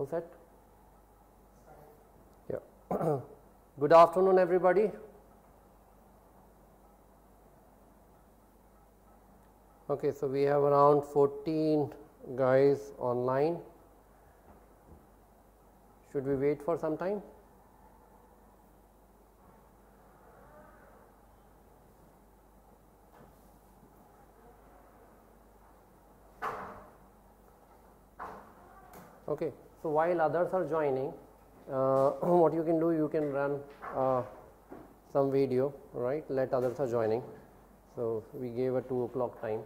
All set? Yeah. Good afternoon, everybody. Okay, so we have around 14 guys online. Should we wait for some time? Okay, so while others are joining, what you can do, you can run some video, right? Let others are joining. So we gave a 2 o'clock time.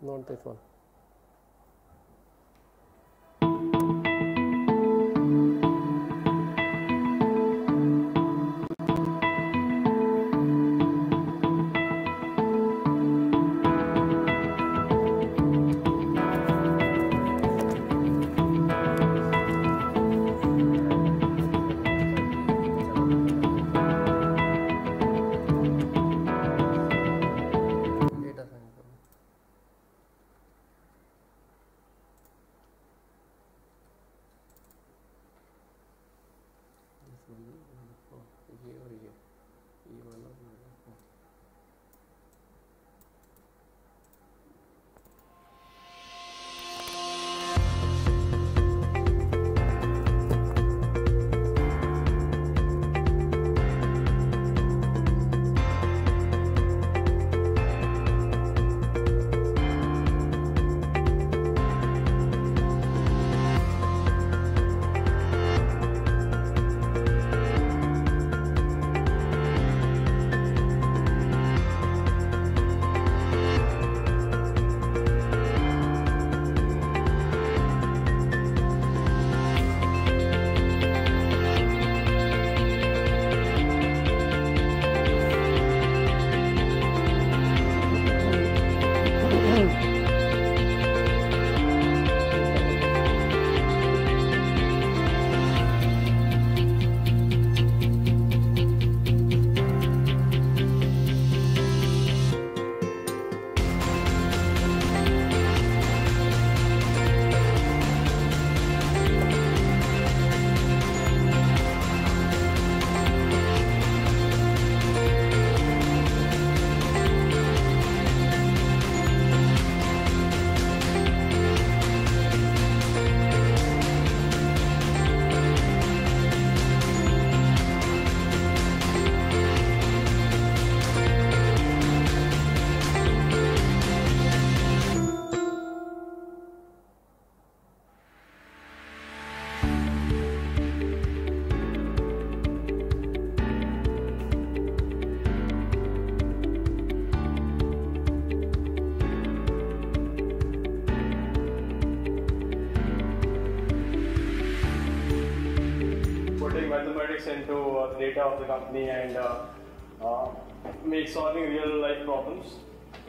Not this one. Mathematics into the data of the company and make solving real life problems.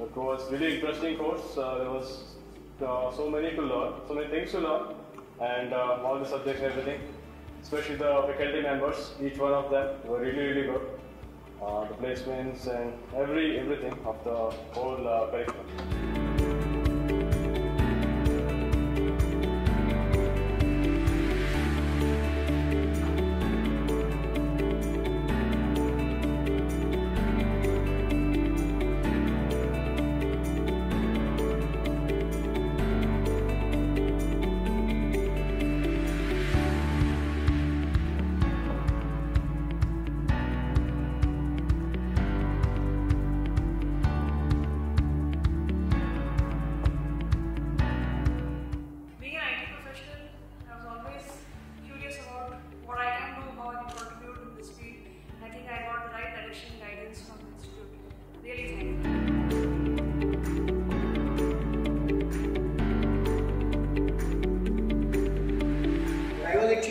It was really interesting course. There was so many to learn, so many things to learn, and all the subjects and everything. Especially the faculty members, each one of them were really good. The placements and everything of the whole curriculum.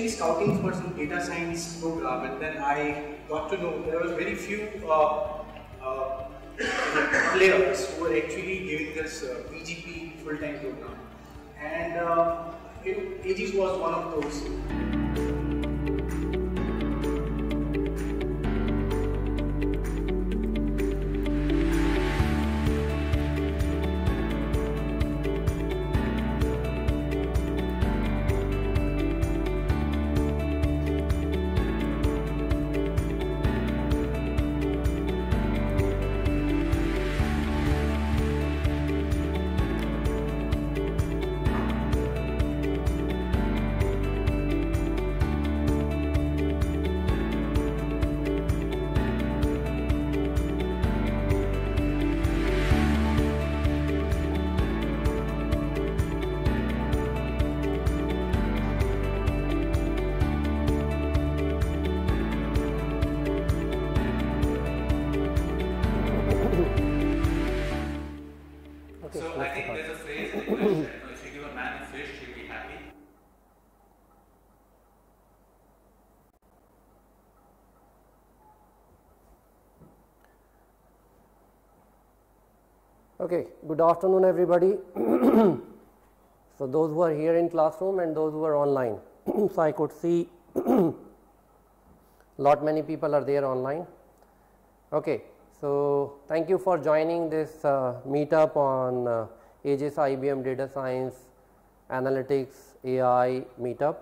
Scouting for some data science program, and then I got to know there was very few players who were actually giving this PGP full-time program, and Aegis was one of those. Okay, good afternoon everybody. So those who are here in classroom and those who are online. So I could see lot many people are there online. Okay, so thank you for joining this meetup on Aegis IBM Data Science Analytics AI meetup.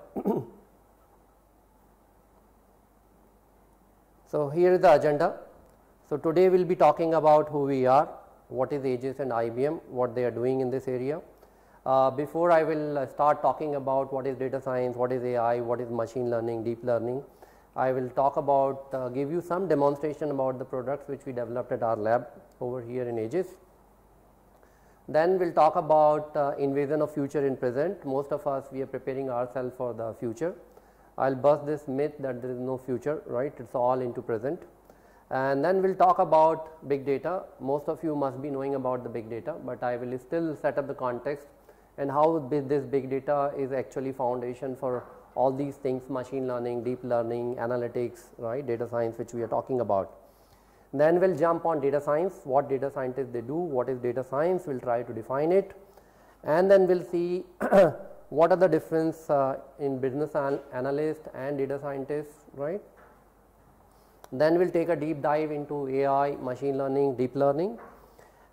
So here is the agenda. So today we will be talking about who we are, what is Aegis and IBM, what they are doing in this area. Before I will start talking about what is data science, what is AI, what is machine learning, deep learning, I will talk about, give you some demonstration about the products which we developed at our lab over here in Aegis. Then we will talk about invasion of future in present. Most of us, we are preparing ourselves for the future. I will bust this myth that there is no future, right, it is all into present. And then we will talk about big data. Most of you must be knowing about the big data, but I will still set up the context and how this big data is actually foundation for all these things, machine learning, deep learning, analytics, right, data science which we are talking about. Then we will jump on data science, what data scientists they do, what is data science, we will try to define it, and then we will see what are the difference in business analyst and data scientists, right. Then we will take a deep dive into AI, machine learning, deep learning.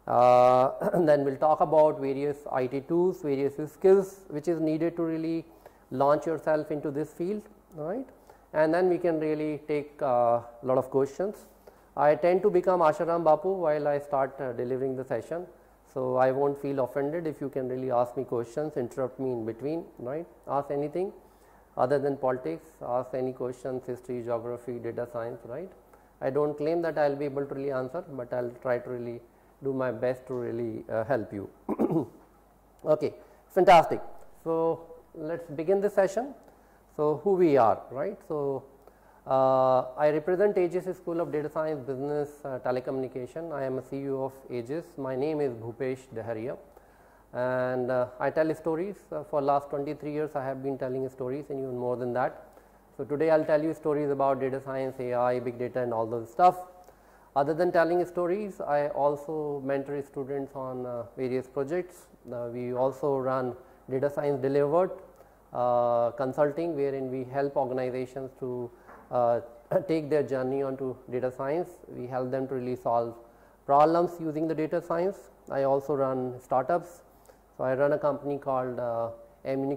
Then we will talk about various IT tools, various skills which is needed to really launch yourself into this field, right. And then we can really take a lot of questions. I tend to become Asharam Bapu while I start delivering the session. So I won't feel offended if you can really ask me questions, interrupt me in between, right, ask anything. Other than politics, ask any questions, history, geography, data science, right. I do not claim that I will be able to really answer, but I will try to really do my best to really help you. Okay, fantastic. So let us begin this session. So who we are, right. So I represent Aegis School of Data Science, Business, Telecommunication. I am a CEO of Aegis. My name is Bhupesh Deharia. And I tell stories for last 23 years. I have been telling stories and even more than that. So today I will tell you stories about data science, AI, big data and all those stuff. Other than telling stories, I also mentor students on various projects. We also run data science delivered consulting, wherein we help organizations to take their journey onto data science. We help them to really solve problems using the data science. I also run startups. So I run a company called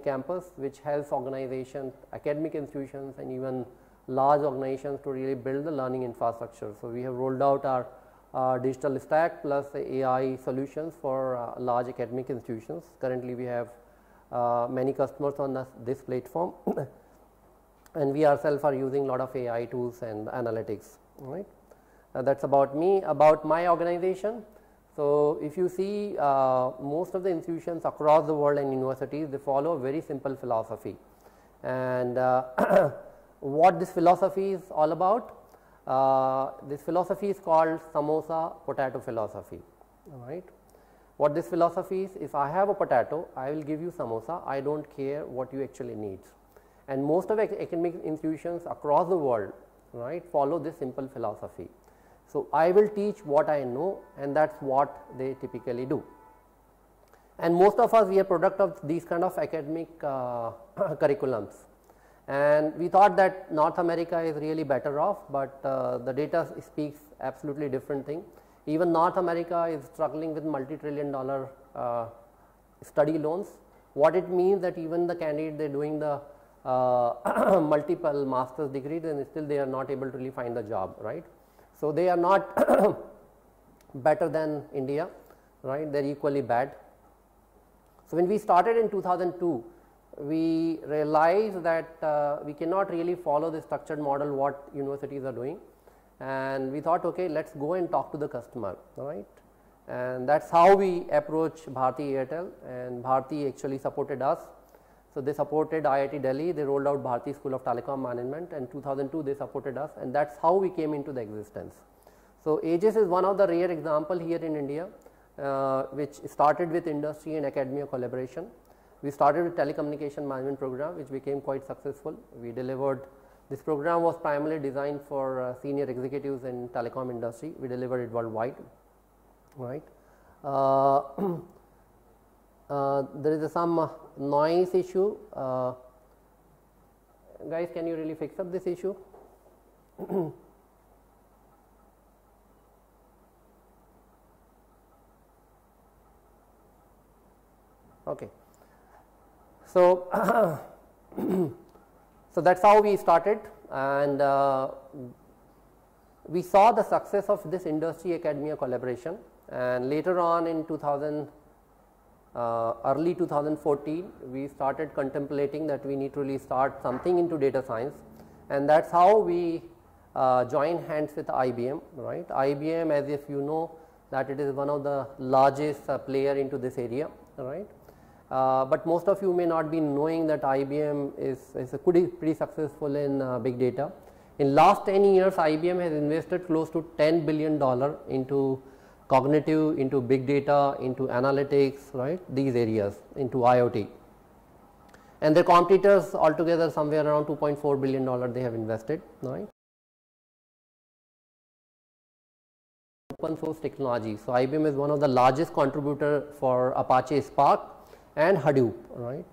Campus, which helps organizations, academic institutions and even large organizations to really build the learning infrastructure. So we have rolled out our digital stack plus the AI solutions for large academic institutions. Currently we have many customers on this platform and we ourselves are using a lot of AI tools and analytics, right. That is about me, about my organization. So if you see most of the institutions across the world and universities, they follow a very simple philosophy. And what this philosophy is all about? This philosophy is called samosa potato philosophy, right. What this philosophy is, if I have a potato, I will give you samosa, I do not care what you actually need. And most of academic institutions across the world, right, follow this simple philosophy. So I will teach what I know, and that is what they typically do. And most of us, we are product of these kind of academic curriculums. And we thought that North America is really better off, but the data speaks absolutely different thing. Even North America is struggling with multi-trillion-dollar study loans. What it means that even the candidate, they are doing the multiple master's degree, then still they are not able to really find a job, right. So they are not better than India, right, they are equally bad. So when we started in 2002, we realized that we cannot really follow the structured model what universities are doing, and we thought, okay, let us go and talk to the customer, right. And that is how we approach Bharti Airtel, and Bharti actually supported us. So they supported IIT Delhi, they rolled out Bharti School of Telecom Management, and 2002 they supported us, and that is how we came into the existence. So Aegis is one of the rare example here in India, which started with industry and academia collaboration. We started with telecommunication management program, which became quite successful. We delivered, this program was primarily designed for senior executives in telecom industry. We delivered it worldwide, right. There is some noise issue. Guys, can you really fix up this issue? Okay. So, so that's how we started, and we saw the success of this industry academia collaboration, and later on in early 2014 we started contemplating that we need to really start something into data science, and that's how we joined hands with IBM, right. IBM, as if you know, that it is one of the largest player into this area, right. But most of you may not be knowing that IBM is pretty successful in big data. In last 10 years, IBM has invested close to $10 billion into cognitive, into big data, into analytics, right, these areas, into IoT. And their competitors altogether somewhere around $2.4 billion they have invested, right. Open source technology. So, IBM is one of the largest contributor for Apache Spark and Hadoop, right.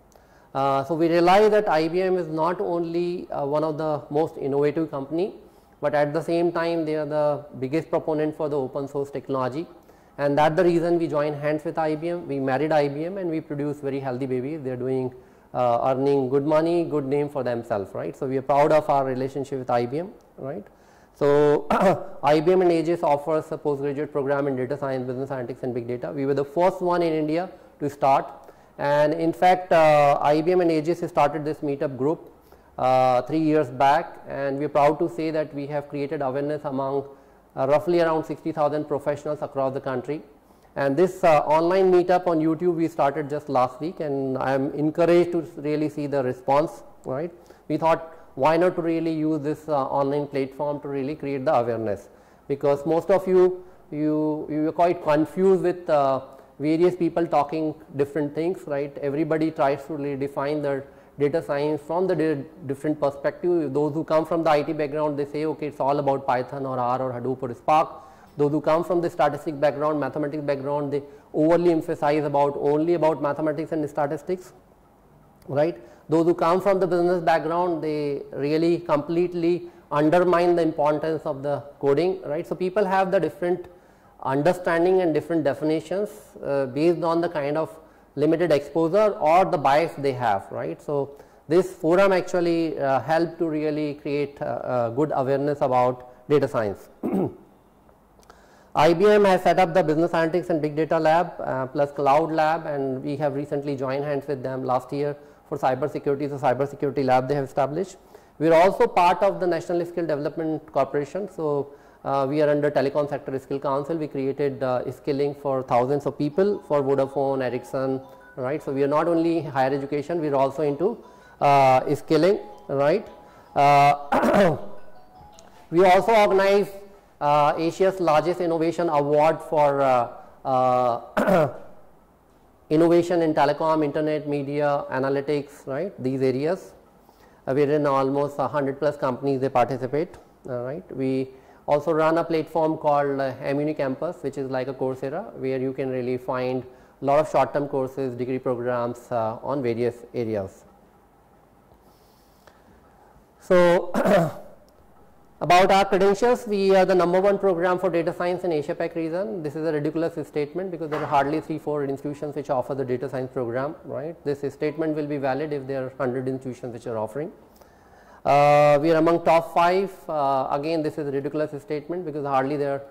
So, we realize that IBM is not only one of the most innovative company, but at the same time they are the biggest proponent for the open source technology, and that the reason we joined hands with IBM. We married IBM and we produce very healthy babies. They are doing earning good money, good name for themselves, right. So, we are proud of our relationship with IBM, right. So, IBM and Aegis offers a postgraduate program in data science, business analytics and big data. We were the first one in India to start, and in fact IBM and Aegis started this Meetup group 3 years back, and we are proud to say that we have created awareness among roughly around 60,000 professionals across the country. And this online Meetup on YouTube we started just last week, and I am encouraged to really see the response, right. We thought, why not to really use this online platform to really create the awareness, because most of you are quite confused with various people talking different things, right. Everybody tries to really define their data science from the different perspective. Those who come from the IT background, they say, okay, it's all about Python or R or Hadoop or Spark. Those who come from the statistic background, mathematics background, they overly emphasize only about mathematics and statistics, right. Those who come from the business background, they really completely undermine the importance of the coding, right. So, people have the different understanding and different definitions based on the kind of limited exposure or the bias they have, right. So, this forum actually helped to really create good awareness about data science. IBM has set up the business analytics and big data lab plus cloud lab, and we have recently joined hands with them last year for cyber security. So, cyber security lab they have established. We are also part of the National Skill Development Corporation. So, we are under Telecom Sector Skill Council. We created skilling for thousands of people for Vodafone, Ericsson, right. So, we are not only higher education, we are also into skilling, right. We also organize Asia's largest innovation award for innovation in telecom, internet, media, analytics, right, these areas. We are in almost 100 plus companies they participate, right. We also run a platform called Amuni Campus, which is like a Coursera, where you can really find a lot of short term courses, degree programs on various areas. So, about our credentials, we are the #1 program for data science in Asia Pac region. This is a ridiculous statement, because there are hardly 3-4 institutions which offer the data science program, right. This statement will be valid if there are 100 institutions which are offering. We are among top 5. Again, this is a ridiculous statement, because hardly there are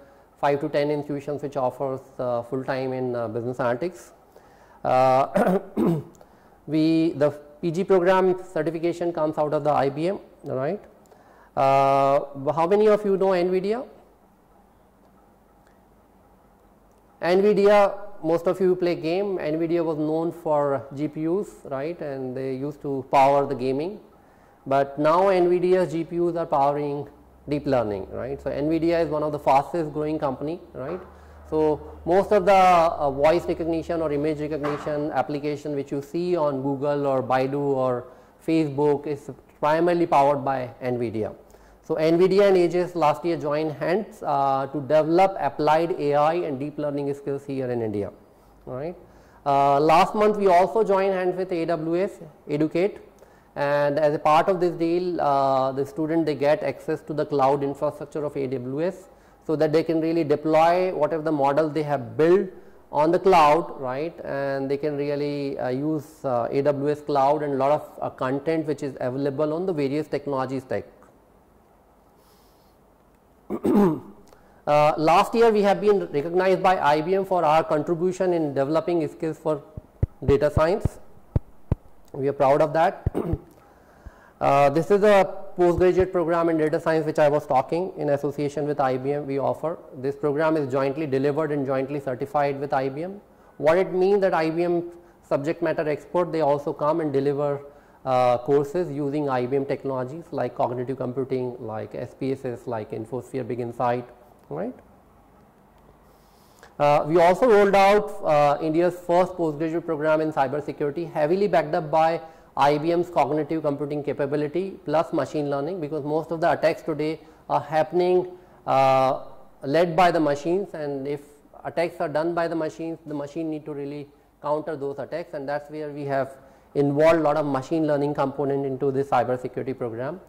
5 to 10 institutions which offers full time in business analytics. The PG program certification comes out of the IBM, right. How many of you know NVIDIA? NVIDIA, most of you play game. NVIDIA was known for GPUs, right, and they used to power the gaming. But now NVIDIA's GPUs are powering deep learning, right. So, NVIDIA is one of the fastest growing company, right. So, most of the voice recognition or image recognition application which you see on Google or Baidu or Facebook is primarily powered by NVIDIA. So, NVIDIA and Aegis last year joined hands to develop applied AI and deep learning skills here in India, right. Last month we also joined hands with AWS Educate, and as a part of this deal the student, they get access to the cloud infrastructure of AWS, so that they can really deploy whatever the model they have built on the cloud, right, and they can really use AWS cloud and a lot of content which is available on the various technology stack. Last year we have been recognized by IBM for our contribution in developing skills for data science. We are proud of that. This is a postgraduate program in data science which I was talking in association with IBM we offer. This program is jointly delivered and jointly certified with IBM. What it means that IBM subject matter expert, they also come and deliver courses using IBM technologies like cognitive computing, like SPSS, like InfoSphere, Big Insight, right. We also rolled out India's first postgraduate program in cybersecurity, heavily backed up by IBM's cognitive computing capability plus machine learning, because most of the attacks today are happening led by the machines, and if attacks are done by the machines, the machine need to really counter those attacks, and that is where we have involved a lot of machine learning component into this cybersecurity program.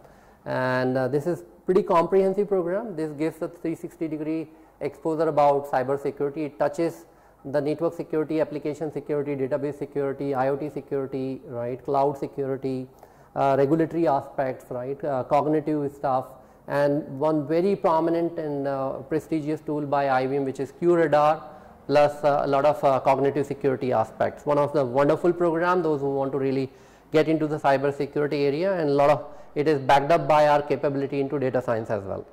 And this is pretty comprehensive program. This gives a 360-degree exposure about cybersecurity. It touches the network security, application security, database security, IoT security, right, cloud security, regulatory aspects, right, cognitive stuff, and one very prominent and prestigious tool by IBM, which is QRadar, plus a lot of cognitive security aspects. One of the wonderful program, those who want to really get into the cyber security area, and a lot of it is backed up by our capability into data science as well.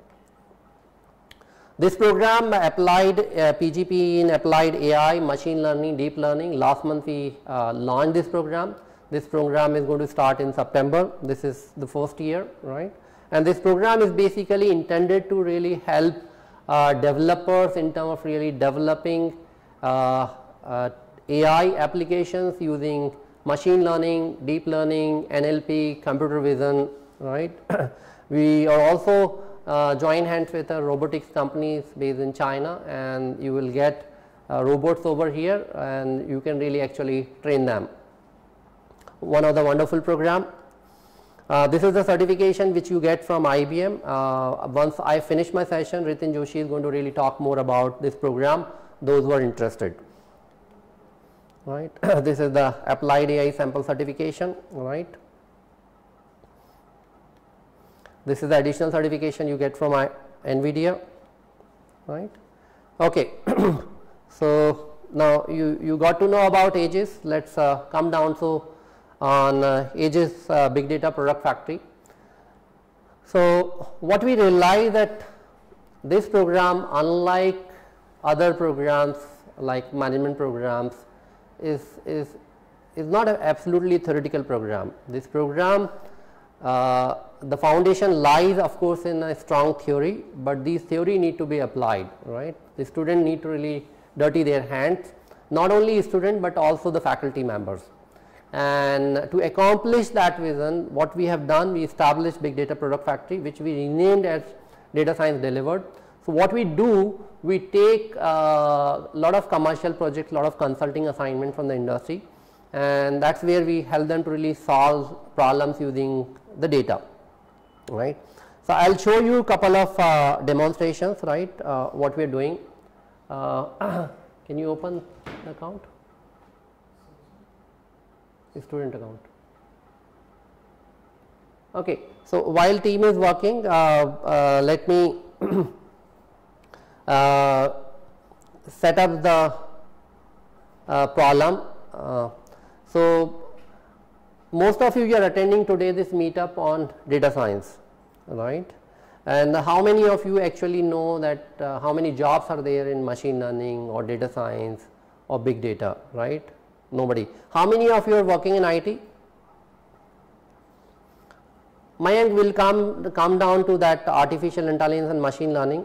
This program applied PGP in applied AI, machine learning, deep learning. Last month we launched this program. This program is going to start in September. This is the first year, right, and this program is basically intended to really help developers in terms of really developing AI applications using machine learning, deep learning, NLP, computer vision, right. We are also join hands with robotics companies based in China, and you will get robots over here and you can really actually train them. One of the wonderful program. This is the certification which you get from IBM. Once I finish my session, Ritin Joshi is going to really talk more about this program, those who are interested, right. This is the applied AI sample certification, right. This is the additional certification you get from NVIDIA, right. Okay. So now you got to know about Aegis. Let's come down so on Aegis Big Data Product Factory. So what we realize that this program, unlike other programs like management programs, is not an absolutely theoretical program. This program, the foundation lies of course in a strong theory, but these theory need to be applied, right. The student need to really dirty their hands, not only student but also the faculty members. And to accomplish that vision, what we have done, we established Big Data Product Factory, which we renamed as Data Science Delivered. So what we do, we take a lot of commercial projects, lot of consulting assignment from the industry, and that's where we help them to really solve problems using the data, right. So I'll show you a couple of demonstrations, right, what we are doing. Can you open the account? Student account. Okay. So while team is working, let me set up the problem. So most of you are attending today this meetup on data science, right, and how many of you actually know that how many jobs are there in machine learning or data science or big data, right? Nobody. How many of you are working in IT? Mayank will come down to that artificial intelligence and machine learning.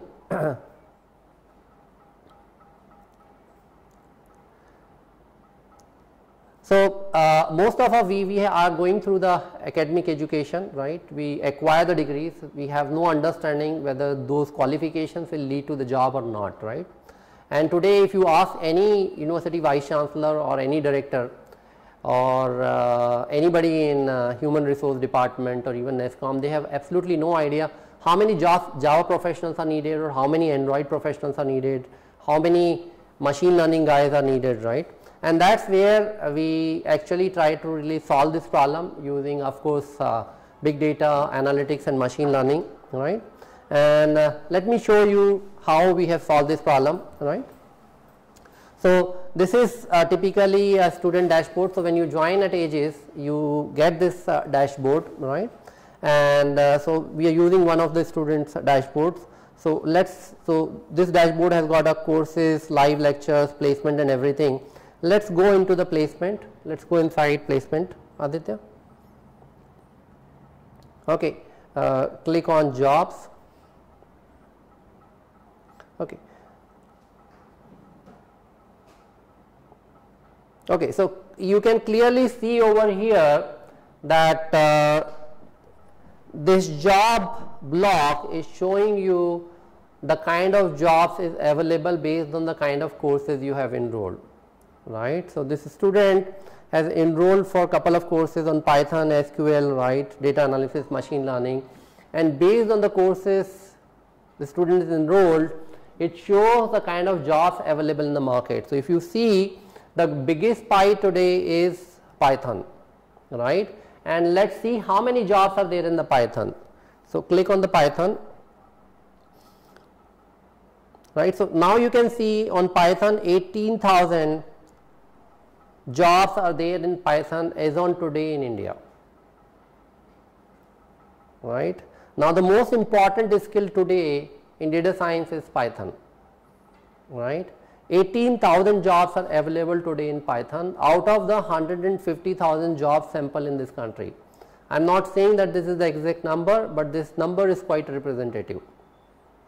So, most of us we are going through the academic education, right. We acquire the degrees, we have no understanding whether those qualifications will lead to the job or not, right. And today if you ask any university vice chancellor or any director or anybody in human resource department or even NESCOM, they have absolutely no idea how many Java professionals are needed or how many Android professionals are needed, how many machine learning guys are needed, right. And that is where we actually try to really solve this problem using, of course, big data analytics and machine learning, right. And let me show you how we have solved this problem, right. So, this is typically a student dashboard. So, when you join at Aegis, you get this dashboard, right. And so we are using one of the students dashboards. So, this dashboard has got a courses, live lectures, placement and everything. Let us go into the placement, let us go inside placement, Aditya. Okay, click on jobs. Okay. Okay, so you can clearly see over here that this job block is showing you the kind of jobs is available based on the kind of courses you have enrolled, right. So, this student has enrolled for a couple of courses on Python, SQL, right, data analysis, machine learning, and based on the courses the student is enrolled, it shows the kind of jobs available in the market. So, if you see, the biggest pie today is Python, right, and let us see how many jobs are there in the Python. So, click on the Python, right. So, now you can see on Python 18,000 jobs are there in Python as on today in India, right. Now, the most important skill today in data science is Python, right. 18,000 jobs are available today in Python out of the 150,000 job sample in this country. I am not saying that this is the exact number, but this number is quite representative,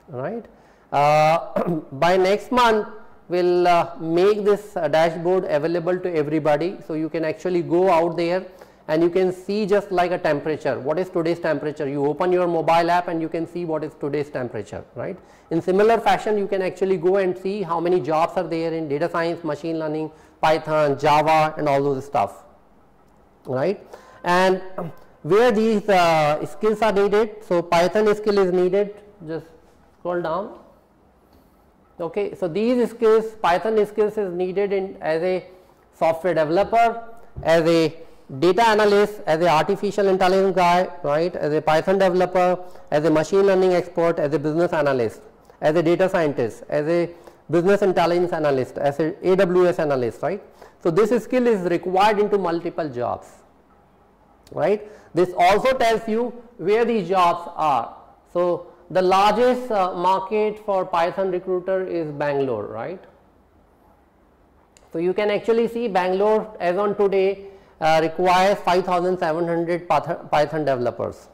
right. By next month we will make this dashboard available to everybody. So, you can actually go out there and you can see just like a temperature, what is today's temperature, you open your mobile app and you can see what is today's temperature, right. In similar fashion, you can actually go and see how many jobs are there in data science, machine learning, Python, Java and all those stuff, right. And where these skills are needed, so Python skill is needed, just scroll down. Okay, so these skills, Python skills is needed in as a software developer, as a data analyst, as a artificial intelligence guy, right, as a Python developer, as a machine learning expert, as a business analyst, as a data scientist, as a business intelligence analyst, as a AWS analyst, right. So, this skill is required into multiple jobs, right. This also tells you where these jobs are. So, the largest market for Python recruiter is Bangalore, right. So, you can actually see Bangalore as on today requires 5,700 Python developers,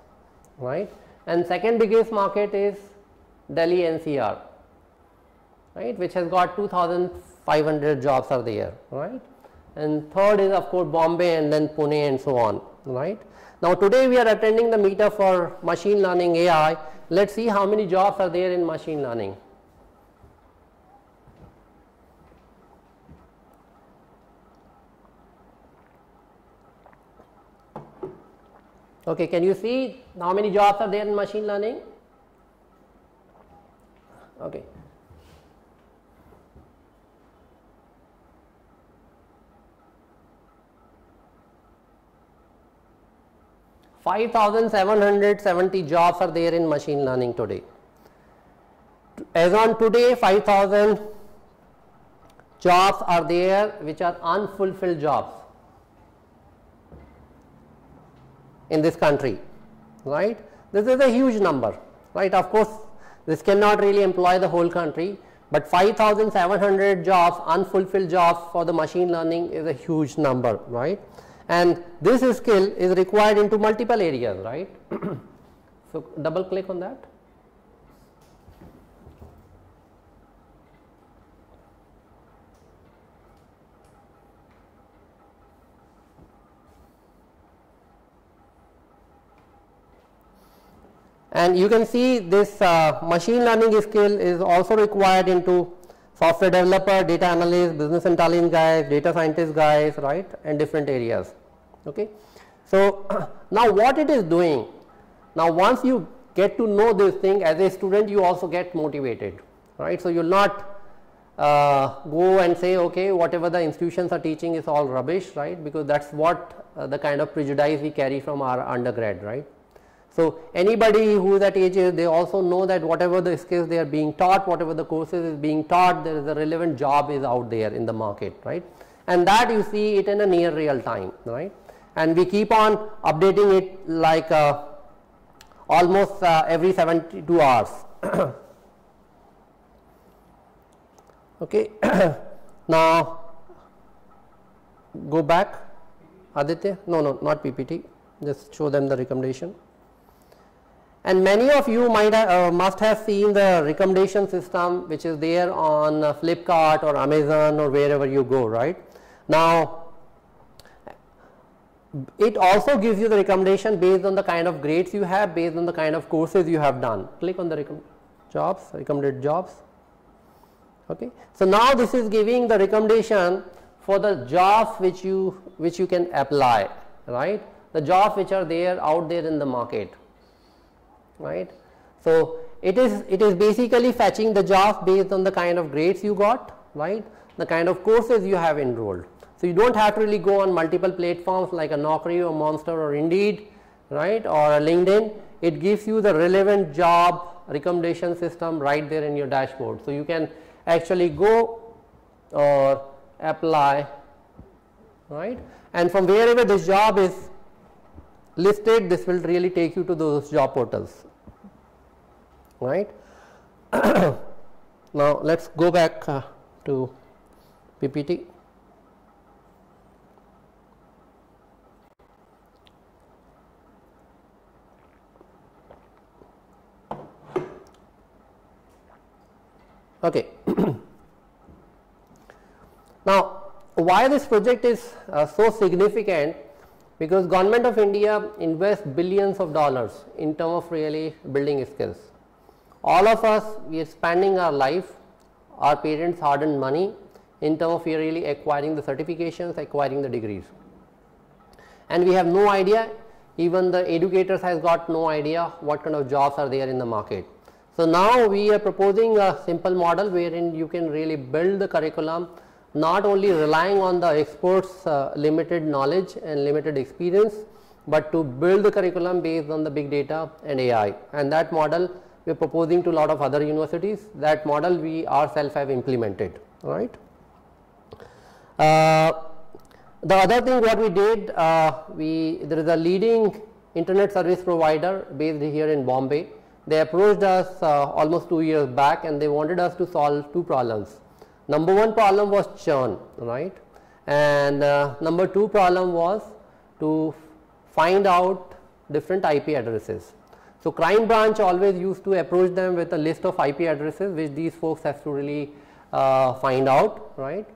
right. And second biggest market is Delhi NCR, right, which has got 2,500 jobs are there, right. And third is of course Bombay and then Pune and so on, right. Now, today we are attending the meetup for machine learning AI. Let us see how many jobs are there in machine learning. Okay, can you see how many jobs are there in machine learning? Okay. $5,770 jobs are there in machine learning today. As on today, 5,000 jobs are there which are unfulfilled jobs in this country, right. This is a huge number, right. Of course, this cannot really employ the whole country, but 5,700 jobs, unfulfilled jobs for the machine learning is a huge number, right. And this skill is required into multiple areas, right. So, double click on that. And you can see this machine learning skill is also required into software developer, data analyst, business intelligence guys, data scientist guys, right, and different areas. Okay. So, now what it is doing, now once you get to know this thing as a student, you also get motivated, right. So, you will not go and say, okay, whatever the institutions are teaching is all rubbish, right, because that is what the kind of prejudice we carry from our undergrad, right. So, anybody who is at Aegis, they also know that whatever the skills they are being taught, whatever the courses is being taught, there is a relevant job is out there in the market, right, and that you see it in a near real time, right, and we keep on updating it like almost every 72 hours. Okay. Now, go back, Aditya, no, not PPT, just show them the recommendation. And many of you might must have seen the recommendation system which is there on Flipkart or Amazon or wherever you go, right. Now, it also gives you the recommendation based on the kind of grades you have, based on the kind of courses you have done. Click on the recommended jobs. Okay. So, now this is giving the recommendation for the jobs which you can apply, right, the jobs which are there out there in the market. Right. So, it is basically fetching the jobs based on the kind of grades you got, right, the kind of courses you have enrolled. So, you do not have to really go on multiple platforms like a Naukri or Monster or Indeed, right, or a LinkedIn. It gives you the relevant job recommendation system right there in your dashboard. So, you can actually go or apply, right, and from wherever this job is listed, this will really take you to those job portals, right. Now, let us go back to PPT. Okay. Now, why this project is so significant? Because Government of India invests billions of dollars in terms of really building skills. All of us, we are spending our life, our parents hard-earned money in terms of really acquiring the certifications, acquiring the degrees, and we have no idea, even the educators has got no idea what kind of jobs are there in the market. So, now we are proposing a simple model wherein you can really build the curriculum not only relying on the experts limited knowledge and limited experience, but to build the curriculum based on the big data and AI, and that model we are proposing to a lot of other universities. That model we ourselves have implemented, right. The other thing what we did, there is a leading internet service provider based here in Bombay. They approached us almost 2 years back, and they wanted us to solve two problems. Number one problem was churn, right, and number two problem was to find out different IP addresses. So, crime branch always used to approach them with a list of IP addresses which these folks have to really find out, right,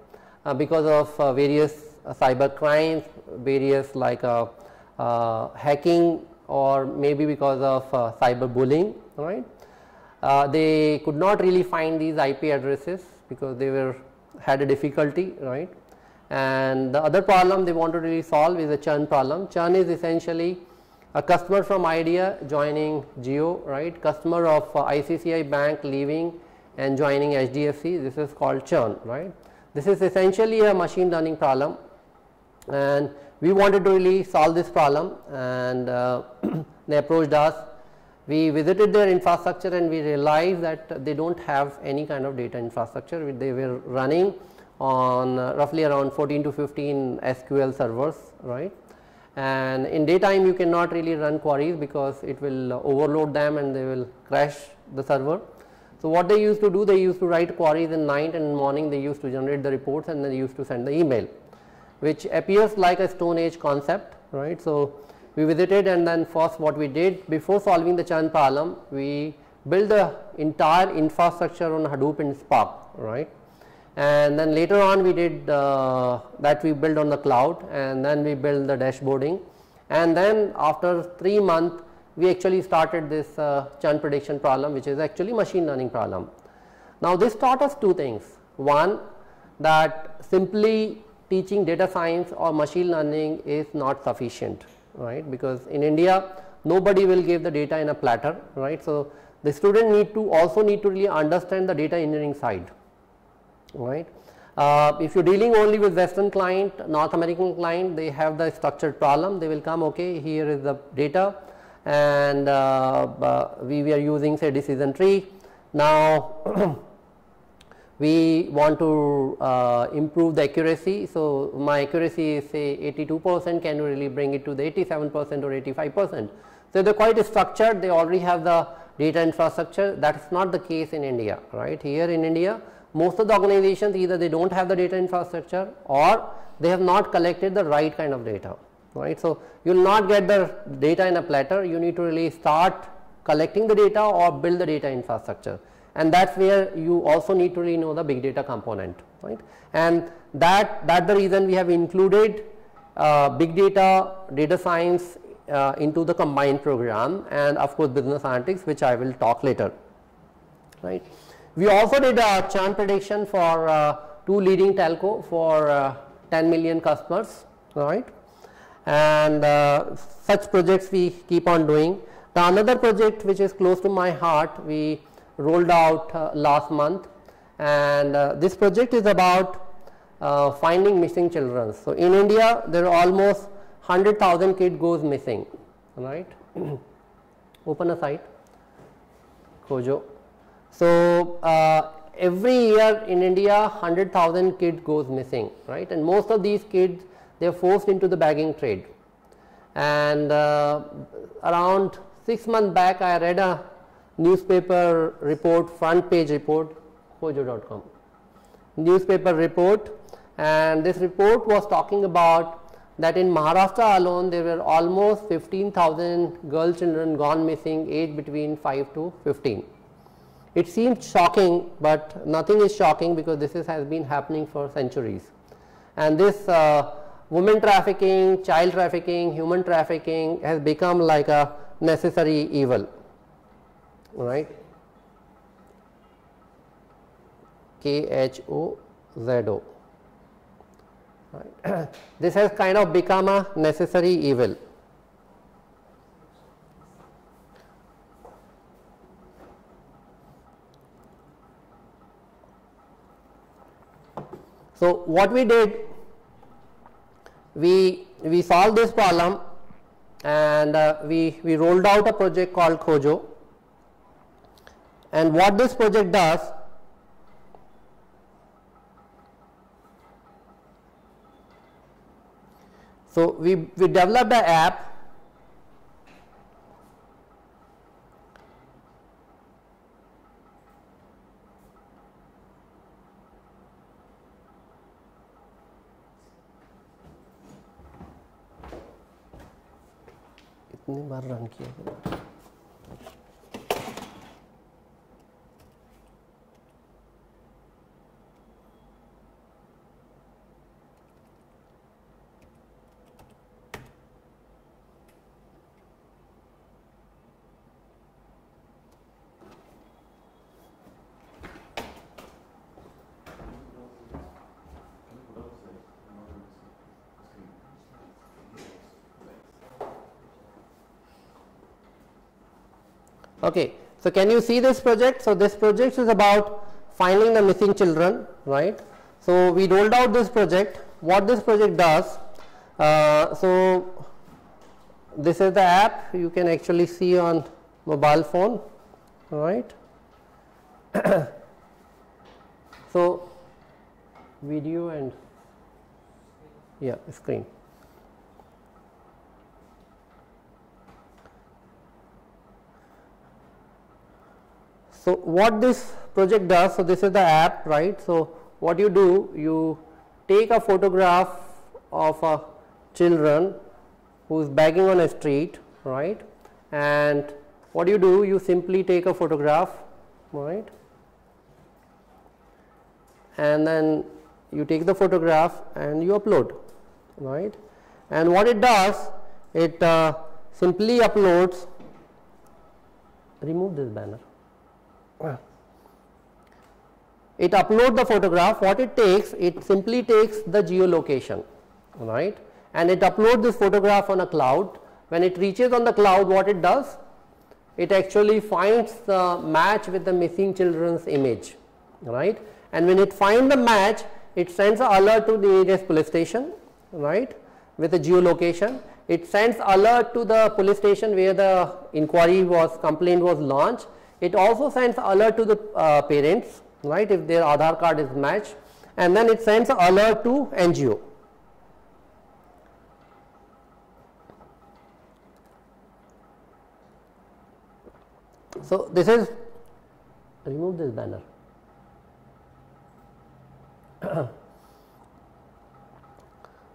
because of various cyber crimes, various like hacking, or maybe because of cyber bullying, right. They could not really find these IP addresses because they had a difficulty, right. And the other problem they want to really solve is a churn problem. Churn is essentially a customer from Idea joining Jio, right, customer of ICICI Bank leaving and joining HDFC, this is called churn, right. This is essentially a machine learning problem, and we wanted to really solve this problem, and they approached us. We visited their infrastructure and we realized that they do not have any kind of data infrastructure. They were running on roughly around 14 to 15 SQL servers, right, and in daytime you cannot really run queries because it will overload them and they will crash the server. So, what they used to do, they used to write queries in night, and in morning they used to generate the reports and they used to send the email, which appears like a Stone Age concept, right. So, we visited, and then first what we did before solving the churn problem, we built the entire infrastructure on Hadoop and Spark, right, and then later on we did that we built on the cloud, and then we built the dashboarding, and then after 3 months we actually started this churn prediction problem, which is actually machine learning problem. Now this taught us two things. One, that simply teaching data science or machine learning is not sufficient, right, because in India nobody will give the data in a platter, right. So the student need to really understand the data engineering side, right. If you're dealing only with Western client, North American client, they have the structured problem. They will come, okay, here is the data, and we are using say decision tree. Now we want to improve the accuracy. So my accuracy is say 82%. Can you really bring it to the 87% or 85%? So they're quite structured. They already have the data infrastructure. That's not the case in India, right? Here in India, most of the organizations, either they don't have the data infrastructure or they have not collected the right kind of data, right. So you will not get the data in a platter. You need to really start collecting the data or build the data infrastructure, and that's where you also need to really know the big data component, right. And that's the reason we have included big data science into the combined program, and of course business analytics, which I will talk later, right. We also did a churn prediction for two leading telco for 10 million customers, right, and such projects we keep on doing. The another project which is close to my heart, we rolled out last month, and this project is about finding missing children. So in India there are almost 100,000 kids goes missing, right. Open a site, Khojo. So every year in India 100,000 kids goes missing, right, and most of these kids, they are forced into the begging trade. And around 6 months back I read a newspaper report, front page report, khojo.com newspaper report, and this report was talking about that in Maharashtra alone there were almost 15,000 girl children gone missing, aged between 5 to 15. It seems shocking, but nothing is shocking because this has been happening for centuries. And this women trafficking, child trafficking, human trafficking has become like a necessary evil, right. KHOZO, right. This has kind of become a necessary evil. So what we did, we solved this problem, and we rolled out a project called Khojo. And what this project does, so we developed an app कितनी बार run किया. Okay, so can you see this project? So this project is about finding the missing children, right? So we rolled out this project. What this project does, so this is the app you can actually see on mobile phone, right? So video and screen. So what this project does, so this is the app, right? So what you do, you take a photograph of a children who is begging on a street, right? And what you do, you simply take a photograph, right? And then you take the photograph and you upload, right? And what it does, it simply uploads remove this banner. It uploads the photograph. What it takes, it simply takes the geolocation, right, and it uploads this photograph on a cloud. When it reaches on the cloud, what it does, it actually finds the match with the missing children's image, right, and when it finds the match, it sends an alert to the nearest police station, right, with the geolocation. It sends alert to the police station where the complaint was launched. It also sends alert to the parents, right, if their Aadhaar card is matched, and then it sends an alert to NGO. So this is, remove this banner.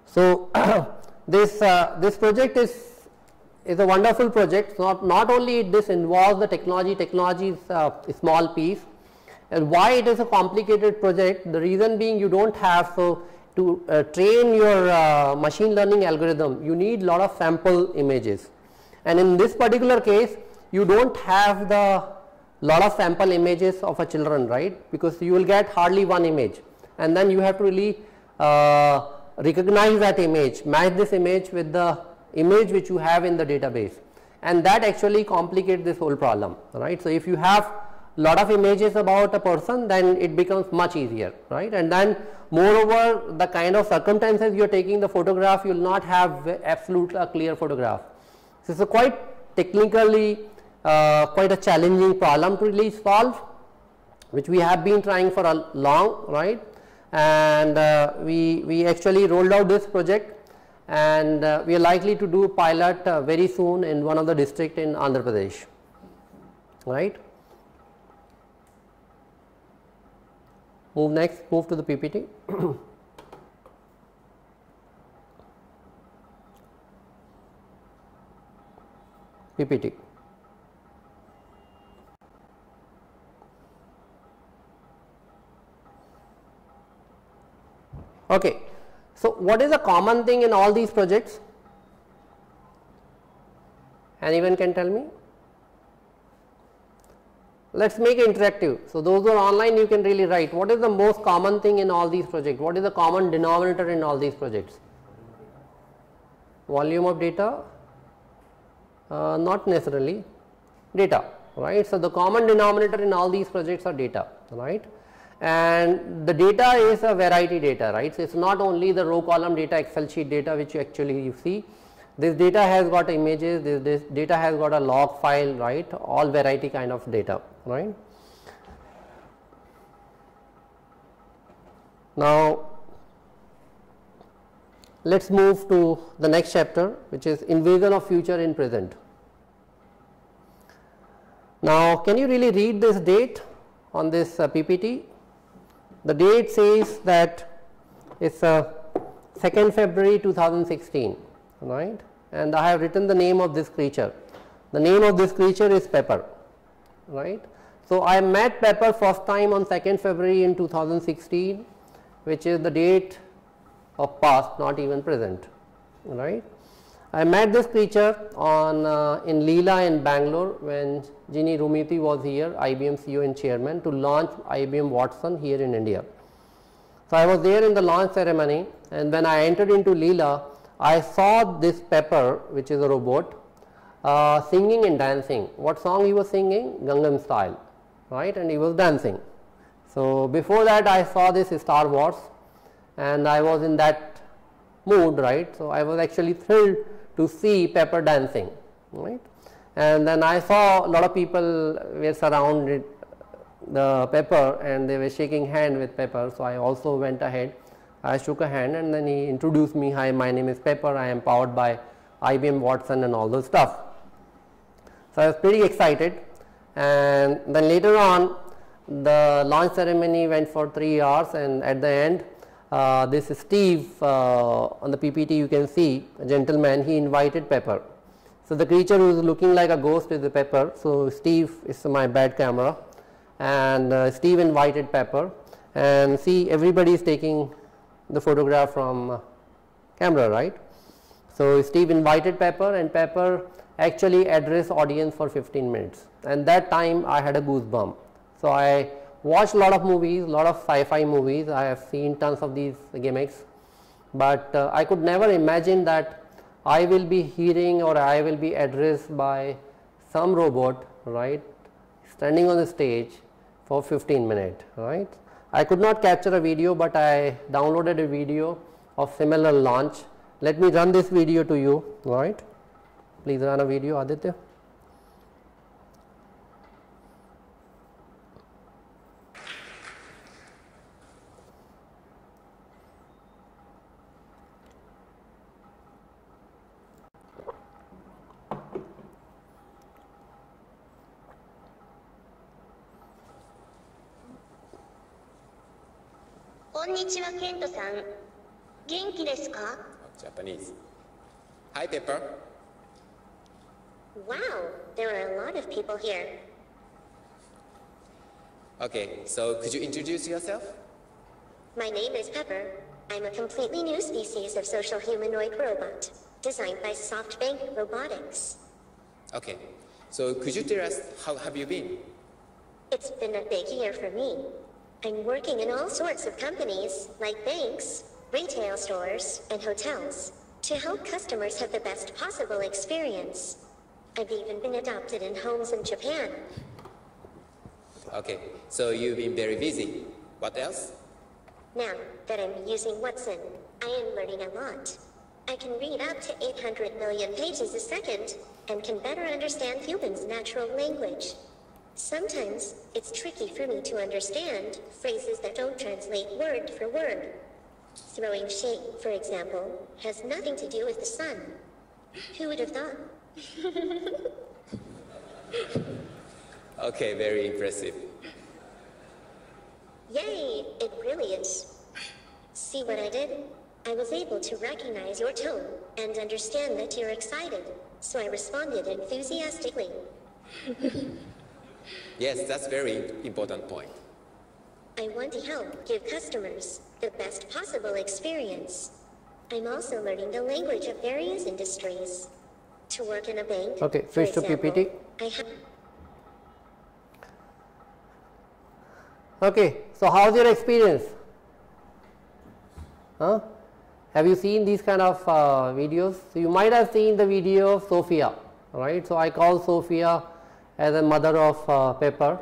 So this project is a wonderful project. Not only this involves the technology is a small piece, and why it is a complicated project, the reason being you don't have, so to train your machine learning algorithm, you need lot of sample images, and in this particular case you don't have the lot of sample images of a children, right, because you will get hardly one image, and then you have to really recognize that image, match this image with the image which you have in the database, and that actually complicates this whole problem, right. So if you have lot of images about a person, then it becomes much easier, right, and then moreover the kind of circumstances you are taking the photograph, you will not have absolutely a clear photograph. So it's a quite technically quite a challenging problem to really solve, which we have been trying for a long, right, and we actually rolled out this project, and we are likely to do pilot very soon in one of the district in Andhra Pradesh, right. Move to the PPT. PPT. Okay. So what is the common thing in all these projects? Anyone can tell me? Let's make it interactive. So those who are online, you can really write what is the most common thing in all these projects, what is the common denominator in all these projects? Volume of data? Not necessarily, data, right. So the common denominator in all these projects are data, right, and the data is a variety data, right. So it's not only the row column data, Excel sheet data which you see. This data has got images, this data has got a log file, right, all variety kind of data, right. Now let's move to the next chapter, which is invasion of future in present. Now can you really read this date on this PPT? The date says that it's 2nd February 2016, right, and I have written the name of this creature. The name of this creature is Pepper, right. So I met Pepper first time on 2nd February in 2016, which is the date of past, not even present, right. I met this creature on in Leela in Bangalore when Ginny Rumiti was here, IBM CEO and chairman, to launch IBM Watson here in India. So I was there in the launch ceremony, and when I entered into Leela, I saw this Pepper, which is a robot, singing and dancing. What song he was singing? Gangnam Style, right, and he was dancing. So before that I saw this Star Wars, and I was in that mood, right. So I was actually thrilled to see Pepper dancing, right, and then I saw a lot of people were surrounded the Pepper and they were shaking hand with Pepper. So I also went ahead, I shook a hand, and then he introduced me, hi, my name is Pepper, I am powered by IBM Watson and all those stuff. So I was pretty excited, and then later on the launch ceremony went for 3 hours, and at the end this is Steve on the PPT, you can see a gentleman, he invited Pepper. So the creature who is looking like a ghost is the Pepper. So Steve is my bad camera, and Steve invited Pepper, and see everybody is taking the photograph from camera, right. So Steve invited Pepper, and Pepper actually address audience for 15 minutes, and that time I had a goosebump. So I watched a lot of movies, lot of sci-fi movies, I have seen tons of these gimmicks, but I could never imagine that I will be hearing or I will be addressed by some robot, right, standing on the stage for 15 minutes, right. I could not capture a video, but I downloaded a video of similar launch. Let me run this video to you, right. Please run a video, Aditya. Konnichiwa, Kento-san. Genki desu ka? Japanese. Hi, Pepper. Wow, there are a lot of people here. Okay, so could you introduce yourself? My name is Pepper. I'm a completely new species of social humanoid robot, designed by SoftBank Robotics. Okay, so could you tell us how have you been? It's been a big year for me. I'm working in all sorts of companies, like banks, retail stores, and hotels, to help customers have the best possible experience. I've even been adopted in homes in Japan. Okay, so you've been very busy. What else? Now that I'm using Watson, I am learning a lot. I can read up to 800 million pages a second, and can better understand humans' natural language. Sometimes it's tricky for me to understand phrases that don't translate word for word. Throwing shade, for example, has nothing to do with the sun. Who would have thought? Okay, very impressive. Yay, it really is. See what I did? I was able to recognize your tone and understand that you're excited, so I responded enthusiastically. Yes, that's very important point. I want to help give customers the best possible experience. I'm also learning the language of various industries. To work in a bank, okay, for switch to example, PPT. I Okay, so how's your experience? Huh? Have you seen these kind of videos? So you might have seen the video of Sophia, right? So I call Sophia as a mother of Pepper.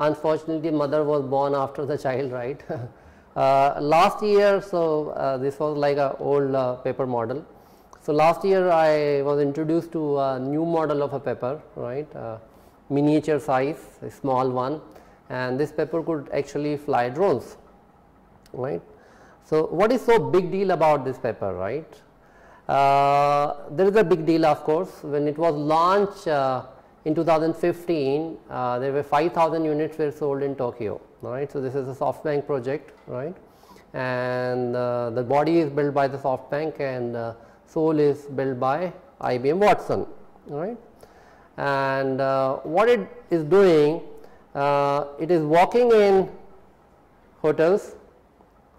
Unfortunately, mother was born after the child, right? Last year, so this was like a old Pepper model. So last year I was introduced to a new model of a Pepper, right? Miniature size, a small one, and this Pepper could actually fly drones, right? So what is so big deal about this Pepper, right? There is a big deal, of course. When it was launched in 2015, there were 5,000 units were sold in Tokyo, right? So this is a SoftBank project, right? And the body is built by the SoftBank, and soul is built by IBM Watson, right? And what it is doing, it is walking in hotels,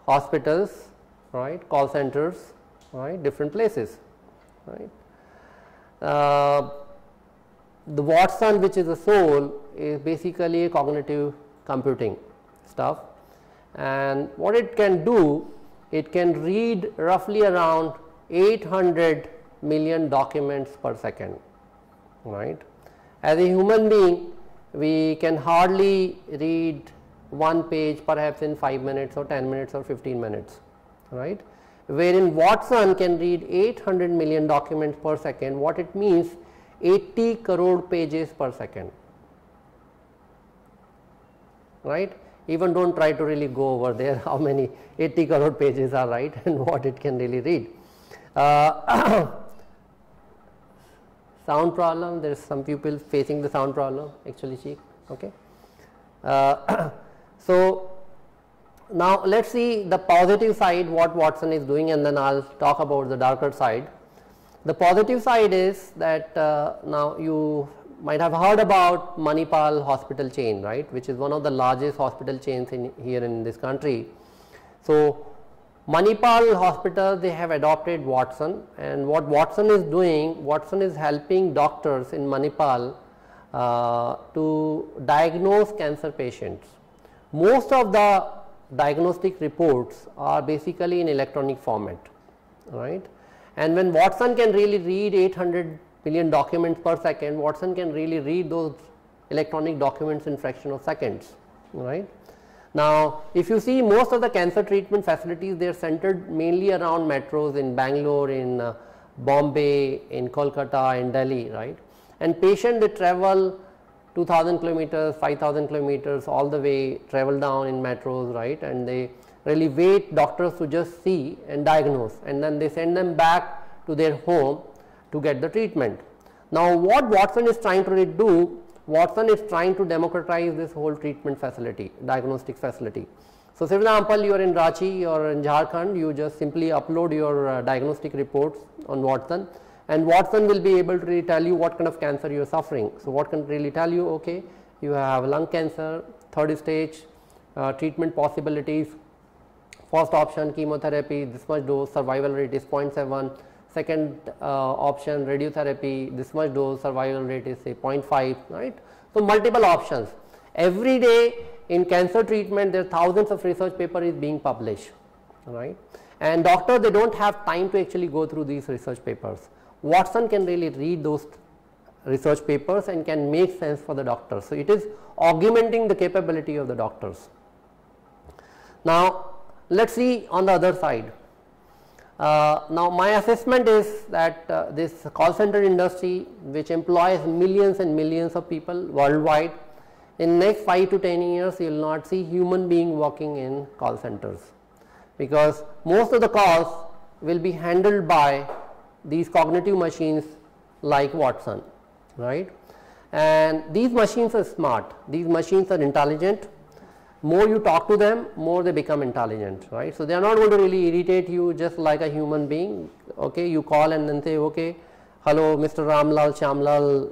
hospitals, right, call centers, right, different places, right. The Watson, which is a soul, is basically cognitive computing stuff, and what it can do, it can read roughly around 800 million documents per second, right. As a human being, we can hardly read one page perhaps in 5 minutes or 10 minutes or 15 minutes, right, wherein Watson can read 800 million documents per second. What it means, 80 crore pages per second, right. Even don't try to really go over there how many 80 crore pages are, right, and what it can really read. Sound problem, there is some people facing the sound problem actually, Chief. Okay. So now let us see the positive side, what Watson is doing, and then I will talk about the darker side. The positive side is that now you might have heard about Manipal hospital chain, right, which is one of the largest hospital chains here in this country. So Manipal hospital, they have adopted Watson, and what Watson is doing, Watson is helping doctors in Manipal to diagnose cancer patients. Most of the diagnostic reports are basically in electronic format, right? And when Watson can really read 800 million documents per second, Watson can really read those electronic documents in fraction of seconds, right? Now, if you see most of the cancer treatment facilities, they are centered mainly around metros in Bangalore, in Bombay, in Kolkata, in Delhi, right? And patients, they travel 2000 kilometers, 5000 kilometers, all the way travel down in metros, right? And they really wait doctors to just see and diagnose, and then they send them back to their home to get the treatment. Now, what Watson is trying to really do, Watson is trying to democratize this whole treatment facility, diagnostic facility. So, say for example, you are in Ranchi or in Jharkhand, you just simply upload your diagnostic reports on Watson, and Watson will be able to really tell you what kind of cancer you are suffering. So, what can really tell you, okay, you have lung cancer, third stage, treatment possibilities, first option chemotherapy, this much dose, survival rate is 0.7, second option radiotherapy, this much dose, survival rate is say 0.5, right. So, multiple options. Every day in cancer treatment, there are thousands of research paper is being published, right, and doctors, they do not have time to actually go through these research papers. Watson can really read those research papers and can make sense for the doctor. So, it is augmenting the capability of the doctors. Now, let us see on the other side. Now, my assessment is that this call center industry, which employs millions and millions of people worldwide, in next 5 to 10 years, you will not see human being working in call centers, because most of the calls will be handled by these cognitive machines like Watson, right. And these machines are smart, these machines are intelligent. More you talk to them, more they become intelligent, right. So, they are not going to really irritate you just like a human being, okay. You call and then say, okay, hello Mr. Ramlal, Shamlal,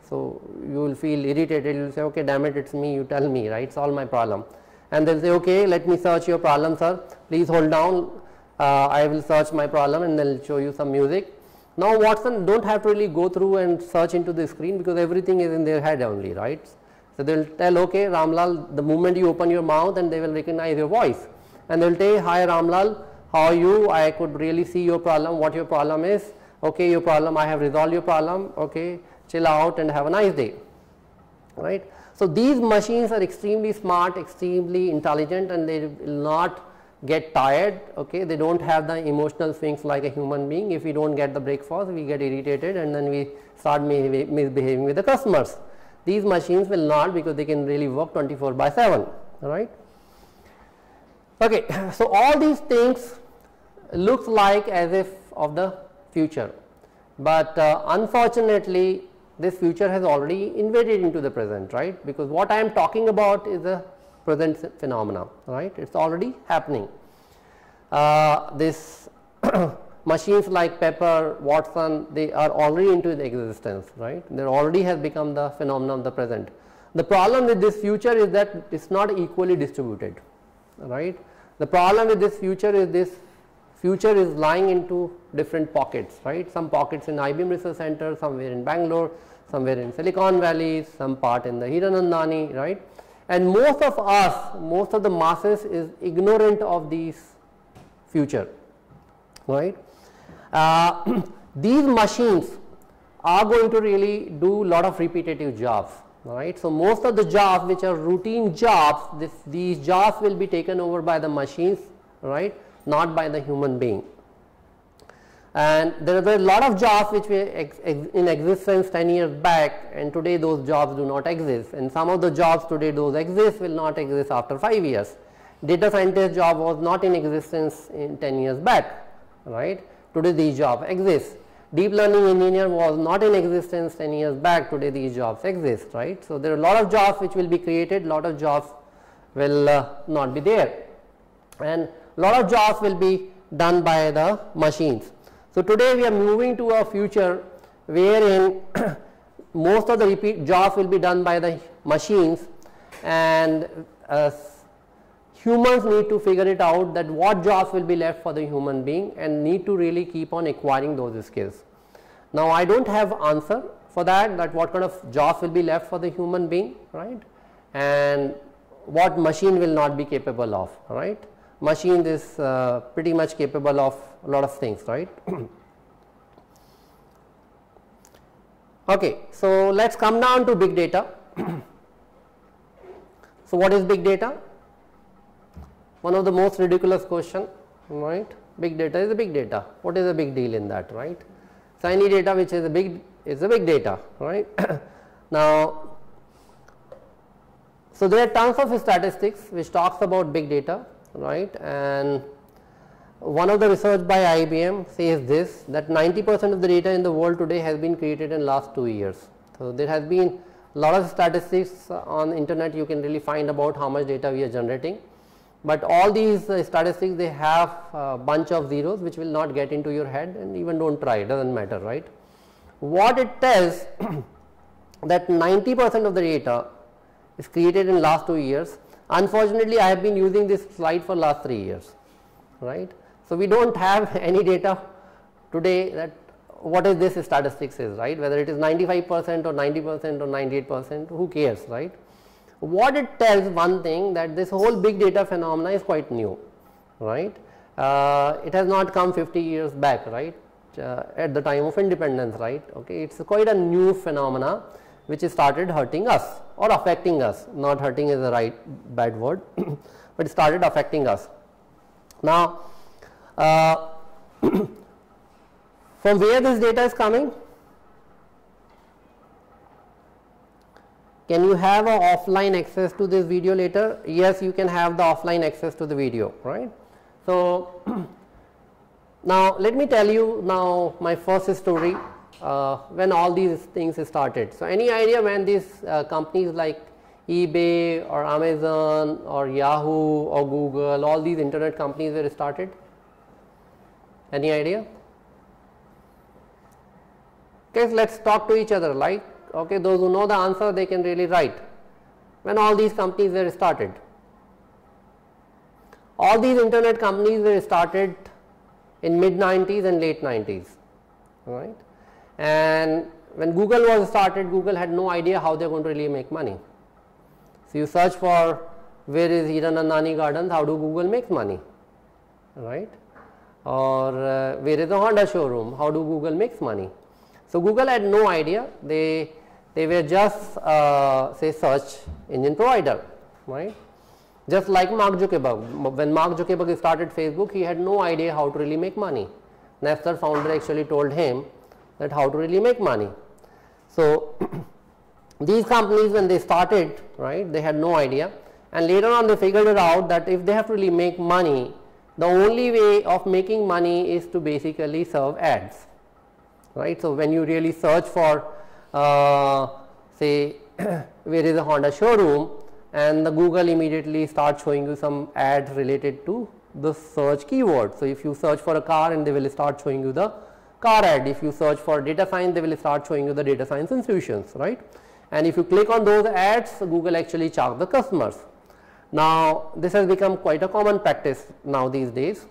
so you will feel irritated, you will say, okay, damn it, it's me, you tell me, right, solve my problem. And they will say, okay, let me search your problem, sir, please hold down, I will search my problem, and they will show you some music. Now, Watson don't have to really go through and search into the screen, because everything is in their head only, right. So, they will tell, okay, Ramlal, the moment you open your mouth, and they will recognize your voice, and they will say, hi Ramlal, how are you, I could really see your problem, what your problem is, okay, your problem, I have resolved your problem, okay, chill out and have a nice day, right. So, these machines are extremely smart, extremely intelligent, and they will not get tired, okay, they do not have the emotional swings like a human being. If we do not get the breakfast, we get irritated, and then we start misbehaving with the customers. These machines will not, because they can really work 24/7, right. Okay. So, all these things looks like as if of the future, but unfortunately this future has already invaded into the present, right, because what I am talking about is a present phenomena, right, it is already happening. This machines like Pepper, Watson, they are already into the existence, right, they already has become the phenomenon of the present. The problem with this future is that it is not equally distributed, right. The problem with this future is lying into different pockets, right, some pockets in IBM Research Center, somewhere in Bangalore, somewhere in Silicon Valley, some part in the Hiranandani, right, and most of us, most of the masses is ignorant of these future, right. These machines are going to really do lot of repetitive jobs, right. So, most of the jobs which are routine jobs, these jobs will be taken over by the machines, right, not by the human being. And there are a lot of jobs which were in existence 10 years back, and today those jobs do not exist, and some of the jobs today those exist will not exist after 5 years. Data scientist job was not in existence in 10 years back, right. Today these jobs exist. Deep learning engineer was not in existence 10 years back, today these jobs exist, right. So, there are a lot of jobs which will be created, lot of jobs will not be there, and lot of jobs will be done by the machines. So, today we are moving to a future wherein most of the repeat jobs will be done by the machines, and humans need to figure it out that what jobs will be left for the human being and need to really keep on acquiring those skills. Now, I do not have answer for that what kind of jobs will be left for the human being, right, and what machine will not be capable of, right. Machine is pretty much capable of a lot of things, right. Okay, so let us come down to big data. So, what is big data? One of the most ridiculous question, right. Big data is a big data. What is a big deal in that, right? So, any data which is a big data, right. Now, so there are tons of statistics which talks about big data, right, and one of the research by IBM says this, that 90% of the data in the world today has been created in last 2 years. So, there has been a lot of statistics on internet, you can really find about how much data we are generating, but all these statistics, they have a bunch of zeros which will not get into your head, and even do not try, it does not matter, right. What it tells that 90% of the data is created in last 2 years. Unfortunately, I have been using this slide for last 3 years, right. So, we do not have any data today that what is this statistics is, right, whether it is 95% or 90% or 98%, who cares, right. What it tells, one thing, that this whole big data phenomena is quite new, right. It has not come 50 years back, right, at the time of independence, right. Okay, it is quite a new phenomena which started hurting us or affecting us, not hurting is the bad word, but it started affecting us. Now, from where this data is coming? Can you have a offline access to this video later? Yes, you can have the offline access to the video, right. So, now let me tell you now my first story when all these things started. So, any idea when these companies like eBay or Amazon or Yahoo or Google, all these internet companies were started? Any idea? Okay, so let us talk to each other, like, okay, those who know the answer, they can really write. When all these companies were started? All these internet companies were started in mid 90s and late 90s, right. And when Google was started, Google had no idea how they are going to really make money. So, you search for where is Hiran and Nani Gardens, how do Google make money, right, or where is the Honda showroom, how do Google makes money. So, Google had no idea, they were just say search engine provider, right. Just like Mark Zuckerberg, when Mark Zuckerberg started Facebook, he had no idea how to really make money. Napster founder actually told him that how to really make money. So, these companies when they started, right, they had no idea, and later on they figured it out that if they have to really make money, the only way of making money is to basically serve ads, right. So, when you really search for say where is a Honda showroom, and the Google immediately starts showing you some ads related to the search keyword. So, if you search for a car, and they will start showing you the car ad. If you search for data science, they will start showing you the data science institutions, right. And if you click on those ads, Google actually charge the customers. Now, this has become quite a common practice now these days.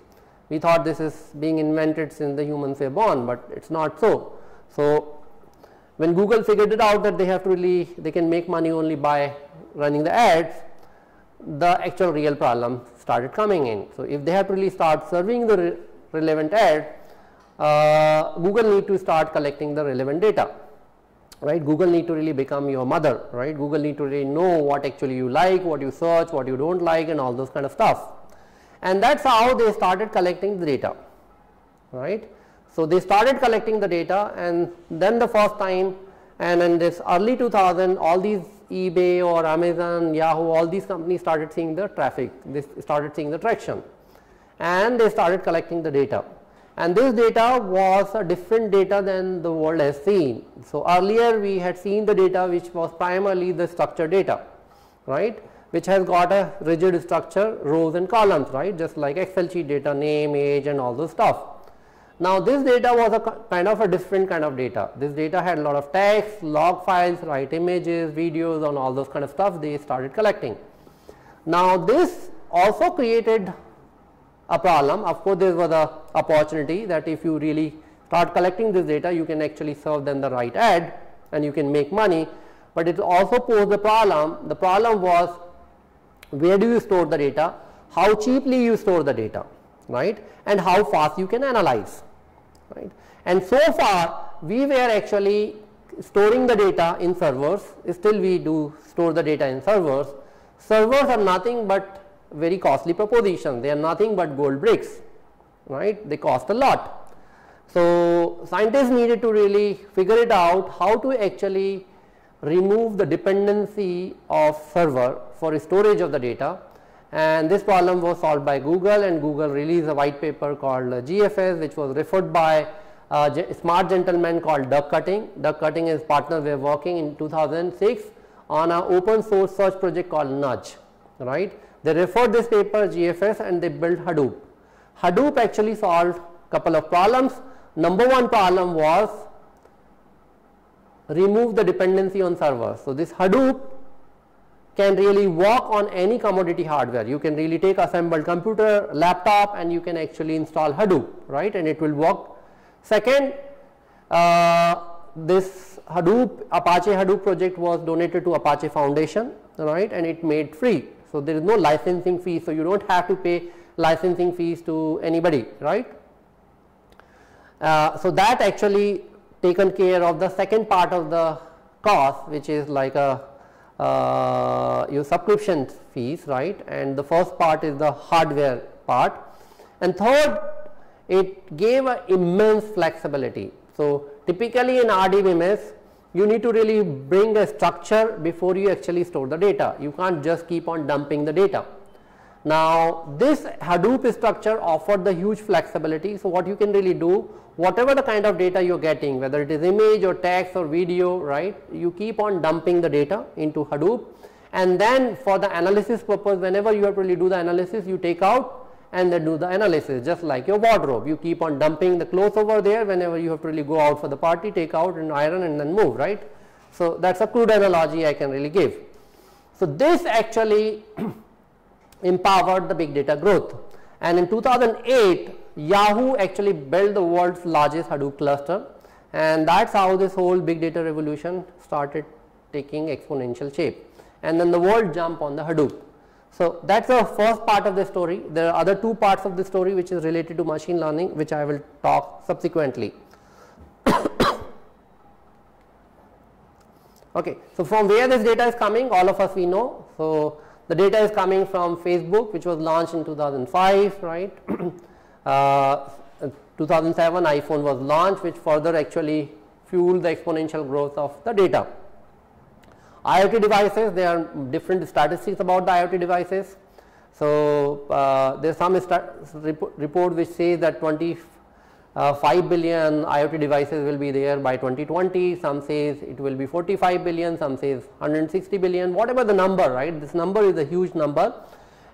We thought this is being invented since the humans were born, but it is not so. So, when Google figured it out that they have to really, they can make money only by running the ads, the actual real problem started coming in. So, if they have to really start serving the relevant ad, Google need to start collecting the relevant data, right. Google need to really become your mother, right. Google need to really know what actually you like, what you search, what you do not like, and all those kind of stuff. And that is how they started collecting the data, right. So, they started collecting the data, and then the first time, and in this early 2000, all these eBay or Amazon, Yahoo, all these companies started seeing the traffic, they started seeing the traction, and they started collecting the data. And this data was a different data than the world has seen. So, earlier we had seen the data which was primarily the structured data, right, which has got a rigid structure, rows and columns, right, just like Excel sheet data, name, age, and all those stuff. Now, this data was a kind of a different kind of data. This data had a lot of text, log files, right, images, videos, and all those kind of stuff they started collecting. Now, this also created a problem. Of course, there was a opportunity that if you really start collecting this data, you can actually serve them the right ad and you can make money, but it also posed a problem. The problem was, where do you store the data, how cheaply you store the data, right, and how fast you can analyze, right. And so far we were actually storing the data in servers. Still we do store the data in servers. Servers are nothing but very costly propositions. They are nothing but gold bricks, right, they cost a lot. So scientists needed to really figure it out how to actually remove the dependency of server for storage of the data, and this problem was solved by Google, and Google released a white paper called GFS, which was referred by a smart gentleman called Duck Cutting. Duck Cutting is partner we are working in 2006 on an open source search project called Nudge, right. They referred this paper GFS and they built Hadoop. Hadoop actually solved couple of problems. Number one problem was remove the dependency on servers. So this Hadoop can really work on any commodity hardware. You can really take assembled computer, laptop, and you can actually install Hadoop, right, and it will work. Second, this Hadoop, Apache Hadoop project was donated to Apache Foundation, right, and it made free. So there is no licensing fee, so you don't have to pay licensing fees to anybody, right. So that actually taken care of the second part of the cost, which is like a your subscription fees, right, and the first part is the hardware part, and third, it gave an immense flexibility. So typically in RDBMS you need to really bring a structure before you actually store the data. You can't just keep on dumping the data. Now this Hadoop structure offered the huge flexibility. So what you can really do, whatever the kind of data you are getting, whether it is image or text or video, right, you keep on dumping the data into Hadoop, and then for the analysis purpose, whenever you have to really do the analysis, you take out and then do the analysis, just like your wardrobe. You keep on dumping the clothes over there. Whenever you have to really go out for the party, take out and iron and then move, right. So that's a crude analogy I can really give. So this actually empowered the big data growth, and in 2008 Yahoo actually built the world's largest Hadoop cluster, and that's how this whole big data revolution started taking exponential shape, and then the world jumped on the Hadoop. So that's the first part of the story. There are other two parts of the story which is related to machine learning, which I will talk subsequently. Okay, so from where this data is coming, all of us we know. So the data is coming from Facebook, which was launched in 2005, right. 2007 iPhone was launched, which further actually fueled the exponential growth of the data. IoT devices, there are different statistics about the IoT devices. So there is some report which says that 25 billion IoT devices will be there by 2020. Some says it will be 45 billion, some says 160 billion, whatever the number, right. This number is a huge number,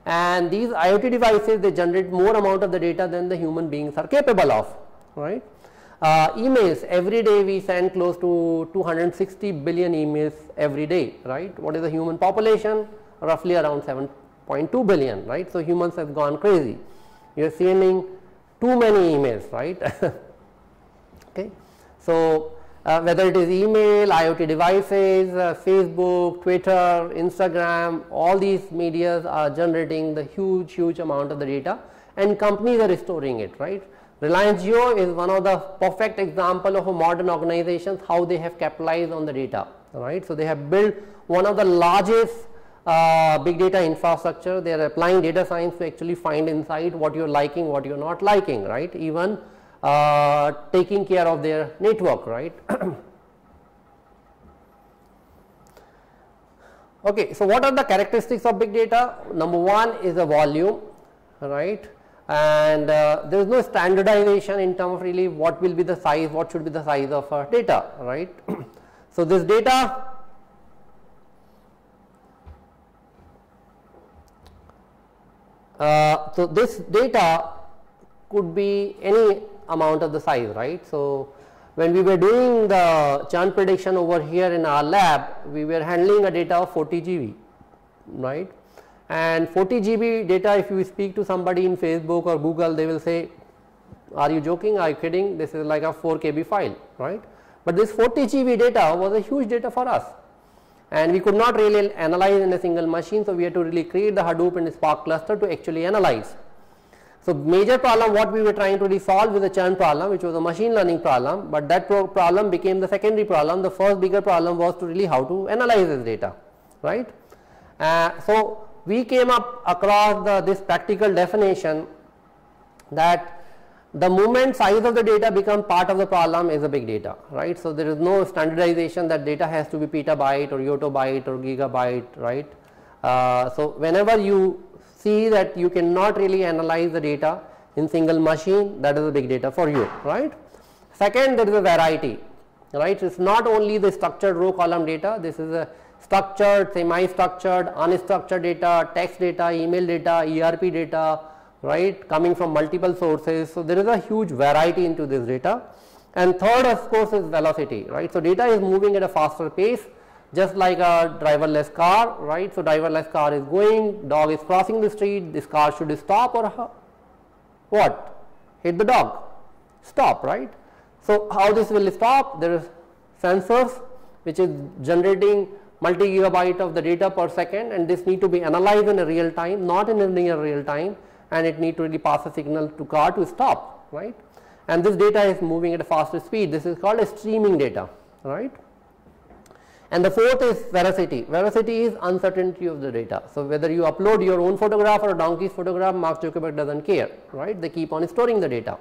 and these IoT devices, they generate more amount of the data than the human beings are capable of, right. Emails, every day we send close to 260 billion emails every day, right. What is the human population? Roughly around 7.2 billion, right. So humans have gone crazy. You are sending too many emails, right. Okay. So whether it is email, IoT devices, Facebook, Twitter, Instagram, all these medias are generating the huge amount of the data, and companies are storing it, right. Reliance Jio is one of the perfect example of a modern organizations, how they have capitalized on the data, right. So they have built one of the largest big data infrastructure. They are applying data science to actually find inside what you are liking, what you are not liking, right, even taking care of their network, right. Okay, so what are the characteristics of big data? Number one is the volume, right, and there is no standardization in terms of really what will be the size, what should be the size of data, right. So this data so this data could be any amount of the size, right. So when we were doing the churn prediction over here in our lab, we were handling a data of 40 GB, right, and 40 GB data, if you speak to somebody in Facebook or Google, they will say, are you joking, are you kidding, this is like a 4 KB file, right. But this 40 GB data was a huge data for us, and we could not really analyze in a single machine. So, we had to really create the Hadoop and Spark cluster to actually analyze. So, major problem what we were trying to resolve is the churn problem, which was a machine learning problem, but that problem became the secondary problem. The first bigger problem was to really how to analyze this data, right. So, we came up across this practical definition that the moment size of the data become part of the problem is a big data, right. So, there is no standardization that data has to be petabyte or yottabyte or gigabyte, right. So, whenever you see that you cannot really analyze the data in single machine, that is a big data for you, right. Second, there is a variety, right. It is not only the structured row column data, this is a structured, semi-structured, unstructured data, text data, email data, ERP data, right, coming from multiple sources. So, there is a huge variety into this data. And third, of course, is velocity, right. So, data is moving at a faster pace, just like a driverless car, right. So, driverless car is going, dog is crossing the street, this car should stop or what? Hit the dog, stop, right. So, how this will stop? There is sensors which is generating multi-gigabyte of the data per second, and this need to be analyzed in a real time, not in a near real time, and it need to really pass a signal to car to stop, right. And this data is moving at a faster speed. This is called a streaming data, right. And the fourth is veracity. Veracity is uncertainty of the data. So, whether you upload your own photograph or a donkey's photograph, Mark Zuckerberg doesn't care, right. They keep on storing the data.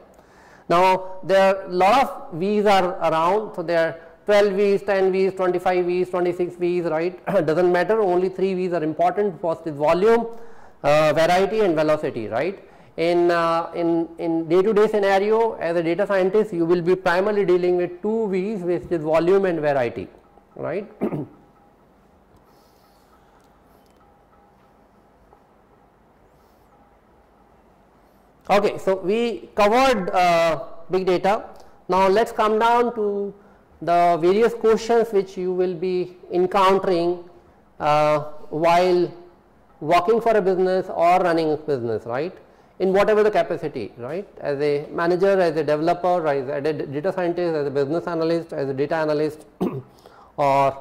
Now, there are a lot of V's are around. So, there are 12 V's, 10 V's, 25 V's, 26 V's, right. Doesn't matter, only 3 V's are important. First is volume, variety and velocity, right. In day-to-day scenario, as a data scientist, you will be primarily dealing with 2 V's, which is volume and variety, right. Okay, so we covered big data. Now, let us come down to the various questions which you will be encountering while working for a business or running a business, right, in whatever the capacity, right, as a manager, as a developer, as a data scientist, as a business analyst, as a data analyst or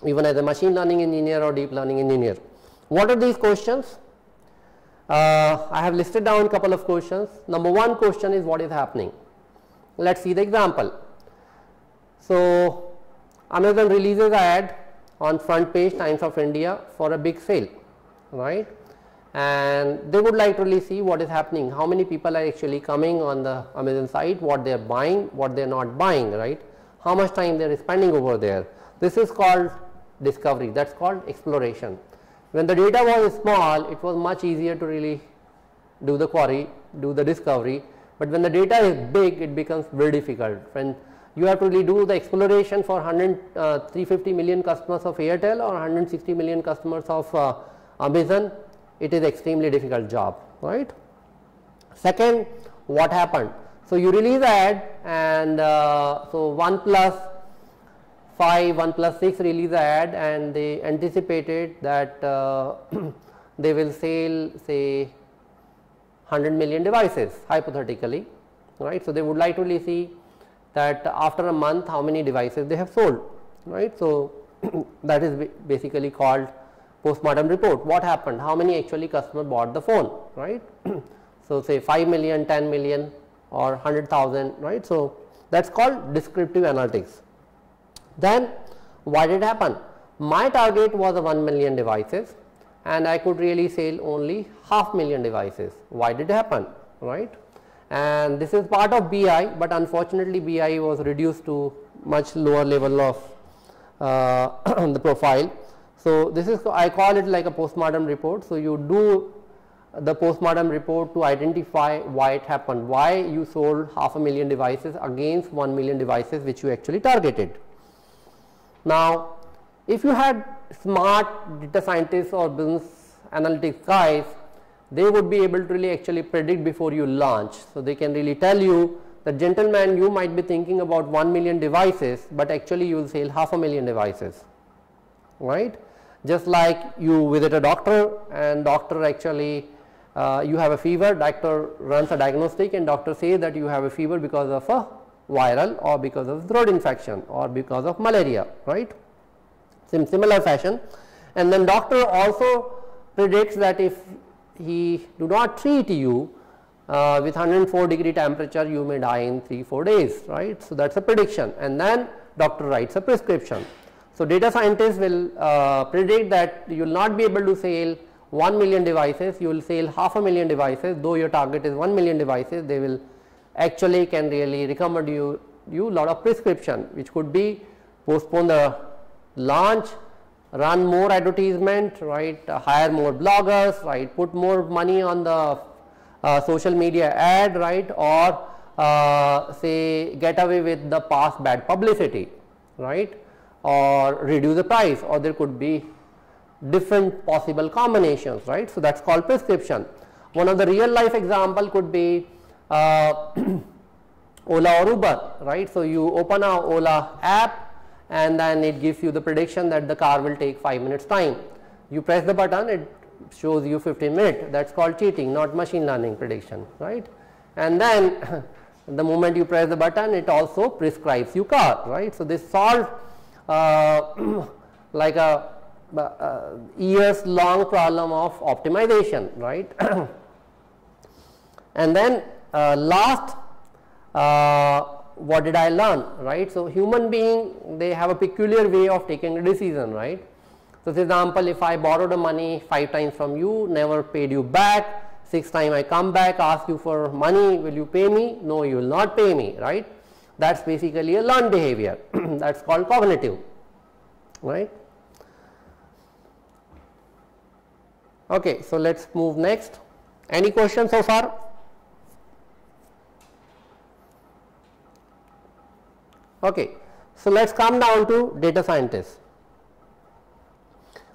even as a machine learning engineer or deep learning engineer. What are these questions? I have listed down a couple of questions. Number one question is what is happening. Let us see the example. So, Amazon releases an ad on front page Times of India for a big sale, right, and they would like to really see what is happening, how many people are actually coming on the Amazon site, what they are buying, what they are not buying, right, how much time they are spending over there. This is called discovery, that is called exploration. When the data was small, it was much easier to really do the query, do the discovery, but when the data is big, it becomes very difficult. When you have to really do the exploration for 350 million customers of Airtel or 160 million customers of Amazon, it is extremely difficult job, right. Second, what happened? So, you release the ad and so 1 plus 5, 1 plus 6 release the ad, and they anticipated that they will sell say 100 million devices hypothetically, right. So, they would like to really see that after a month how many devices they have sold, right. So, that is basically called postmortem report. What happened? How many actually customers bought the phone, right. So, say 5 million, 10 million or 100,000, right. So, that is called descriptive analytics. Then what did happen? My target was 1 million devices and I could really sell only 500,000 devices. Why did it happen, right? And this is part of BI, but unfortunately BI was reduced to much lower level of the profile. So, this is, I call it like a postmortem report. So, you do the postmortem report to identify why it happened, why you sold 500,000 devices against 1 million devices which you actually targeted. Now, if you had smart data scientists or business analytics guys, they would be able to really actually predict before you launch. So, they can really tell you that, gentlemen, you might be thinking about 1 million devices, but actually you will sell 500,000 devices, right. Just like you visit a doctor and doctor actually you have a fever, doctor runs a diagnostic and doctor says that you have a fever because of a viral or because of throat infection or because of malaria, right, in similar fashion. And then doctor also predicts that if he do not treat you with 104-degree temperature, you may die in 3-4 days, right. So, that is a prediction, and then doctor writes a prescription. So, data scientists will predict that you will not be able to sell 1 million devices, you will sell 500,000 devices, though your target is 1 million devices, they will actually can really recommend you lot of prescription, which could be postpone the launch, run more advertisement, right, hire more bloggers, right, put more money on the social media ad, right, or say get away with the past bad publicity, right, or reduce the price, or there could be different possible combinations, right. So, that is called prescription. One of the real life example could be Ola or Uber, right. So, you open a Ola app and then it gives you the prediction that the car will take 5 minutes time. You press the button, it shows you 15 minutes, that is called cheating, not machine learning prediction, right. And then the moment you press the button, it also prescribes you car, right. So, this solved like a years long problem of optimization, right. And then last what did I learn, right. So, human being, they have a peculiar way of taking a decision, right. So, for example, if I borrowed the money 5 times from you, never paid you back, 6th time I come back, ask you for money, will you pay me? No, you will not pay me, right. That is basically a learned behavior that is called cognitive, right. Okay, so let us move next. Any questions so far? Okay, so let us come down to data scientists.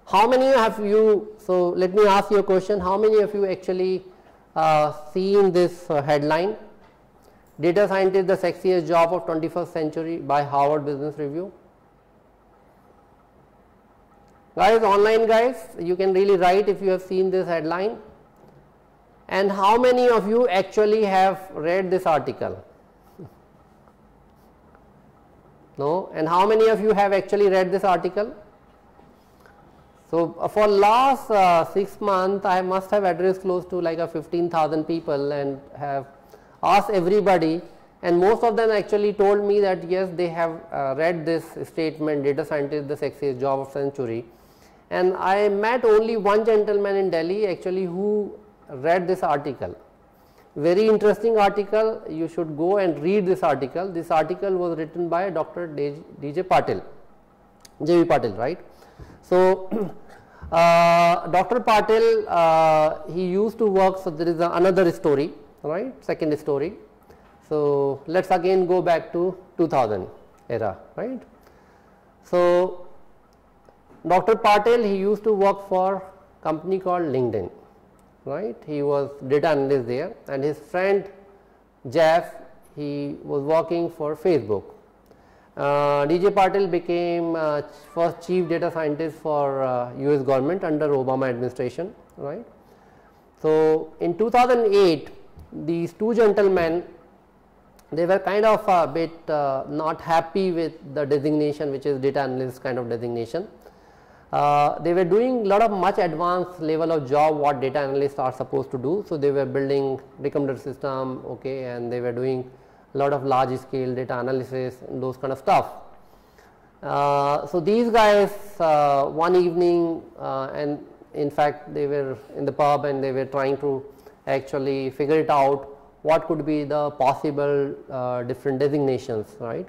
How many have you, so let me ask you a question, how many of you actually seen this headline, data scientist the sexiest job of 21st century by Harvard Business Review? Guys, online guys, you can really write if you have seen this headline. And how many of you actually have read this article? No, and how many of you have actually read this article? So, for last 6 months, I must have addressed close to like a 15,000 people and have asked everybody, and most of them actually told me that yes, they have read this statement, data scientist the sexiest job of century. And I met only one gentleman in Delhi actually who read this article. Very interesting article, you should go and read this article. This article was written by Dr. J.V. Patil, right. So, Dr. Patil, he used to work, so there is another story, right, second story. So, let us again go back to 2000 era, right. So, Dr. Patil, he used to work for company called LinkedIn, right. He was data analyst there, and his friend Jeff, he was working for Facebook. DJ Patil became first chief data scientist for US government under Obama administration, right. So, in 2008, these two gentlemen, they were kind of a bit not happy with the designation, which is data analyst kind of designation. They were doing lot of much advanced level of job what data analysts are supposed to do. So, they were building recommender system, okay, and they were doing lot of large scale data analysis and those kind of stuff. So, these guys one evening and in fact, they were in the pub and they were trying to actually figure it out what could be the possible different designations, right.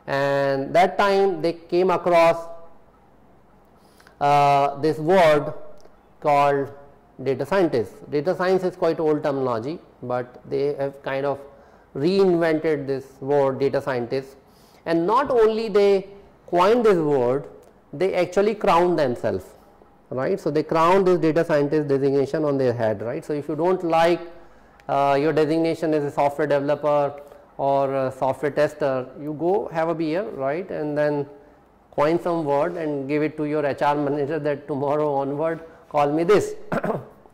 And that time they came across this word called data scientist. Data science is quite old terminology, but they have kind of reinvented this word data scientist, and not only they coined this word, they actually crowned themselves, right. So, they crowned this data scientist designation on their head, right. So, if you do not like your designation as a software developer or a software tester, you go have a beer, right, and then coin some word and give it to your HR manager that tomorrow onward call me this,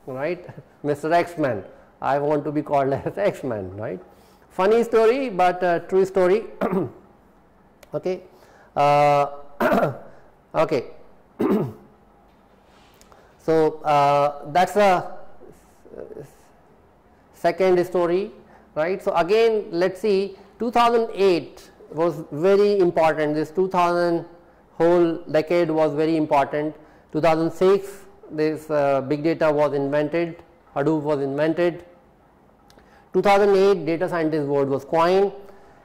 right, Mr. X-Man, I want to be called as X-Man, right. Funny story, but true story. Okay. Okay. So that's a second story, right. So again, let's see, 2008 was very important. This 2000 whole decade was very important. 2006, this big data was invented, Hadoop was invented. 2008, data scientist word was coined,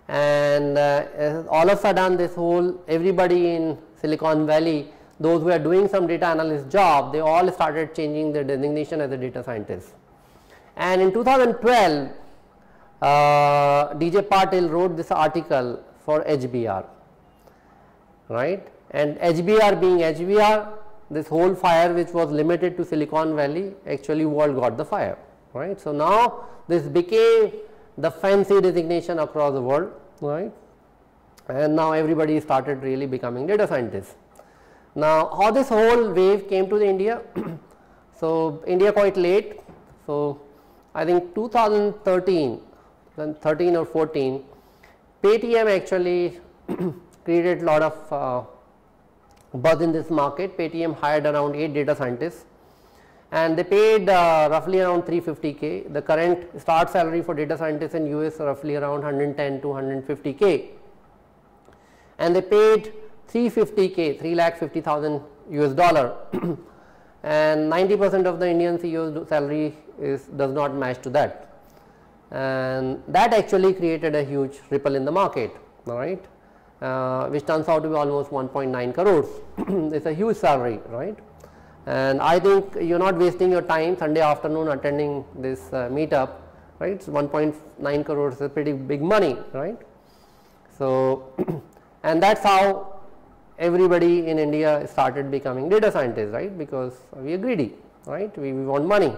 and all of a sudden this whole, everybody in Silicon Valley, those who are doing some data analyst job, they all started changing their designation as a data scientist. And in 2012, DJ Patil wrote this article for HBR, right, and HBR being HBR, this whole fire which was limited to Silicon Valley, actually world got the fire, right. So now this became the fancy designation across the world, right, and now everybody started really becoming data scientists. Now how this whole wave came to the India? So India quite late, so I think 2013 or 14, Paytm actually created a lot of buzz in this market. Paytm hired around 8 data scientists, and they paid roughly around 350K. The current start salary for data scientists in US roughly around 110 to 150K, and they paid 350K, 3,50,000 US dollar, and 90% of the Indian CEO's salary does not match to that, and that actually created a huge ripple in the market, right, which turns out to be almost 1.9 crores. It's a huge salary, right. And I think you're not wasting your time Sunday afternoon attending this meetup, right. So 1.9 crores is pretty big money, right. So and that's how everybody in India started becoming data scientists, right, because we are greedy, right, we want money.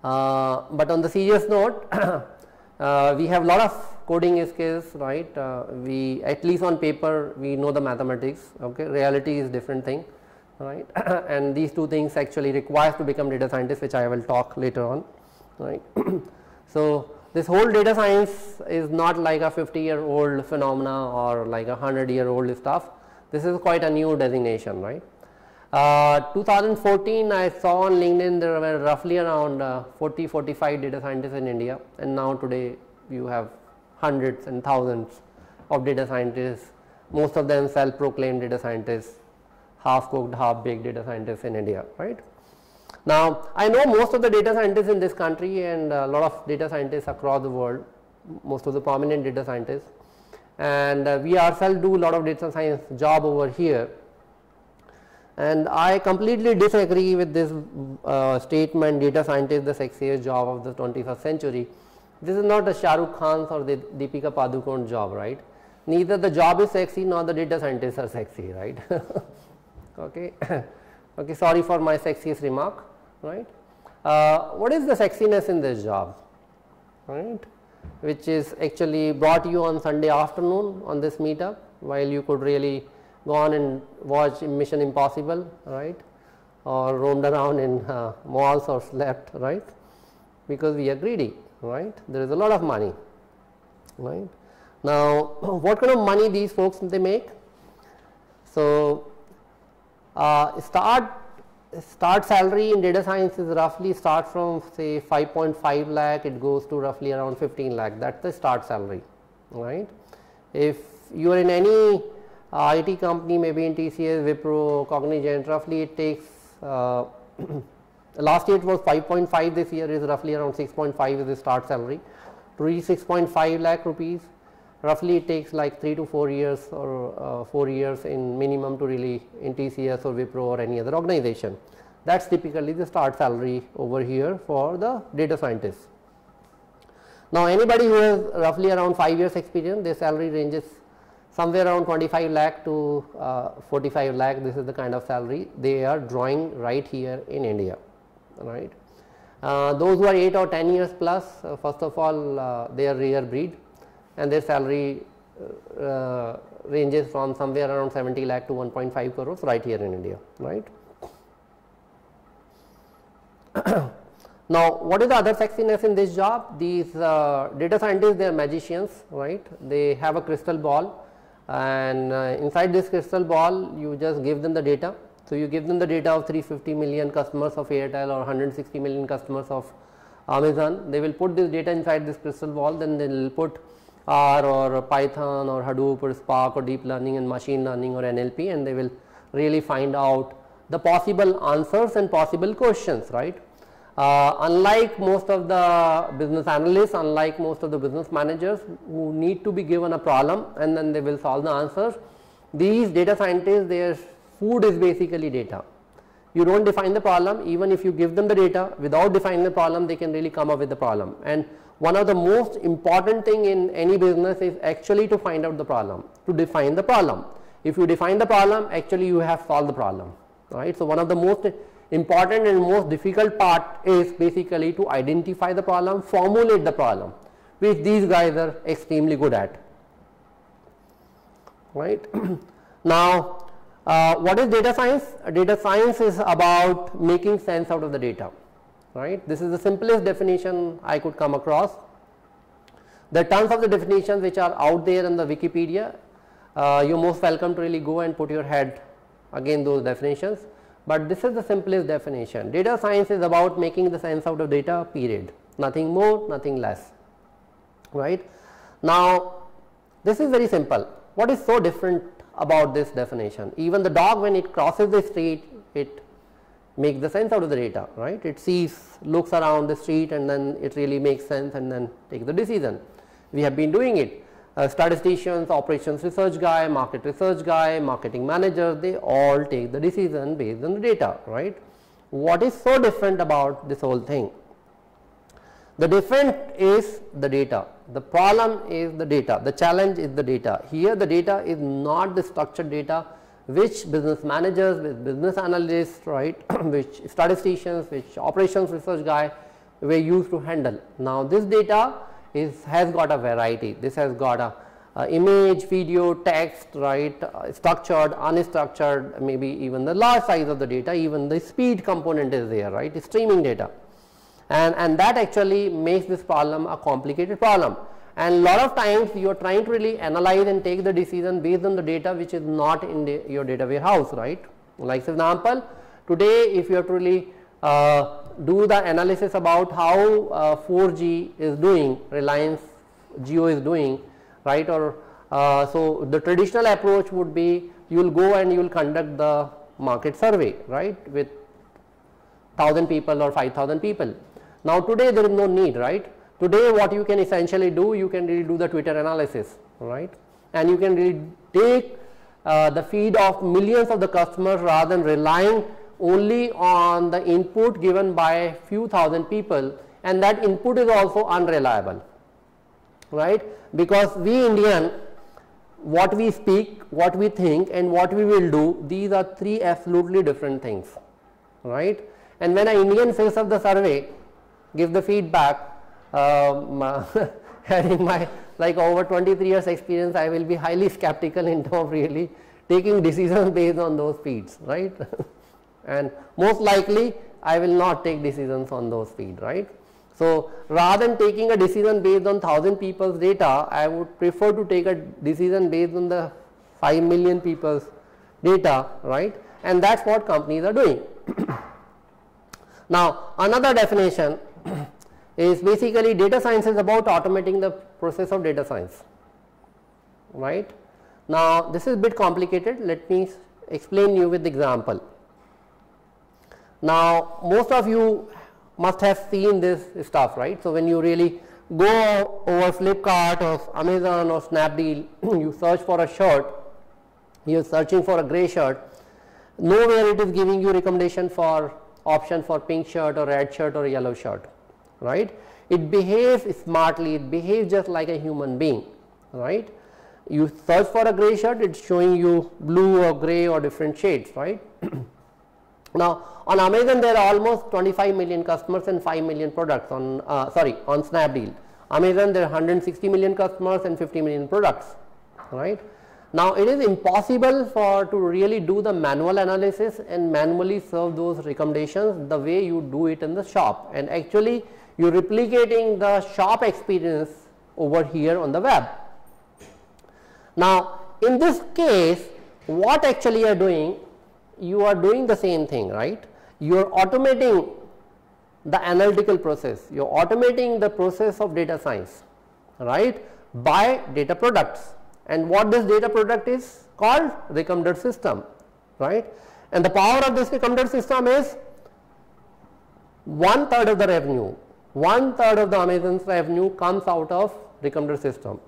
But on the serious note, we have a lot of coding skills, right, we, at least on paper, we know the mathematics, okay, reality is different thing, right, and these two things actually requires to become data scientists, which I will talk later on, right. So this whole data science is not like a 50-year-old phenomena or like a 100-year-old stuff. This is quite a new designation, right. 2014, I saw on LinkedIn there were roughly around 40-45 data scientists in India, and now today you have hundreds and thousands of data scientists, most of them self-proclaimed data scientists, half-cooked, half-baked data scientists in India, right. Now I know most of the data scientists in this country and a lot of data scientists across the world, most of the prominent data scientists, and we ourselves do a lot of data science job over here, and I completely disagree with this statement, data scientist the sexiest job of the 21st century. This is not the Shah Rukh Khan's or the Deepika Padukone's job, right. Neither the job is sexy nor the data scientists are sexy, right. Okay. Okay, sorry for my sexiest remark, right. What is the sexiness in this job, right, which is actually brought you on Sunday afternoon on this meetup, while you could really go on and watch Mission Impossible, right, or roamed around in malls or slept, right, because we are greedy, right. There is a lot of money, right. Now what kind of money these folks they make? So start salary in data science is roughly start from say 5.5 lakh, it goes to roughly around 15 lakh, that's the start salary, right. If you are in any IT company, maybe in TCS, Wipro, Cognizant, roughly it takes last year it was 5.5, this year is roughly around 6.5 is the start salary. To reach 6.5 lakh rupees, roughly it takes like 3 to 4 years or 4 years in minimum to really in TCS or Wipro or any other organization. That's typically the start salary over here for the data scientists. Now anybody who has roughly around 5 years experience, their salary ranges somewhere around 25 lakh to 45 lakh. This is the kind of salary they are drawing right here in India, right. Those who are 8 or 10 years plus, first of all they are rare breed, and their salary ranges from somewhere around 70 lakh to 1.5 crores right here in India, right. Now, what is the other sexiness in this job? These data scientists, they are magicians, right. They have a crystal ball, and inside this crystal ball you just give them the data. So, you give them the data of 350 million customers of Airtel or 160 million customers of Amazon. They will put this data inside this crystal ball, then they will put R or Python or Hadoop or Spark or deep learning and machine learning or NLP, and they will really find out the possible answers and possible questions, right. Unlike most of the business analysts, unlike most of the business managers who need to be given a problem and then they will solve the answers, these data scientists, their food is basically data. You don't define the problem, even if you give them the data without defining the problem, they can really come up with the problem. And one of the most important thing in any business is actually to find out the problem, to define the problem. If you define the problem, actually you have solved the problem, right. So, one of the most important and most difficult part is basically to identify the problem, formulate the problem, which these guys are extremely good at, right. Now, what is data science? Data science is about making sense out of the data, right. This is the simplest definition I could come across. There are tons of the definitions which are out there in the Wikipedia. You're most welcome to really go and put your head again those definitions, but this is the simplest definition. Data science is about making the sense out of data, period, nothing more, nothing less, right. Now, this is very simple. What is so different about this definition? Even the dog, when it crosses the street, it makes the sense out of the data, right. It sees, looks around the street, and then it really makes sense and then takes the decision. We have been doing it. Statisticians, operations research guy, market research guy, marketing managers, they all take the decision based on the data, right. What is so different about this whole thing? The different is the data, the problem is the data, the challenge is the data. Here the data is not the structured data which business managers, with business analysts, right, which statisticians, which operations research guy were used to handle. Now, this data has got a variety. This has got a image, video, text, right, structured, unstructured, maybe even the large size of the data, even the speed component is there, right, streaming data, and that actually makes this problem a complicated problem. And a lot of times you are trying to really analyze and take the decision based on the data which is not in your data warehouse, right. Like for example, today if you have to really do the analysis about how 4G is doing, Reliance Jio is doing, right, or so the traditional approach would be you will go and you will conduct the market survey, right, with 1000 people or 5000 people. Now, today there is no need, right. Today what you can essentially do, you can really do the Twitter analysis, right, and you can really take the feed of millions of the customers rather than relying only on the input given by few thousand people, and that input is also unreliable, right, because we Indian, what we speak, what we think and what we will do, these are three absolutely different things, right. And when an Indian fills up the survey, give the feedback, having my like over 23 years experience, I will be highly skeptical in terms of really taking decisions based on those feeds, right. And most likely I will not take decisions on those feeds, right. So, rather than taking a decision based on 1000 people's data, I would prefer to take a decision based on the 5 million people's data, right, and that is what companies are doing. Now, another definition is basically data science is about automating the process of data science, right. Now, this is a bit complicated, let me explain you with example. Now, most of you must have seen this stuff, right. So, when you really go over Flipkart or Amazon or Snapdeal, you search for a shirt, you are searching for a grey shirt, nowhere it is giving you recommendation for option for pink shirt or red shirt or yellow shirt, right. It behaves smartly, it behaves just like a human being, right. You search for a grey shirt, it is showing you blue or grey or different shades, right. Now, on Amazon there are almost 25 million customers and 5 million products on on Snapdeal. Amazon there are 160 million customers and 50 million products, right. Now, it is impossible to really do the manual analysis and manually serve those recommendations the way you do it in the shop, and actually you are replicating the shop experience over here on the web. Now, in this case, what actually you are doing the same thing, right? You are automating the analytical process, you are automating the process of data science, right, by data products. And what this data product is called? Recommender system, right? And the power of this recommender system is 1/3 of the revenue, 1/3 of the Amazon's revenue comes out of recommender system.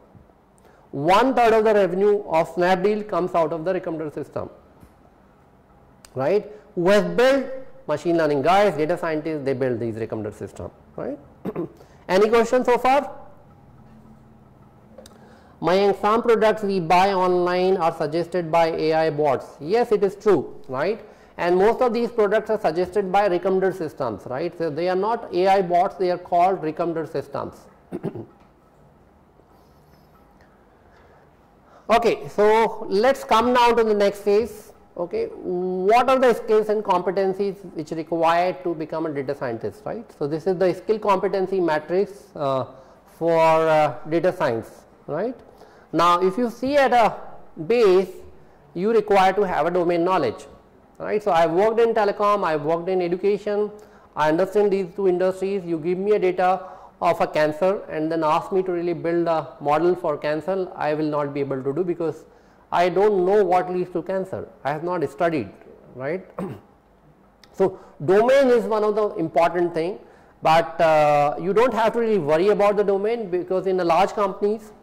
1/3 of the revenue of Snapdeal comes out of the recommender system, right? Who has built? Machine learning guys, data scientists, they build these recommender system, right? Any questions so far? Some products we buy online are suggested by AI bots. Yes, it is true, right? And most of these products are suggested by recommender systems, right? So they are not AI bots, they are called recommender systems. Okay, so let's come now to the next phase. Okay, what are the skills and competencies which are required to become a data scientist, right? So this is the skill competency matrix for data science, right? Now, if you see at a base, you require to have a domain knowledge, right? So I have worked in telecom, I have worked in education, I understand these two industries. You give me a data of a cancer and then ask me to really build a model for cancer, I will not be able to do, because I do not know what leads to cancer, I have not studied, right. So domain is one of the important thing, but you do not have to really worry about the domain, because in the large companies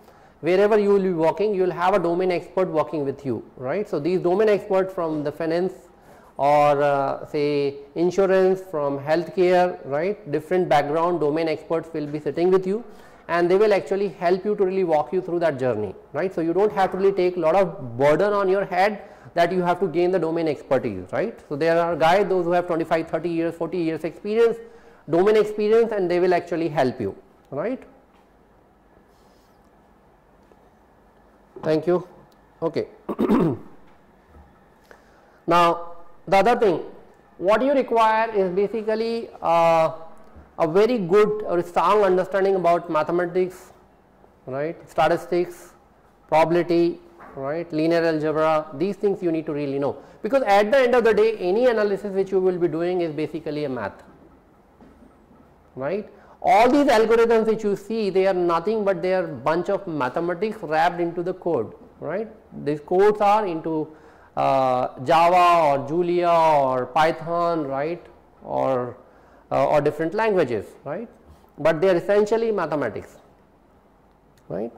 wherever you will be working, you will have a domain expert working with you, right. So these domain experts from the finance or say insurance, from healthcare, right, different background domain experts will be sitting with you, and they will actually help you to really walk you through that journey, right. So you do not have to really take a lot of burden on your head that you have to gain the domain expertise, right. So there are guys, those who have 25, 30 years, 40 years experience, domain experience, and they will actually help you, right. Thank you. Okay. Now, the other thing, what you require is basically a very good or strong understanding about mathematics, right, statistics, probability, right, linear algebra. These things you need to really know, because at the end of the day, any analysis which you will be doing is basically a math, right. All these algorithms which you see, they are nothing but they are bunch of mathematics wrapped into the code, right. These codes are into Java or Julia or Python, right, or different languages, right, but they are essentially mathematics, right.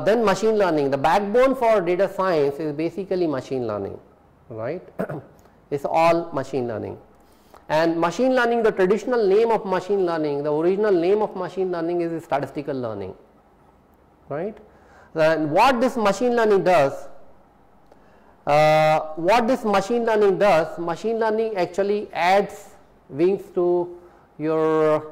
Then machine learning, the backbone for data science is basically machine learning, right. It's all machine learning. And machine learning, the traditional name of machine learning, the original name of machine learning is statistical learning, right. And what this machine learning does, machine learning actually adds wings to your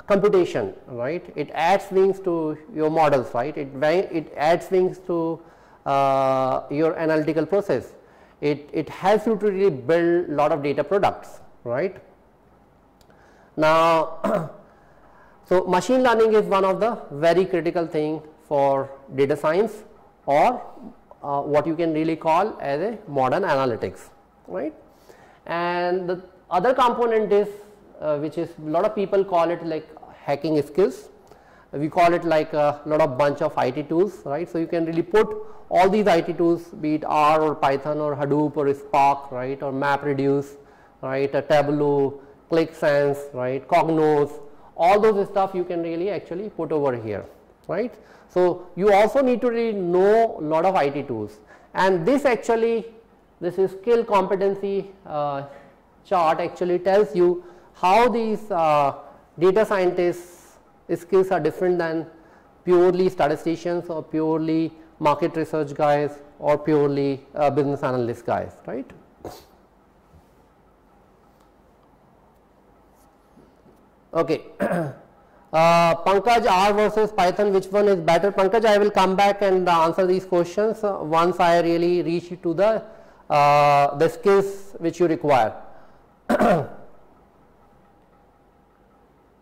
computation, right. It adds wings to your models, right. It adds wings to your analytical process. It helps you to really build lot of data products, right. Now, so machine learning is one of the very critical thing for data science, or what you can really call as a modern analytics, right. And the other component is which is a lot of people call it like hacking skills. We call it like a lot of bunch of IT tools, right. So you can really put all these IT tools, be it R or Python or Hadoop or Spark, right, or MapReduce, right, a Tableau, ClickSense, right, Cognos, all those stuff you can really actually put over here, right. So you also need to really know a lot of IT tools, and this is skill competency chart actually tells you how these data scientists skills are different than purely statisticians or purely market research guys or purely business analyst guys, right. Okay. Pankaj, R versus Python, which one is better? Pankaj, I will come back and answer these questions once I really reach to the skills which you require.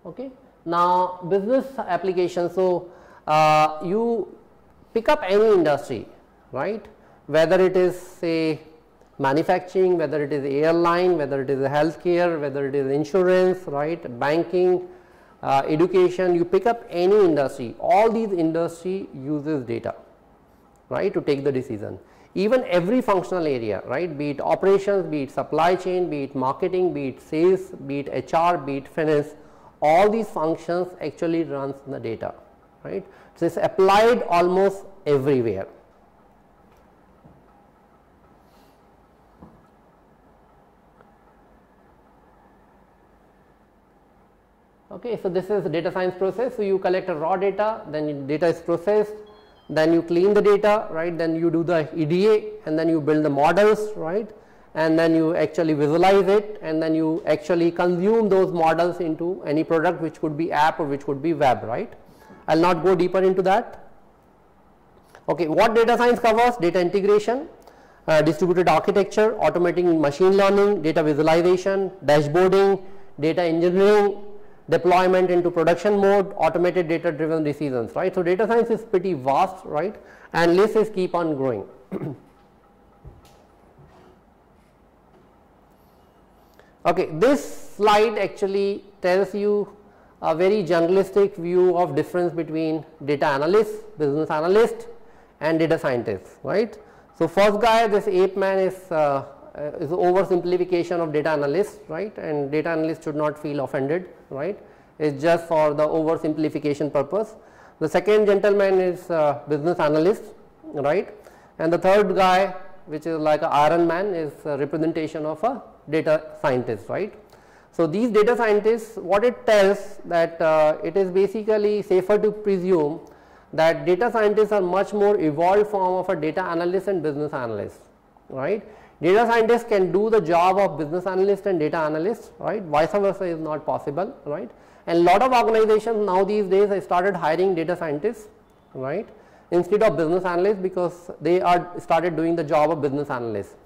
Okay. Now, business application. So, you pick up any industry, right? Whether it is say manufacturing, whether it is airline, whether it is healthcare, whether it is insurance, right? Banking, education. You pick up any industry. All these industry uses data, right, to take the decision. Even every functional area, right, be it operations, be it supply chain, be it marketing, be it sales, be it HR, be it finance, all these functions actually runs the data, right. So, it is applied almost everywhere. Okay, so this is the data science process. So, you collect a raw data, then data is processed, then you clean the data, right, then you do the EDA and then you build the models, right, and then you actually visualize it and then you actually consume those models into any product which could be app or which could be web, right. I will not go deeper into that. Okay, what data science covers? Data integration, distributed architecture, automating machine learning, data visualization, dashboarding, data engineering, deployment into production mode, automated data driven decisions, right. So, data science is pretty vast, right, and list is keep on growing. Okay, this slide actually tells you a very generalistic view of difference between data analyst, business analyst and data scientist, right. So, first guy, this ape man is oversimplification of data analyst, right, and data analyst should not feel offended, right, it is just for the oversimplification purpose. The second gentleman is business analyst, right, and the third guy, which is like a Iron Man, is a representation of a data scientist, right. So, these data scientists, what it tells that it is basically safer to presume that data scientists are much more evolved form of a data analyst and business analyst, right. Data scientists can do the job of business analyst and data analyst, right, vice versa is not possible, right, and lot of organizations now these days have started hiring data scientists, right, instead of business analysts, because they are started doing the job of business analysts.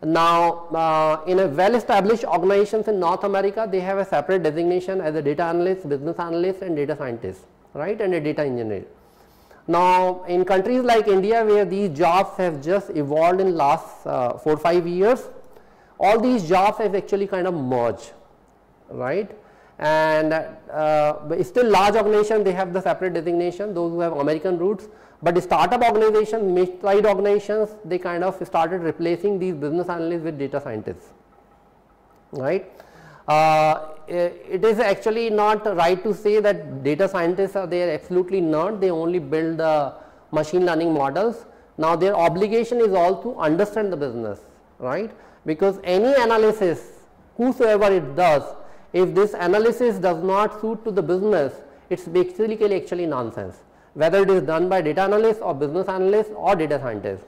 Now, in a well established organizations in North America, they have a separate designation as a data analyst, business analyst and data scientist, right, and a data engineer. Now, in countries like India, where these jobs have just evolved in last 4-5 years, all these jobs have actually kind of merged, right, and still large organizations, they have the separate designation, those who have American roots, but the startup organizations, mid-sized organizations, they kind of started replacing these business analysts with data scientists, right. It is actually not right to say that data scientists are there, absolutely not, they only build the machine learning models. Now, their obligation is all to understand the business, right, because any analysis, whosoever it does, if this analysis does not suit to the business, it is basically actually nonsense, whether it is done by data analyst or business analyst or data scientist.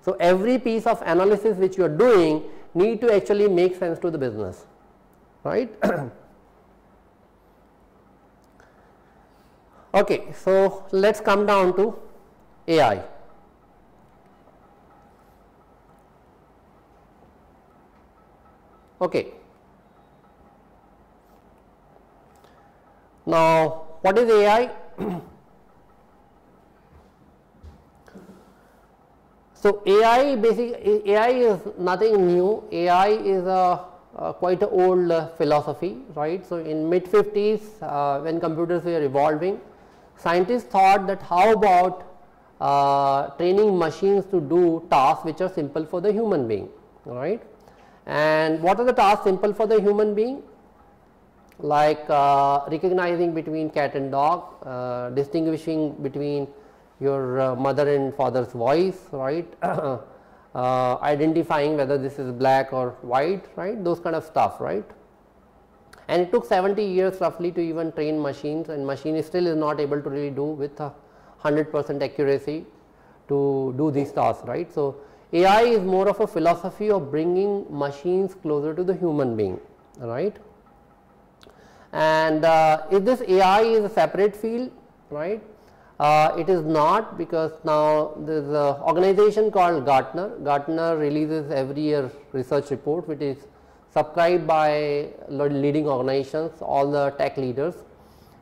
So, every piece of analysis which you are doing need to actually make sense to the business, right. Okay, so let us come down to AI. Okay. Now, what is AI? So, AI basically, AI is nothing new, AI is a quite an old philosophy, right. So, in mid 50s when computers were evolving, scientists thought that how about training machines to do tasks which are simple for the human being, right. And what are the tasks simple for the human being? Like recognizing between cat and dog, distinguishing between your mother and father's voice, right, identifying whether this is black or white, right, those kind of stuff, right. And it took 70 years roughly to even train machines, and machine still is not able to really do with 100% accuracy to do these tasks, right. So, AI is more of a philosophy of bringing machines closer to the human being, right. And if this AI is a separate field, right? It is not, because now there is an organization called Gartner. Gartner releases every year research report which is subscribed by leading organizations, all the tech leaders.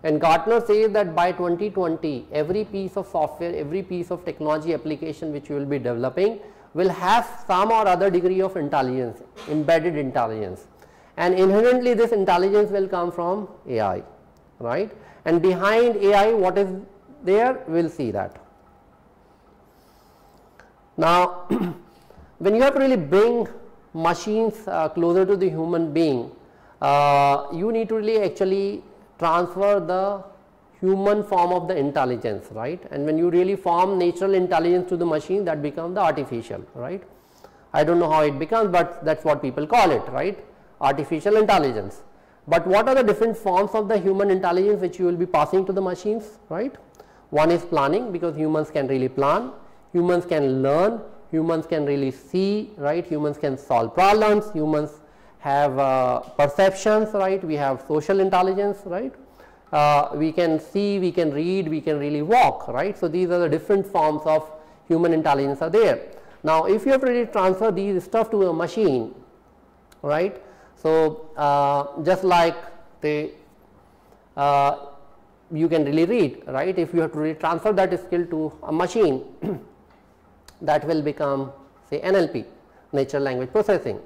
And Gartner says that by 2020, every piece of software, every piece of technology application which you will be developing will have some or other degree of intelligence, embedded intelligence. And inherently this intelligence will come from AI, right? And behind AI, what is there, we will see that. Now, when you have to really bring machines closer to the human being, you need to really actually transfer the human form of the intelligence, right? And when you really form natural intelligence to the machine, that becomes the artificial, right? I don't know how it becomes, but that's what people call it, right? Artificial intelligence. But what are the different forms of the human intelligence which you will be passing to the machines, right? One is planning, because humans can really plan, humans can learn, humans can really see, right? Humans can solve problems, humans have perceptions, right? We have social intelligence, right? We can see, we can read, we can really walk, right? So these are the different forms of human intelligence are there. Now, if you have to really transfer these stuff to a machine, right? So just like the you can really read, right? If you have to really transfer that skill to a machine, that will become, say, NLP, natural language processing.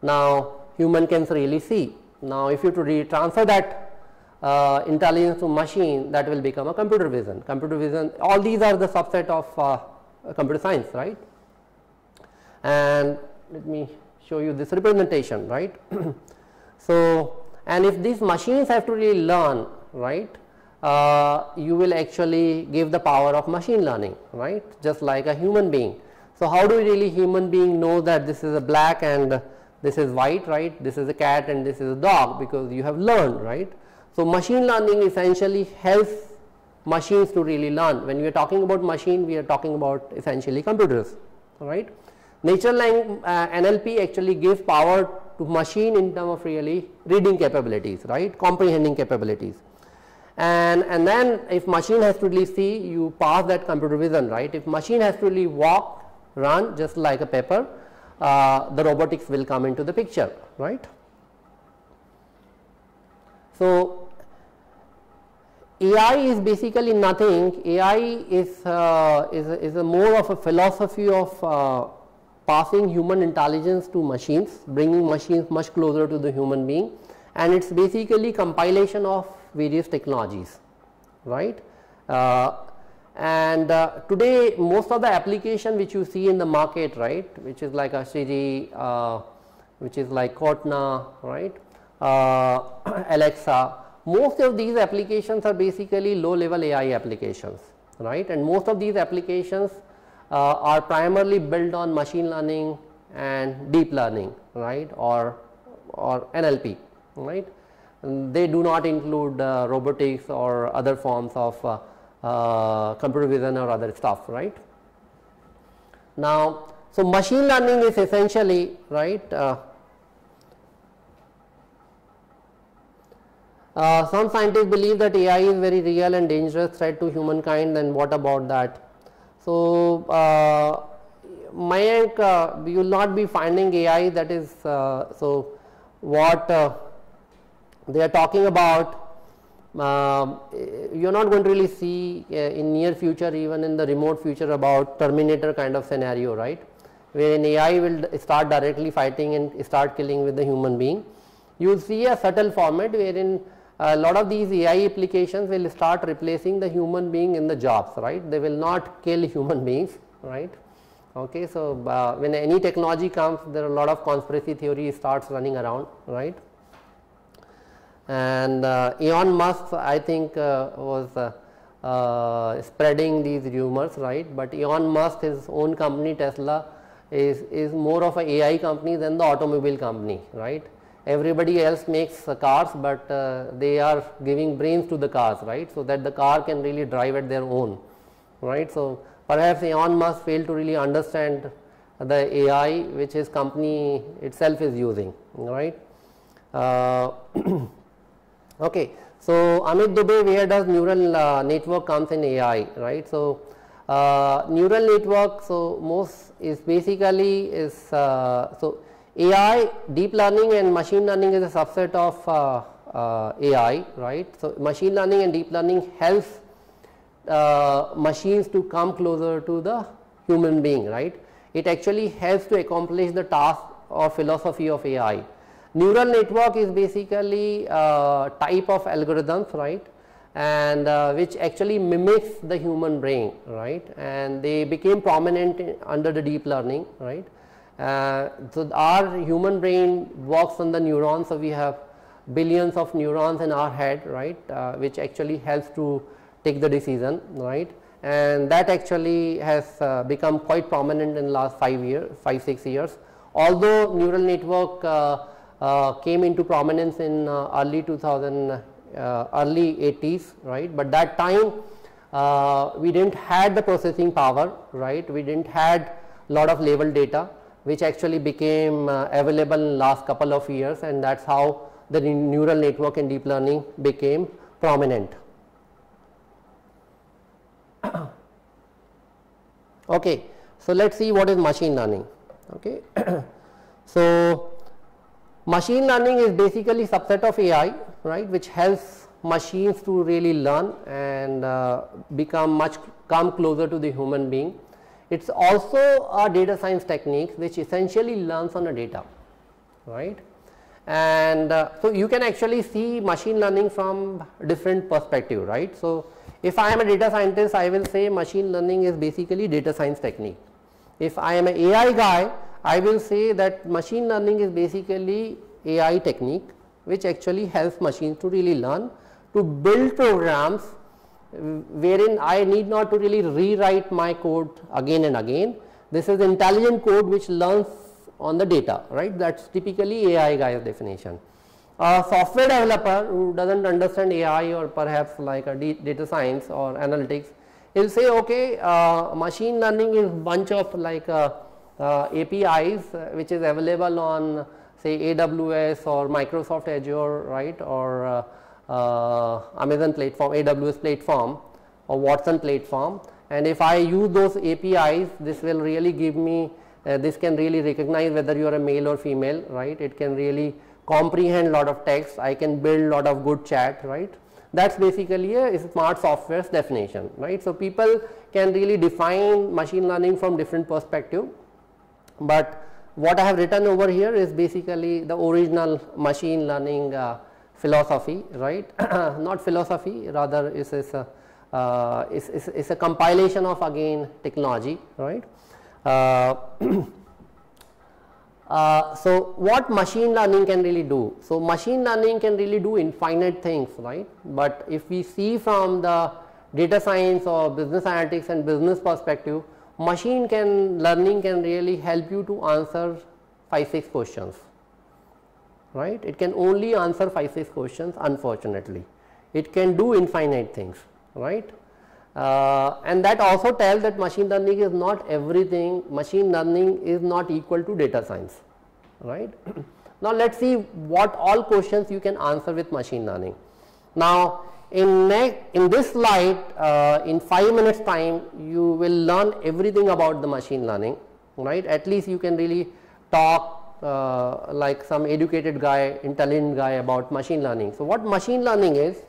Now, human can really see. Now, if you have to really transfer that intelligence to machine, that will become a computer vision. Computer vision, all these are the subset of computer science, right? And let me show you this representation, right? So, and if these machines have to really learn, right, you will actually give the power of machine learning, right, just like a human being. So, how do really human being know that this is a black and this is white, right, this is a cat and this is a dog, because you have learned, right. So, machine learning essentially helps machines to really learn. When we are talking about machine, we are talking about essentially computers, right. Natural language NLP actually gives power to machine in terms of really reading capabilities, right, comprehending capabilities. And then if machine has to really see, you pass that computer vision, right. If machine has to really walk, run just like a paper, the robotics will come into the picture, right. So, AI is basically nothing. AI is a more of a philosophy of passing human intelligence to machines, bringing machines much closer to the human being, and it's basically compilation of various technologies, right. And today most of the application which you see in the market, right, which is like a Siri, which is like Cortana, right, Alexa, most of these applications are basically low level AI applications, right, and most of these applications are primarily built on machine learning and deep learning, right, or NLP, right. And they do not include robotics or other forms of computer vision or other stuff, right. Now, so machine learning is essentially, right, some scientists believe that AI is very real and dangerous threat to humankind, and what about that? So, Mayank, you will not be finding AI that is, so what they are talking about, you are not going to really see in near future, even in the remote future, about Terminator kind of scenario, right, wherein AI will start directly fighting and start killing with the human being. You will see a subtle format wherein a lot of these AI applications will start replacing the human being in the jobs, right. They will not kill human beings, right. Okay, so when any technology comes, there are a lot of conspiracy theory starts running around, right. And Elon Musk, I think, was spreading these rumors, right, but Elon Musk, his own company Tesla, is more of an AI company than the automobile company, right. Everybody else makes cars, but they are giving brains to the cars, right, so that the car can really drive at their own, right. So, perhaps Elon Musk failed to really understand the AI which his company itself is using, right. Okay. So, Amit Dubey, where does neural network comes in AI, right? So, neural network, so most is basically is, so AI, deep learning and machine learning is a subset of AI, right. So, machine learning and deep learning helps machines to come closer to the human being, right. It actually helps to accomplish the task or philosophy of AI. Neural network is basically a type of algorithms, right, and which actually mimics the human brain, right, and they became prominent under the deep learning, right. So, our human brain works on the neurons, so we have billions of neurons in our head, right, which actually helps to take the decision, right, and that actually has become quite prominent in last 5-6 years. Although neural network came into prominence in early 80s, right, but that time we didn't had the processing power, right, we didn't had lot of label data, which actually became available in last couple of years, and that's how the neural network and deep learning became prominent. Okay, so let's see what is machine learning. Okay, so machine learning is basically subset of AI, right, which helps machines to really learn and come closer to the human being. It's also a data science technique which essentially learns on a data, right, and so you can actually see machine learning from different perspective, right. So, if I am a data scientist, I will say machine learning is basically data science technique. If I am an AI guy, I will say that machine learning is basically AI technique which actually helps machines to really learn, to build programs wherein I need not to really rewrite my code again and again. This is intelligent code which learns on the data, right, that is typically AI guy's definition. A software developer who does not understand AI or perhaps like a data science or analytics, he will say, okay, machine learning is bunch of like APIs which is available on say AWS or Microsoft Azure, right, or Amazon platform, AWS platform or Watson platform, and if I use those APIs, this will really give me this can really recognize whether you are a male or female, right, it can really comprehend lot of text, I can build lot of good chat, right. That is basically a smart software's definition, right. So, people can really define machine learning from different perspective, but what I have written over here is basically the original machine learning philosophy, right, not philosophy, rather is a compilation of again technology, right. So, what machine learning can really do? So, machine learning can really do infinite things, right, but if we see from the data science or business analytics and business perspective, machine learning can really help you to answer 5-6 questions, right. It can only answer 5-6 questions, unfortunately. It can do infinite things, right. And that also tells that machine learning is not everything, machine learning is not equal to data science, right. Now, let us see what all questions you can answer with machine learning. Now, in this slide, in 5 minutes time, you will learn everything about the machine learning, right. At least you can really talk like some educated guy, intelligent guy about machine learning. So, what machine learning is?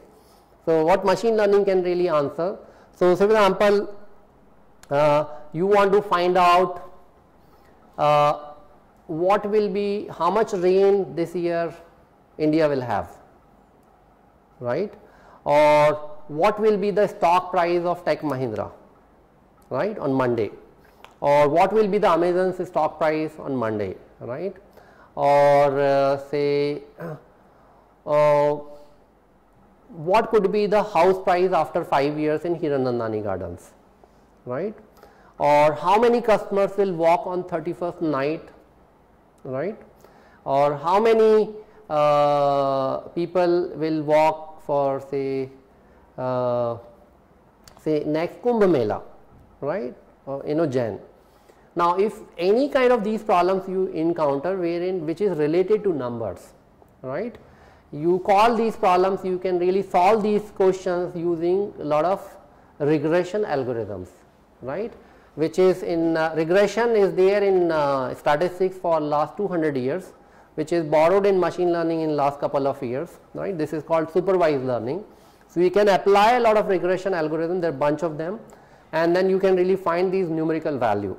So, what machine learning can really answer? So, for example, you want to find out what will be, how much rain this year India will have, right, or what will be the stock price of Tech Mahindra, right, on Monday, or what will be the Amazon's stock price on Monday, right, or say what could be the house price after 5 years in Hiranandani Gardens, right, or how many customers will walk on 31st night, right, or how many people will walk for say next Kumbh Mela, right, or Jain. Now, if any kind of these problems you encounter wherein which is related to numbers, right, you call these problems, you can really solve these questions using a lot of regression algorithms, right, which is in regression is there in statistics for last 200 years, which is borrowed in machine learning in last couple of years, right. This is called supervised learning. So, you can apply a lot of regression algorithms, there are bunch of them, and then you can really find these numerical value,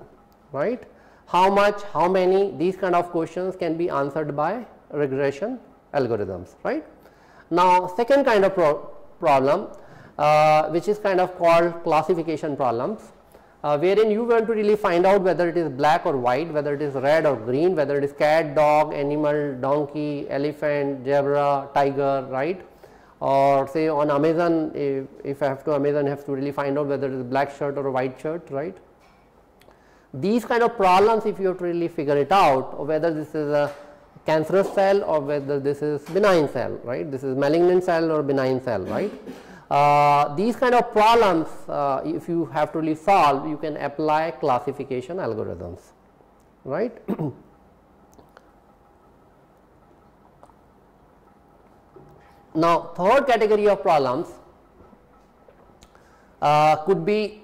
right. How much, how many, these kind of questions can be answered by regression algorithms, right. Now, second kind of problem which is kind of called classification problems, wherein you want to really find out whether it is black or white, whether it is red or green, whether it is cat, dog, animal, donkey, elephant, zebra, tiger, right. Or say on Amazon, if I have to Amazon, I have to really find out whether it is black shirt or a white shirt, right. These kind of problems, if you have to really figure it out, or whether this is a cancerous cell or whether this is benign cell, right, this is malignant cell or benign cell, right. These kind of problems, if you have to really solve, you can apply classification algorithms, right. Now, third category of problems could be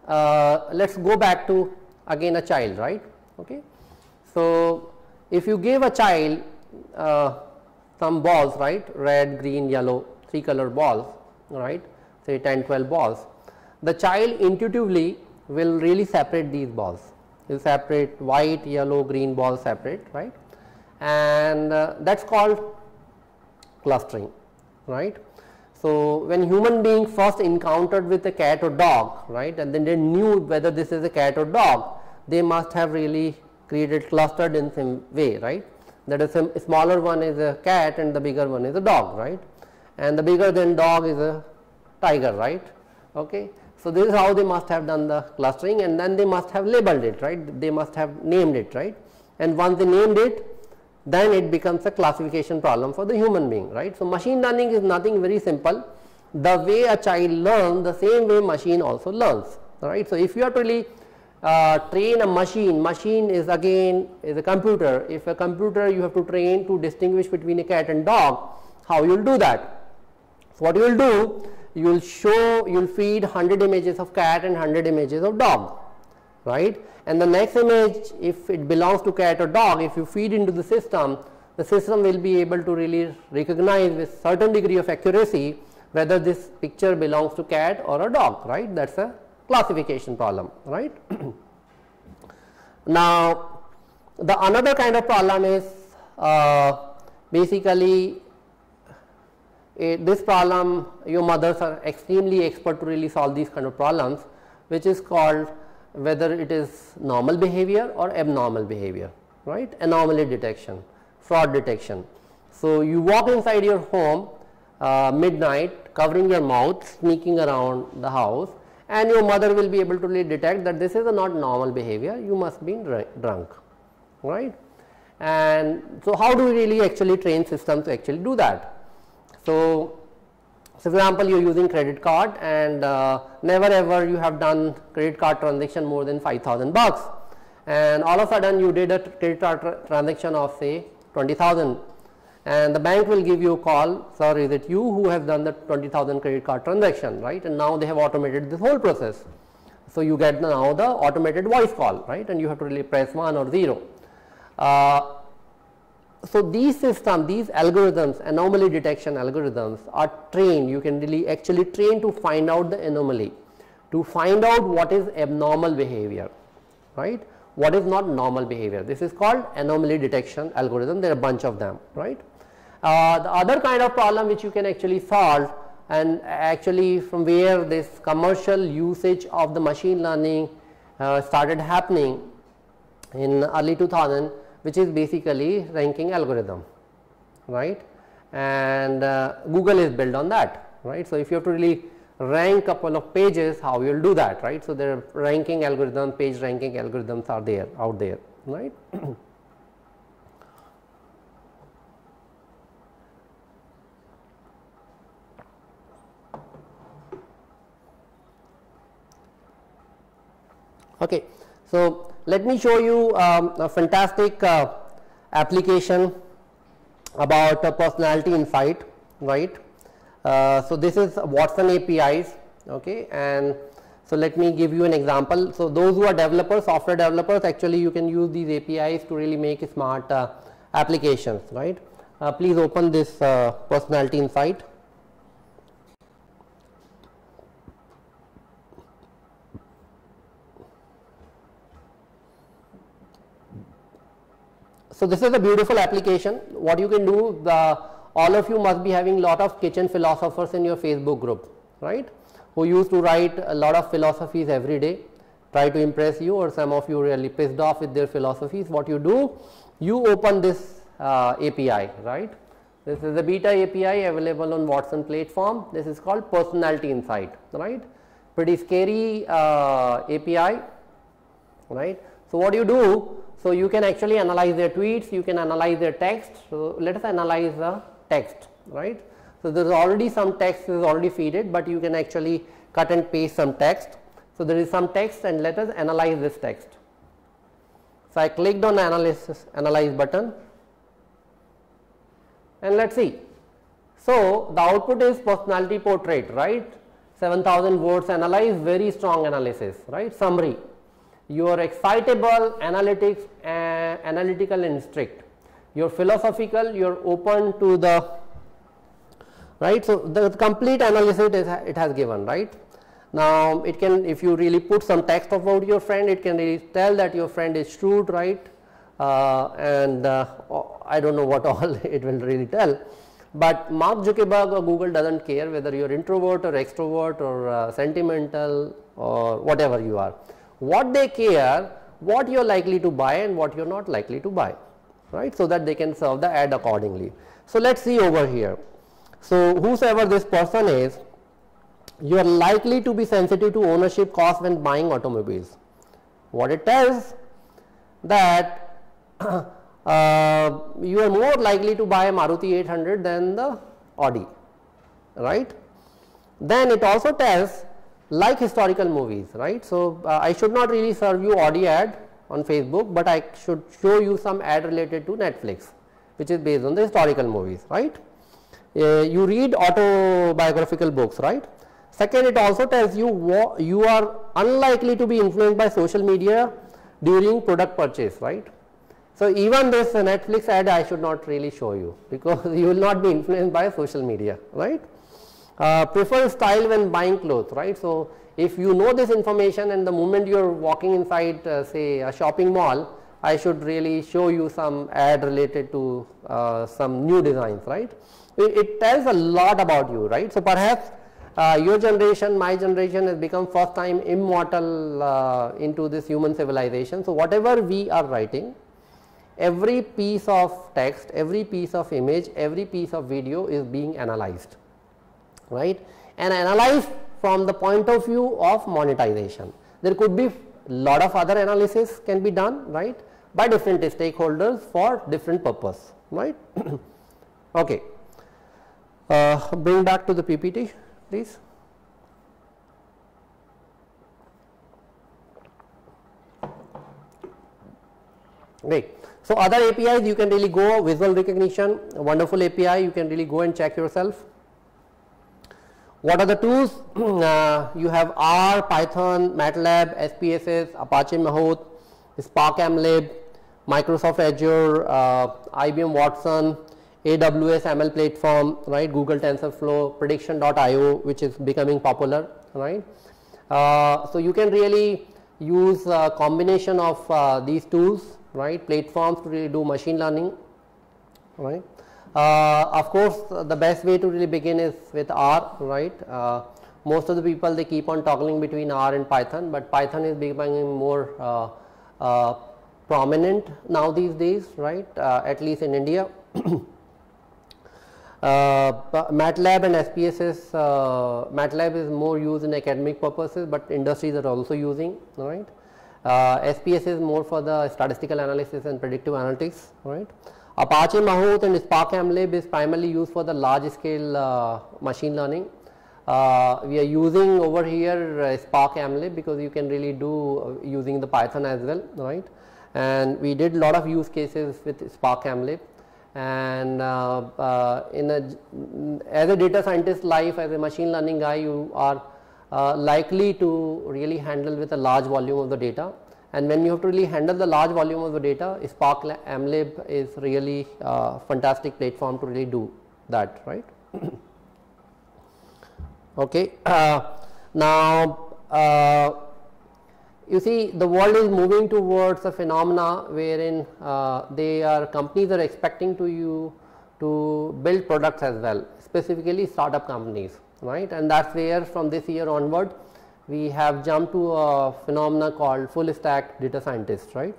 let us go back to again a child, right. Okay. So, if you give a child some balls, right, red, green, yellow, 3 color balls, right, say 10, 12 balls, the child intuitively will really separate these balls. He will separate white, yellow, green balls separate, right, and that is called clustering, right. So, when human being first encountered with a cat or dog, right, and then they knew whether this is a cat or dog, they must have really created clustered in some way, right. That is, a smaller one is a cat and the bigger one is a dog, right, and the bigger than dog is a tiger, right. Okay. So, this is how they must have done the clustering, and then they must have labeled it, right, they must have named it, right, and once they named it, then it becomes a classification problem for the human being, right. So, machine learning is nothing very simple. The way a child learns, the same way machine also learns, right. So, if you are to really train a machine is again is a computer. If a computer you have to train to distinguish between a cat and dog, how you will do that? So, what you will do, you will feed 100 images of cat and 100 images of dog, right, and the next image, if it belongs to cat or dog, if you feed into the system will be able to really recognize with certain degree of accuracy whether this picture belongs to cat or a dog, right. That is a classification problem, right. Now, the another kind of problem is basically this problem, your mothers are extremely expert to really solve these kind of problems, which is called whether it is normal behavior or abnormal behavior, right, anomaly detection, fraud detection. So, you walk inside your home midnight covering your mouth, sneaking around the house, and your mother will be able to really detect that this is a not normal behavior, you must be drunk, right. And so, how do we really actually train systems to actually do that? So, for example, you are using credit card and never ever you have done credit card transaction more than 5,000 bucks, and all of a sudden you did a credit card transaction of say 20,000, and the bank will give you a call, sir, is it you who have done the 20,000 credit card transaction, right, and now they have automated this whole process. So, you get now the automated voice call, right, and you have to really press 1 or 0. So, these systems, these algorithms, anomaly detection algorithms are trained, you can really actually train to find out the anomaly, to find out what is abnormal behavior, right, what is not normal behavior. This is called anomaly detection algorithm, there are a bunch of them, right. The other kind of problem which you can actually solve, and actually from where this commercial usage of the machine learning started happening in early 2000, which is basically ranking algorithm, right, and Google is built on that, right. So, if you have to really rank couple of pages, how you will do that, right. So, there are ranking algorithms, page ranking algorithms are there out there, right. Okay. So, let me show you a fantastic application about personality insight, right. So this is Watson APIs, okay, and so let me give you an example. So those who are developers, software developers, actually you can use these APIs to really make smart applications, right. Please open this personality insight. So this is a beautiful application. What you can do, all of you must be having lot of kitchen philosophers in your Facebook group, right, who used to write a lot of philosophies every day, try to impress you, or some of you really pissed off with their philosophies. What you do, you open this API, right. This is a beta API available on Watson platform. This is called Personality Insight, right. Pretty scary API, right. So what you do, so you can actually analyze their tweets, you can analyze their text. So let us analyze the text, right. So there is already some text is already feeded, but you can actually cut and paste some text. So there is some text, and let us analyze this text. So I clicked on analyze button, and let's see. So the output is personality portrait, right, 7,000 words analyzed, very strong analysis, right. Summary: you are excitable, analytical and strict. You are philosophical, you are open to the, right. So the complete analysis it has given, right. Now it can, if you really put some text about your friend, it can really tell that your friend is shrewd, right, and I don't know what all it will really tell. But Mark Zuckerberg or Google doesn't care whether you are introvert or extrovert or sentimental or whatever you are. What they care, what you are likely to buy and what you are not likely to buy, right, so that they can serve the ad accordingly. So let us see over here. So whosoever this person is, you are likely to be sensitive to ownership cost when buying automobiles. What it tells, that you are more likely to buy a Maruti 800 than the Audi, right. Then it also tells, like historical movies, right. So I should not really serve you Audi ad on Facebook, but I should show you some ad related to Netflix, which is based on the historical movies, right. You read autobiographical books, right. Second, it also tells you you are unlikely to be influenced by social media during product purchase, right. So even this Netflix ad I should not really show you, because you will not be influenced by social media, right. Prefer style when buying clothes, right. So if you know this information, and the moment you are walking inside say a shopping mall, I should really show you some ad related to some new designs, right. It tells a lot about you, right. So perhaps your generation, my generation has become first time immortal into this human civilization. So whatever we are writing, every piece of text, every piece of image, every piece of video is being analyzed, right, and analyzed from the point of view of monetization. There could be lot of other analysis can be done, right, by different stakeholders for different purpose, right. Okay, bring back to the PPT, please. Great. So other APIs you can really go, visual recognition, a wonderful API, you can really go and check yourself. What are the tools? You have R, Python, MATLAB, SPSS, Apache Mahout, Spark MLib, Microsoft Azure, IBM Watson, AWS ML platform, right, Google TensorFlow, prediction.io, which is becoming popular, right. So you can really use a combination of these tools, right, platforms to really do machine learning, right. Of course, the best way to really begin is with R, right. Most of the people, they keep on toggling between R and Python, but Python is becoming more prominent now these days, right, at least in India. MATLAB and SPSS, MATLAB is more used in academic purposes, but industries are also using, right. SPSS is more for the statistical analysis and predictive analytics, right. Apache Mahout and Spark MLib is primarily used for the large scale machine learning. We are using over here Spark MLib because you can really do using the Python as well, right, and we did a lot of use cases with Spark MLib. and as a data scientist life, as a machine learning guy, you are likely to really handle with a large volume of the data, and when you have to really handle the large volume of the data, Spark MLib is really fantastic platform to really do that, right. Okay. Now you see, the world is moving towards a phenomena wherein companies are expecting you to build products as well, specifically startup companies, right, and that's where from this year onward we have jumped to a phenomena called full stack data scientist, right,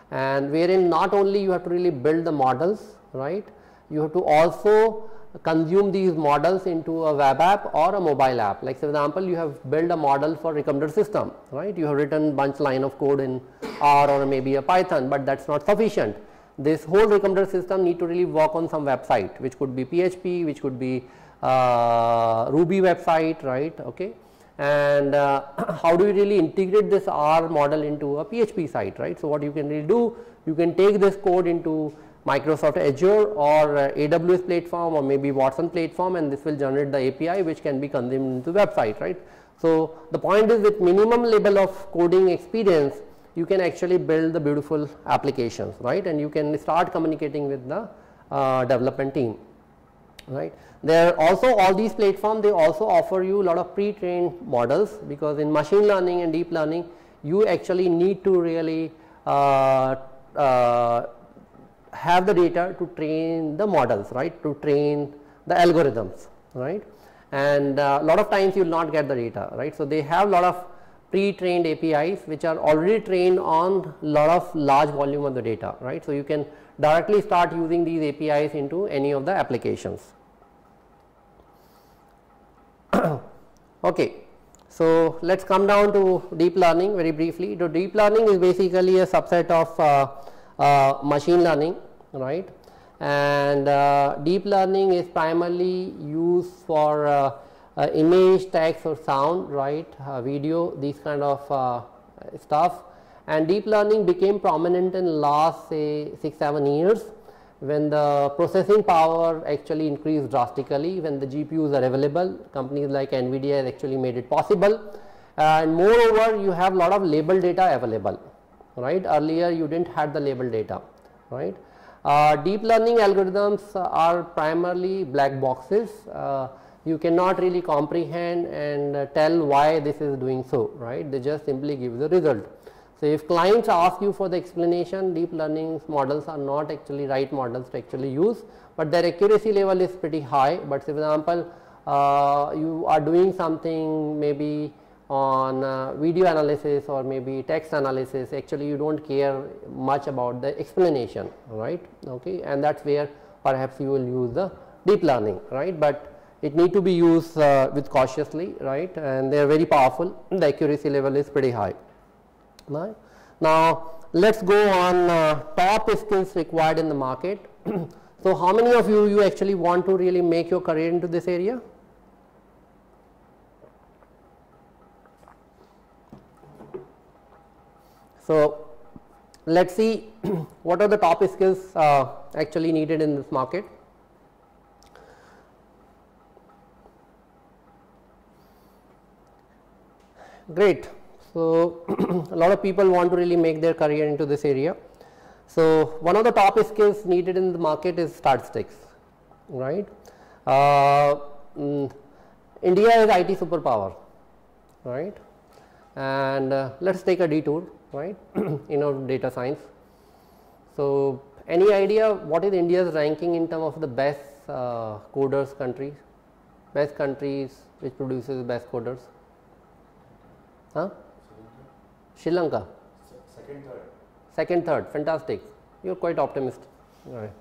and wherein not only you have to really build the models, right, you have to also consume these models into a web app or a mobile app. Like for example, you have built a model for recommender system, right, you have written bunch line of code in R or maybe a Python, but that's not sufficient. This whole recommender system need to really work on some website, which could be PHP, which could be Ruby website, right, okay, and how do you really integrate this R model into a PHP site, right. So what you can really do, you can take this code into Microsoft Azure or AWS platform or maybe Watson platform, and this will generate the API which can be consumed into the website, right. So the point is, with minimum level of coding experience, you can actually build the beautiful applications, right, and you can start communicating with the development team, right. There are also all these platforms, they also offer you a lot of pre-trained models, because in machine learning and deep learning you actually need to really have the data to train the models, right, to train the algorithms, right, and a lot of times you will not get the data, right. So they have a lot of pre-trained APIs which are already trained on lot of large volume of the data, right. So you can directly start using these APIs into any of the applications. Okay, so let's come down to deep learning very briefly. So deep learning is basically a subset of machine learning, right, and deep learning is primarily used for image, text or sound, right, video, these kind of stuff, and deep learning became prominent in last say 6-7 years, when the processing power actually increased drastically, when the GPUs are available. Companies like NVIDIA has actually made it possible, and moreover you have lot of label data available, right. Earlier you didn't have the label data, right. Deep learning algorithms are primarily black boxes. You cannot really comprehend and tell why this is doing so, right, they just simply give the result. So if clients ask you for the explanation, deep learning models are not actually right models to actually use, but their accuracy level is pretty high. But for example, you are doing something maybe on video analysis or maybe text analysis, actually you don't care much about the explanation, right, okay, and that's where perhaps you will use the deep learning, right, but it need to be used with cautiously, right, and they are very powerful, the accuracy level is pretty high. Right. Now let's go on top skills required in the market. So how many of you actually want to really make your career into this area? So let's see what are the top skills actually needed in this market. Great. So a lot of people want to really make their career into this area. So one of the top skills needed in the market is statistics, right. India is IT superpower, right, and let's take a detour, right, data science. So any idea what is India's ranking in terms of the best coders countries, best countries which produces best coders? Huh? Sri Lanka. Second, third, fantastic. You're quite optimistic. Right.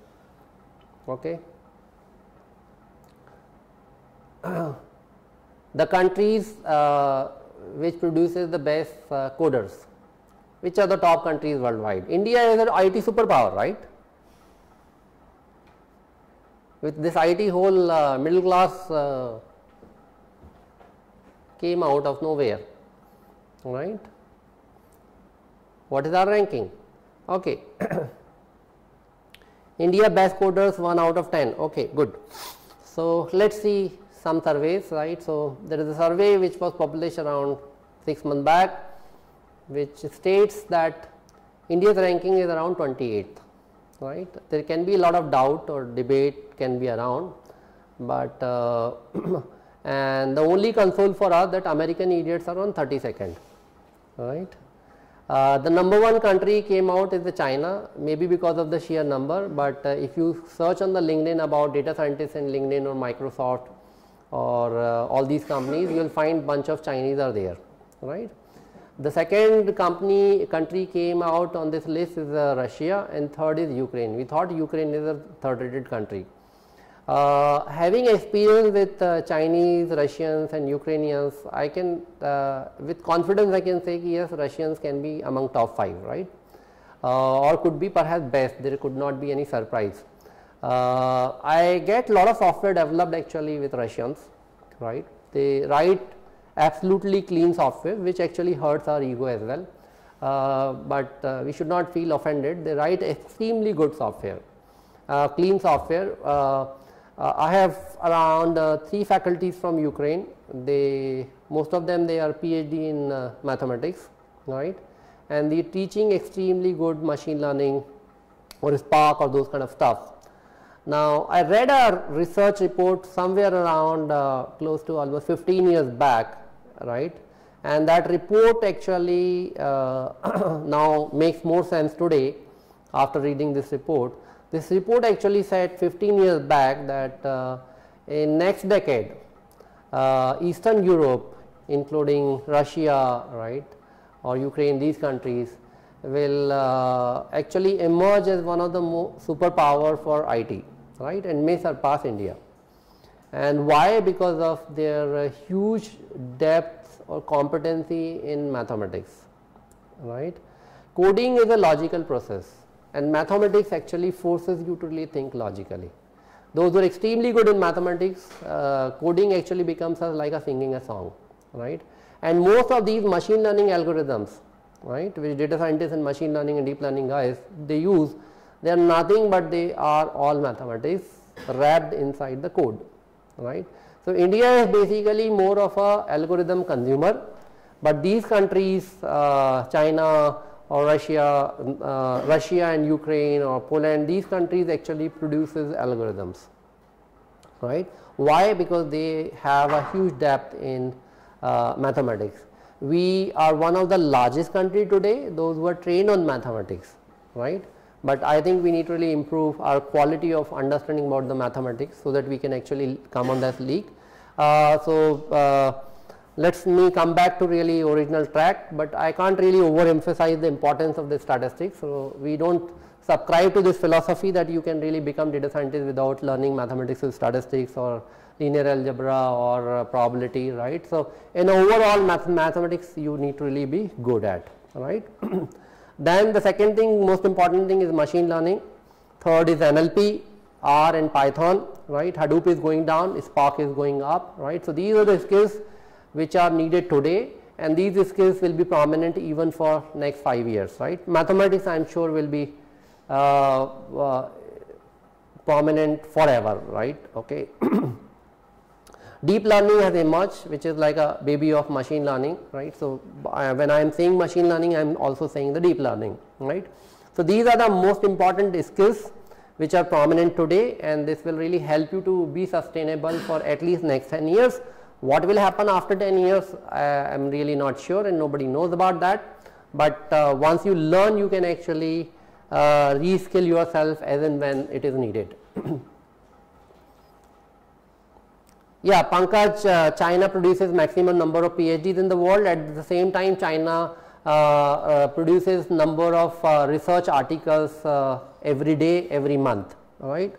Okay. The countries which produces the best coders, which are the top countries worldwide? India is an IT superpower, right? With this IT whole middle class came out of nowhere, right? What is our ranking? Okay. India best coders 1 out of 10. Okay, good. So let's see some surveys, right. So there is a survey which was published around 6 months back, which states that India's ranking is around 28th, right. There can be a lot of doubt or debate can be around, but and the only console for us that American idiots are on 32nd, right. The number 1 country came out is the China, maybe because of the sheer number, but if you search on the LinkedIn about data scientists in LinkedIn or Microsoft or all these companies, you will find bunch of Chinese are there, right. The second country came out on this list is Russia, and third is Ukraine. We thought Ukraine is a third rated country. Having experience with Chinese, Russians and Ukrainians, I can with confidence I can say yes, Russians can be among top 5, right, or could be perhaps best. There could not be any surprise. I get a lot of software developed actually with Russians, right. They write absolutely clean software, which actually hurts our ego as well, but we should not feel offended. They write extremely good software, clean software. I have around 3 faculties from Ukraine. Most of them they are PhD in mathematics, right, and they are teaching extremely good machine learning or Spark or those kind of stuff. Now I read a research report somewhere around close to almost 15 years back, right, and that report actually now makes more sense today after reading this report. This report actually said 15 years back that in next decade Eastern Europe, including Russia, right, or Ukraine, these countries will actually emerge as one of the superpower for IT, right, and may surpass India. And why? Because of their huge depth or competency in mathematics, right. Coding is a logical process, and mathematics actually forces you to really think logically. Those who are extremely good in mathematics, coding actually becomes like a singing a song, right. And most of these machine learning algorithms, right, which data scientists and machine learning and deep learning guys they use, they are nothing but they are all mathematics wrapped inside the code, right. So India is basically more of a algorithm consumer, but these countries, China or Russia and Ukraine or Poland, these countries actually produces algorithms, right. Why? Because they have a huge depth in mathematics. We are one of the largest country today, those who are trained on mathematics, right. But I think we need to really improve our quality of understanding about the mathematics so that we can actually come on that league. Let me come back to really original track, but I can't really overemphasize the importance of the statistics. So we don't subscribe to this philosophy that you can really become data scientist without learning mathematics with statistics or linear algebra or probability, right. So in overall mathematics you need to really be good at, right. Then the second thing, most important thing is machine learning. Third is NLP, R and Python, right. Hadoop is going down, Spark is going up, right. So these are the skills which are needed today, and these skills will be prominent even for next 5 years, right. Mathematics I am sure will be prominent forever, right. Okay. Deep learning has emerged, which is like a baby of machine learning, right. So when I am saying machine learning, I am also saying the deep learning, right. So these are the most important skills which are prominent today, and this will really help you to be sustainable for at least next 10 years. What will happen after 10 years, I am really not sure, and nobody knows about that. But once you learn, you can actually reskill yourself as and when it is needed. Yeah, Pankaj, China produces maximum number of PhDs in the world. At the same time, China produces number of research articles every day, every month, right.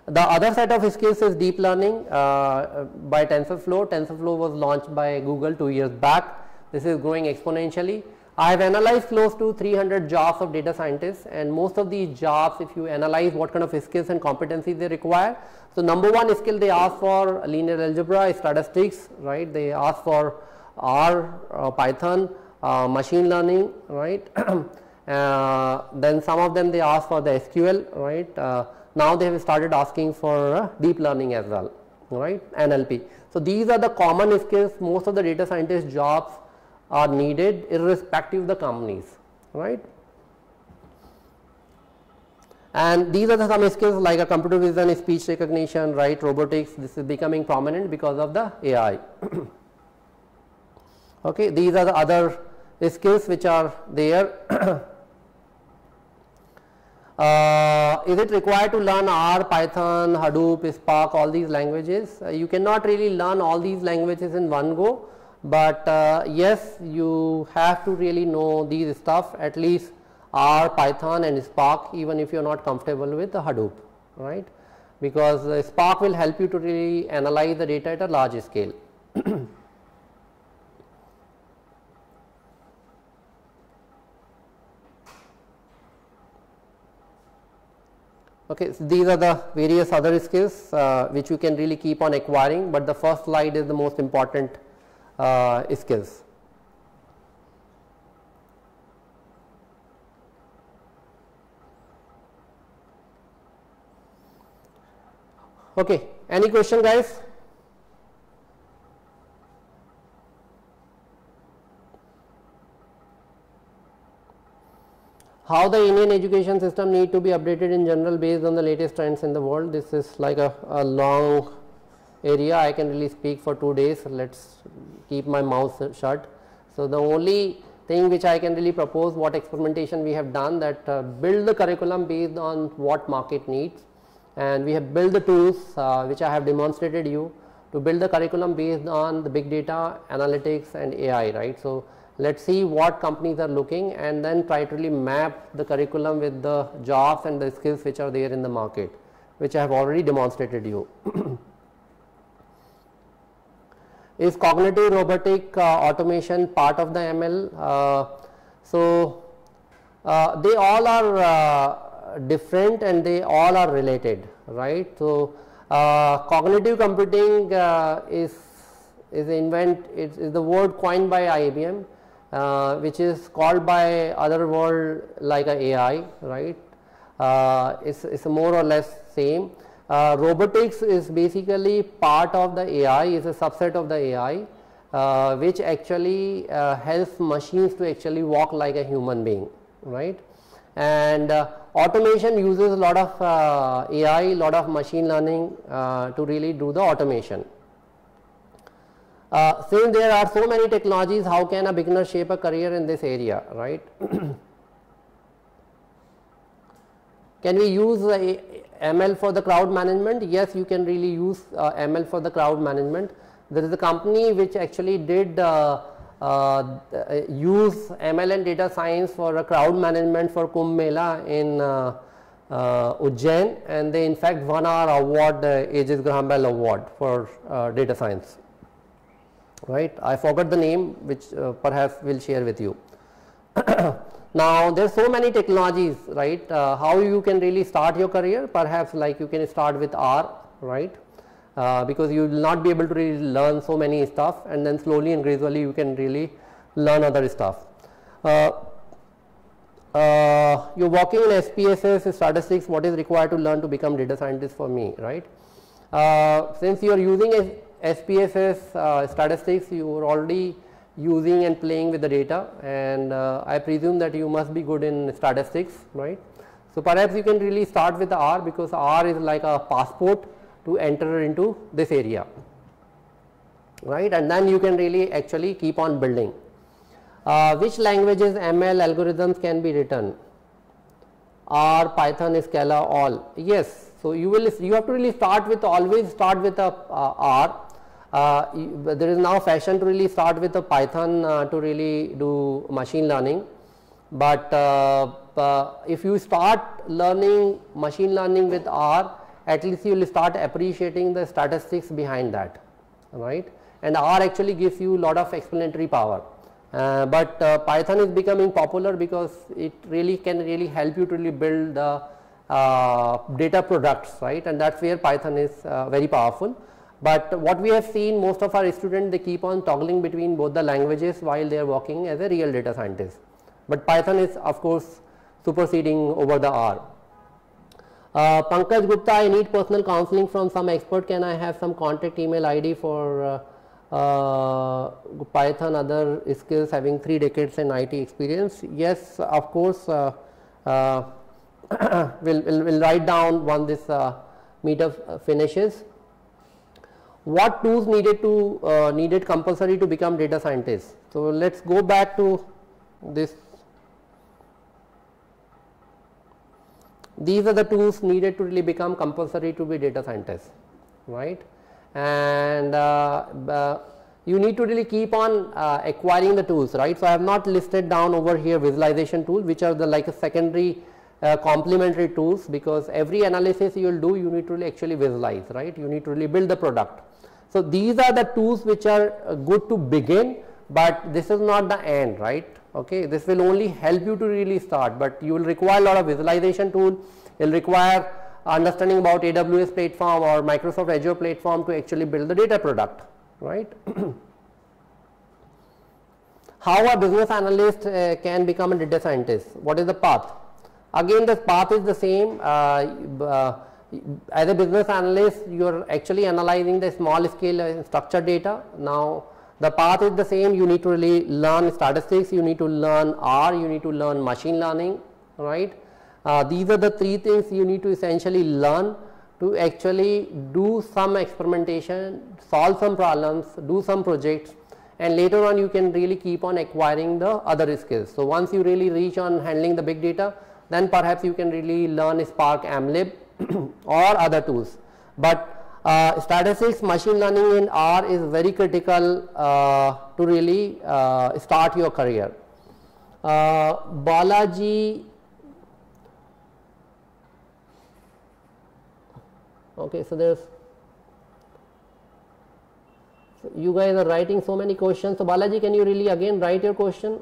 The other set of skills is deep learning by TensorFlow. TensorFlow was launched by Google 2 years back. This is growing exponentially. I have analyzed close to 300 jobs of data scientists, and most of these jobs, if you analyze what kind of skills and competencies they require. So number one skill they ask for linear algebra, statistics, right. They ask for R, Python, machine learning, right. then some of them they ask for the SQL, right. Now they have started asking for deep learning as well, right, NLP. So these are the common skills most of the data scientist jobs are needed irrespective of the companies, right. And these are the some skills like a computer vision, speech recognition, right, robotics. This is becoming prominent because of the AI. Okay, these are the other skills which are there. Is it required to learn R, Python, Hadoop, Spark, all these languages? You cannot really learn all these languages in one go, but yes, you have to really know these stuff, at least R, Python and Spark, even if you are not comfortable with the Hadoop, right, because Spark will help you to really analyze the data at a large scale. Okay, so these are the various other skills which you can really keep on acquiring, but the first slide is the most important skills. Okay, any question, guys? How the Indian education system need to be updated in general based on the latest trends in the world. This is like a long area. I can really speak for 2 days. Let's keep my mouth shut. So the only thing which I can really propose, what experimentation we have done, that build the curriculum based on what market needs, and we have built the tools which I have demonstrated you to build the curriculum based on the big data, analytics and AI, right. So let's see what companies are looking and then try to really map the curriculum with the jobs and the skills which are there in the market, which I have already demonstrated you. Is cognitive robotic automation part of the ML? They all are different and they all are related, right. So cognitive computing is the word coined by IBM, which is called by other word like a AI, right. It's more or less same. Robotics is basically part of the AI, is a subset of the AI, which actually helps machines to actually walk like a human being, right. And automation uses a lot of AI, lot of machine learning to really do the automation. Since there are so many technologies, how can a beginner shape a career in this area, right? Can we use ML for the crowd management? Yes, you can really use ML for the crowd management. There is a company which actually did use ML and data science for a crowd management for Kumbh Mela in Ujjain, and they in fact won our award, the Aegis Graham Bell Award for data science. Right, I forgot the name, which perhaps we'll share with you. Now there's so many technologies, right, how you can really start your career, perhaps like you can start with R, right, because you will not be able to really learn so many stuff, and then slowly and gradually you can really learn other stuff. You're working in SPSS, statistics, what is required to learn to become data scientist for me, right. Since you are using SPSS statistics, you are already using and playing with the data, and I presume that you must be good in statistics, right. So perhaps you can really start with the R, because R is like a passport to enter into this area, right, and then you can really actually keep on building. Which languages ML algorithms can be written? R, Python, Scala, all. Yes, so you have to really start with, always start with a R. There is now fashion to really start with a Python to really do machine learning, but if you start learning machine learning with R, at least you will start appreciating the statistics behind that, right, and R actually gives you a lot of explanatory power. But Python is becoming popular because it really can really help you to really build the data products, right, and that's where Python is very powerful. But what we have seen, most of our students, they keep on toggling between both the languages while they are working as a real data scientist, but Python is of course superseding over the R. Pankaj Gupta, I need personal counseling from some expert. Can I have some contact email ID for Python, other skills, having 3 decades in IT experience? Yes, of course. We'll write down when this meetup finishes. What tools needed compulsory to become data scientist? So let's go back to this. These are the tools needed to really become compulsory to be data scientist, right? And you need to really keep on acquiring the tools, right? So I have not listed down over here visualization tools, which are the like a secondary complementary tools, because every analysis you will do, you need to really actually visualize, right? You need to really build the product. So these are the tools which are good to begin, but this is not the end, right? Okay, this will only help you to really start, but you will require a lot of visualization tool. You will require understanding about AWS platform or Microsoft Azure platform to actually build the data product, right? How a business analyst can become a data scientist? What is the path? Again, the path is the same. As a business analyst, you are actually analyzing the small scale structured data. Now the path is the same. You need to really learn statistics, you need to learn R, you need to learn machine learning, right? These are the 3 things you need to essentially learn to actually do some experimentation, solve some problems, do some projects, and later on you can really keep on acquiring the other skills. So once you really reach on handling the big data, then perhaps you can really learn Spark, AMLib or other tools. But statistics, machine learning in R is very critical to really start your career. Balaji, okay, so there's, so you guys are writing so many questions. So Balaji, can you really again write your question?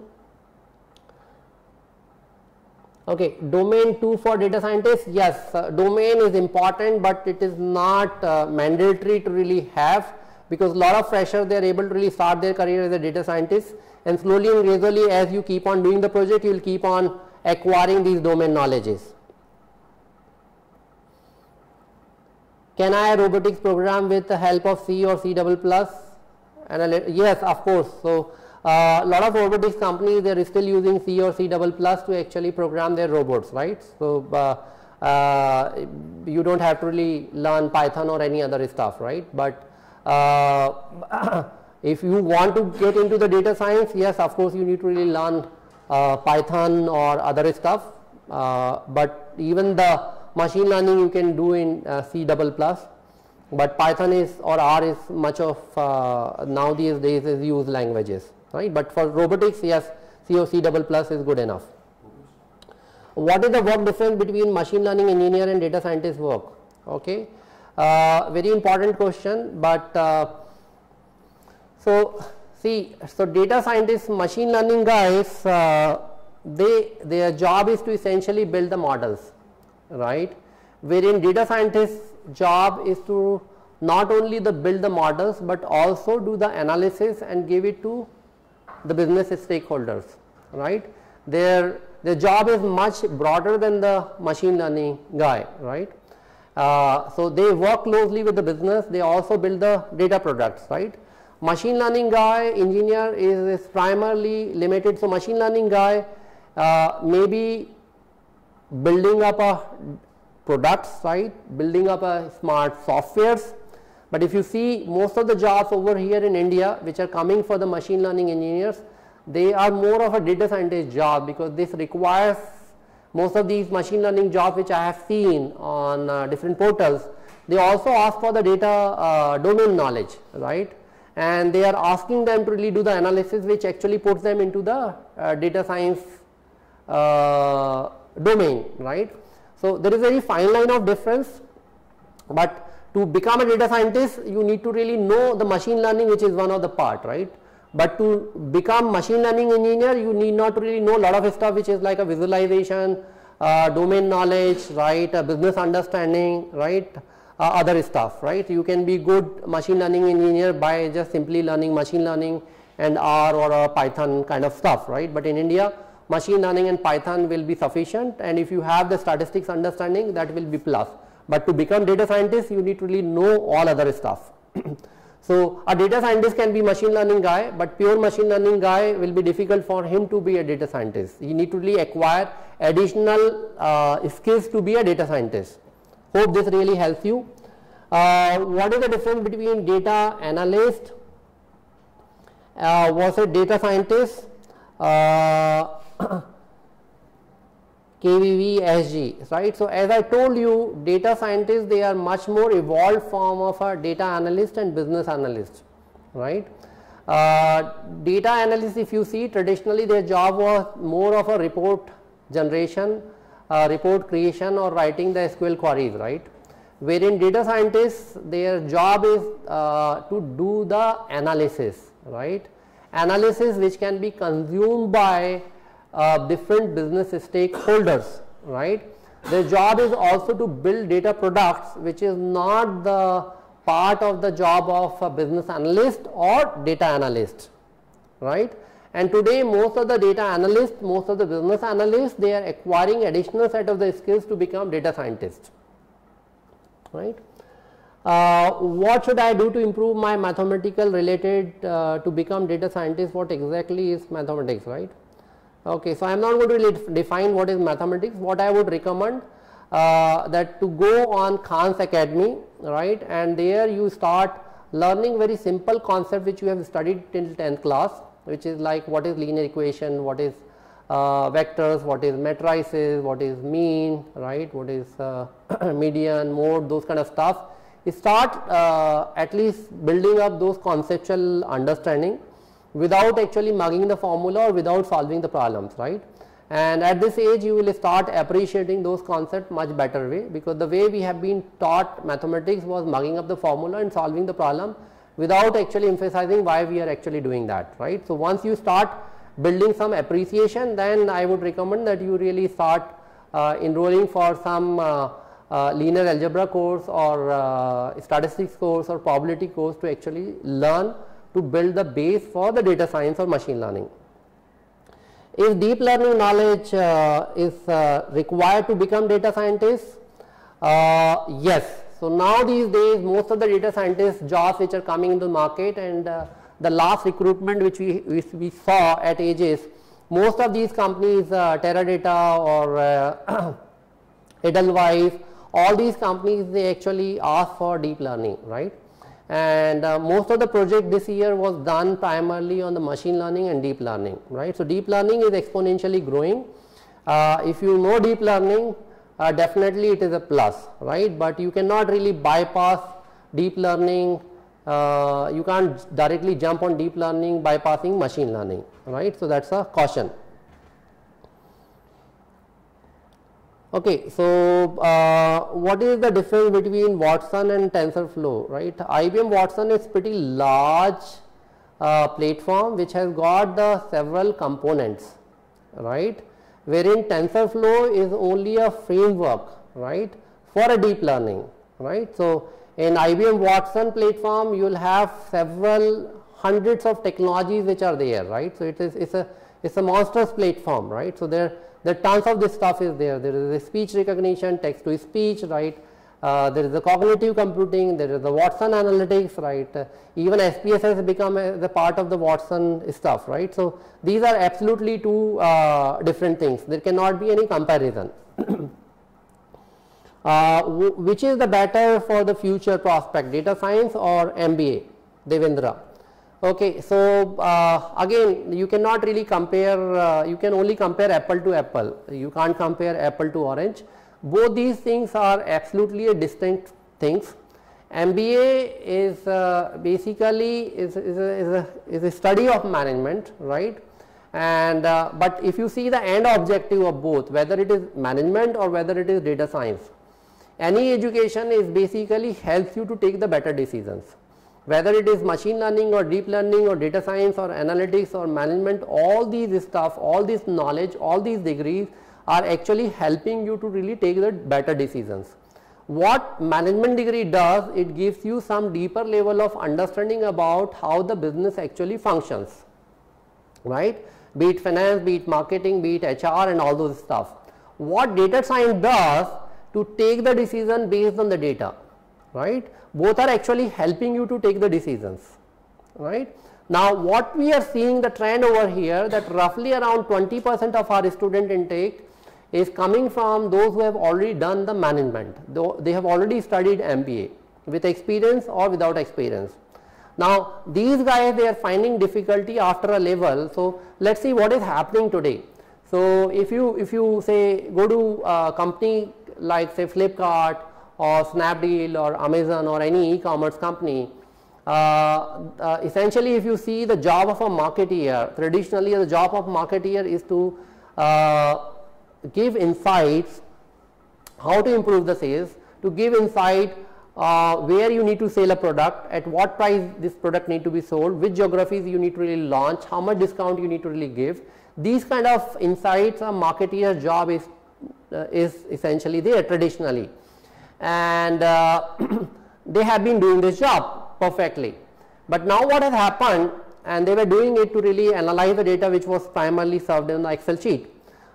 Okay, domain 2 for data scientists. Yes, domain is important, but it is not mandatory to really have, because a lot of freshers, they are able to really start their career as a data scientist, and slowly and gradually as you keep on doing the project, you will keep on acquiring these domain knowledges. Can I robotics program with the help of C or C++? Yes, of course. So a lot of robotics companies, they are still using C or C++ to actually program their robots, right? So you don't have to really learn Python or any other stuff, right? But if you want to get into the data science, yes, of course you need to really learn Python or other stuff, but even the machine learning you can do in C++, but Python is or R is much of now these days is used languages, right? But for robotics, yes, C or C++ is good enough. What is the work difference between machine learning engineer and data scientist work? Okay, very important question. But so see, so data scientists, machine learning guys, their job is to essentially build the models, right? Wherein data scientists' job is to not only build the models, but also do the analysis and give it to the business stakeholders, right? Their job is much broader than the machine learning guy, right? So they work closely with the business, they also build the data products, right? Machine learning guy, engineer is primarily limited. So machine learning guy maybe building up a products, right? Building up a smart softwares. But if you see most of the jobs over here in India which are coming for the machine learning engineers, they are more of a data scientist job, because this requires most of these machine learning jobs which I have seen on different portals. They also ask for the data domain knowledge, right? And they are asking them to really do the analysis which actually puts them into the data science domain, right? So there is a very fine line of difference, but to become a data scientist, you need to really know the machine learning, which is one of the part, right? But to become machine learning engineer, you need not really know a lot of stuff which is like a visualization, domain knowledge, right? Business understanding, right? Other stuff, right? You can be good machine learning engineer by just simply learning machine learning and R or Python kind of stuff, right? But in India, machine learning and Python will be sufficient, and if you have the statistics understanding, that will be plus. But to become data scientist, you need to really know all other stuff. So a data scientist can be machine learning guy, but pure machine learning guy will be difficult for him to be a data scientist. He need to really acquire additional skills to be a data scientist. Hope this really helps you. What is the difference between data analyst versus data scientist? KVVSG, right? So as I told you, data scientists, they are much more evolved form of a data analyst and business analyst, right? Data analysts, if you see, traditionally their job was more of a report generation, report creation, or writing the SQL queries, right? Wherein data scientists, their job is to do the analysis, right? Analysis which can be consumed by different business stakeholders, right? Their job is also to build data products, which is not the part of the job of a business analyst or data analyst, right? And today most of the data analysts, most of the business analysts, they are acquiring additional set of the skills to become data scientists, right? What should I do to improve my mathematical related to become data scientist? What exactly is mathematics, right? Okay, so I am not going to really define what is mathematics. What I would recommend that to go on Khan's Academy, right, and there you start learning very simple concept which you have studied till 10th class, which is like what is linear equation, what is vectors, what is matrices, what is mean, right, what is median, mode, those kind of stuff. You start at least building up those conceptual understanding without actually mugging the formula or without solving the problems, right? And at this age you will start appreciating those concepts much better way, because the way we have been taught mathematics was mugging up the formula and solving the problem without actually emphasizing why we are actually doing that, right? So once you start building some appreciation, then I would recommend that you really start enrolling for some linear algebra course or statistics course or probability course to actually learn to build the base for the data science or machine learning. If deep learning knowledge is required to become data scientists, yes. So now these days most of the data scientists jobs which are coming into the market, and the last recruitment which we saw at Aegis, most of these companies, Teradata or Edelweiss, all these companies, they actually ask for deep learning, right? And most of the project this year was done primarily on the machine learning and deep learning, right? So deep learning is exponentially growing. If you know deep learning, definitely it is a plus, right? But you cannot really bypass deep learning. You can't directly jump on deep learning bypassing machine learning, right? So that's a caution. Okay, so what is the difference between Watson and TensorFlow, right? IBM Watson is pretty large platform which has got the several components, right? Wherein TensorFlow is only a framework, right, for a deep learning, right? So in IBM Watson platform, you will have several hundreds of technologies which are there, right? So it's a monstrous platform, right? So there tons of this stuff is there. There is a speech recognition, text to speech, right? There is the cognitive computing, there is the Watson analytics, right? Even SPS has become the part of the Watson stuff, right? So these are absolutely two different things. There cannot be any comparison. Which is the better for the future prospect, data science or MBA? Devendra. Okay, so again, you cannot really compare, you can only compare apple to apple. You can't compare apple to orange. Both these things are absolutely a distinct things. MBA is basically is a study of management, right? And but if you see the end objective of both, whether it is management or whether it is data science, any education is basically helps you to take the better decisions. Whether it is machine learning or deep learning or data science or analytics or management, all these stuff, all this knowledge, all these degrees are actually helping you to really take the better decisions. What management degree does, it gives you some deeper level of understanding about how the business actually functions, right? be it finance, be it marketing, be it HR and all those stuff. What data science does to take the decision based on the data, right? Both are actually helping you to take the decisions, right? Now, what we are seeing the trend over here, that roughly around 20% of our student intake is coming from those who have already done the management, though they have already studied MBA with experience or without experience. Now, these guys, they are finding difficulty after a level. So, let us see what is happening today. So, if you say go to a company like say Flipkart or Snapdeal or Amazon or any e-commerce company, essentially if you see the job of a marketeer, traditionally the job of marketeer is to give insights how to improve the sales, to give insight where you need to sell a product, at what price this product need to be sold, which geographies you need to really launch, how much discount you need to really give. These kind of insights a marketeer's job is essentially there traditionally, and they have been doing this job perfectly. But now what has happened, and they were doing it to really analyze the data which was primarily served in the Excel sheet.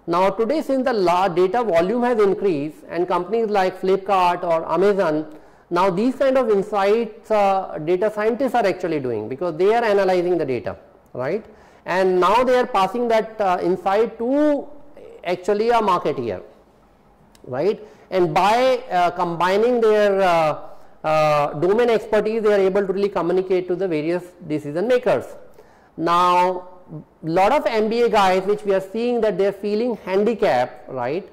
Now today, since the data volume has increased and companies like Flipkart or Amazon, now these kind of insights data scientists are actually doing, because they are analyzing the data, right? And now they are passing that insight to actually a marketeer, right? And by combining their domain expertise, they are able to really communicate to the various decision makers. Now, lot of MBA guys which we are seeing that they are feeling handicapped, right,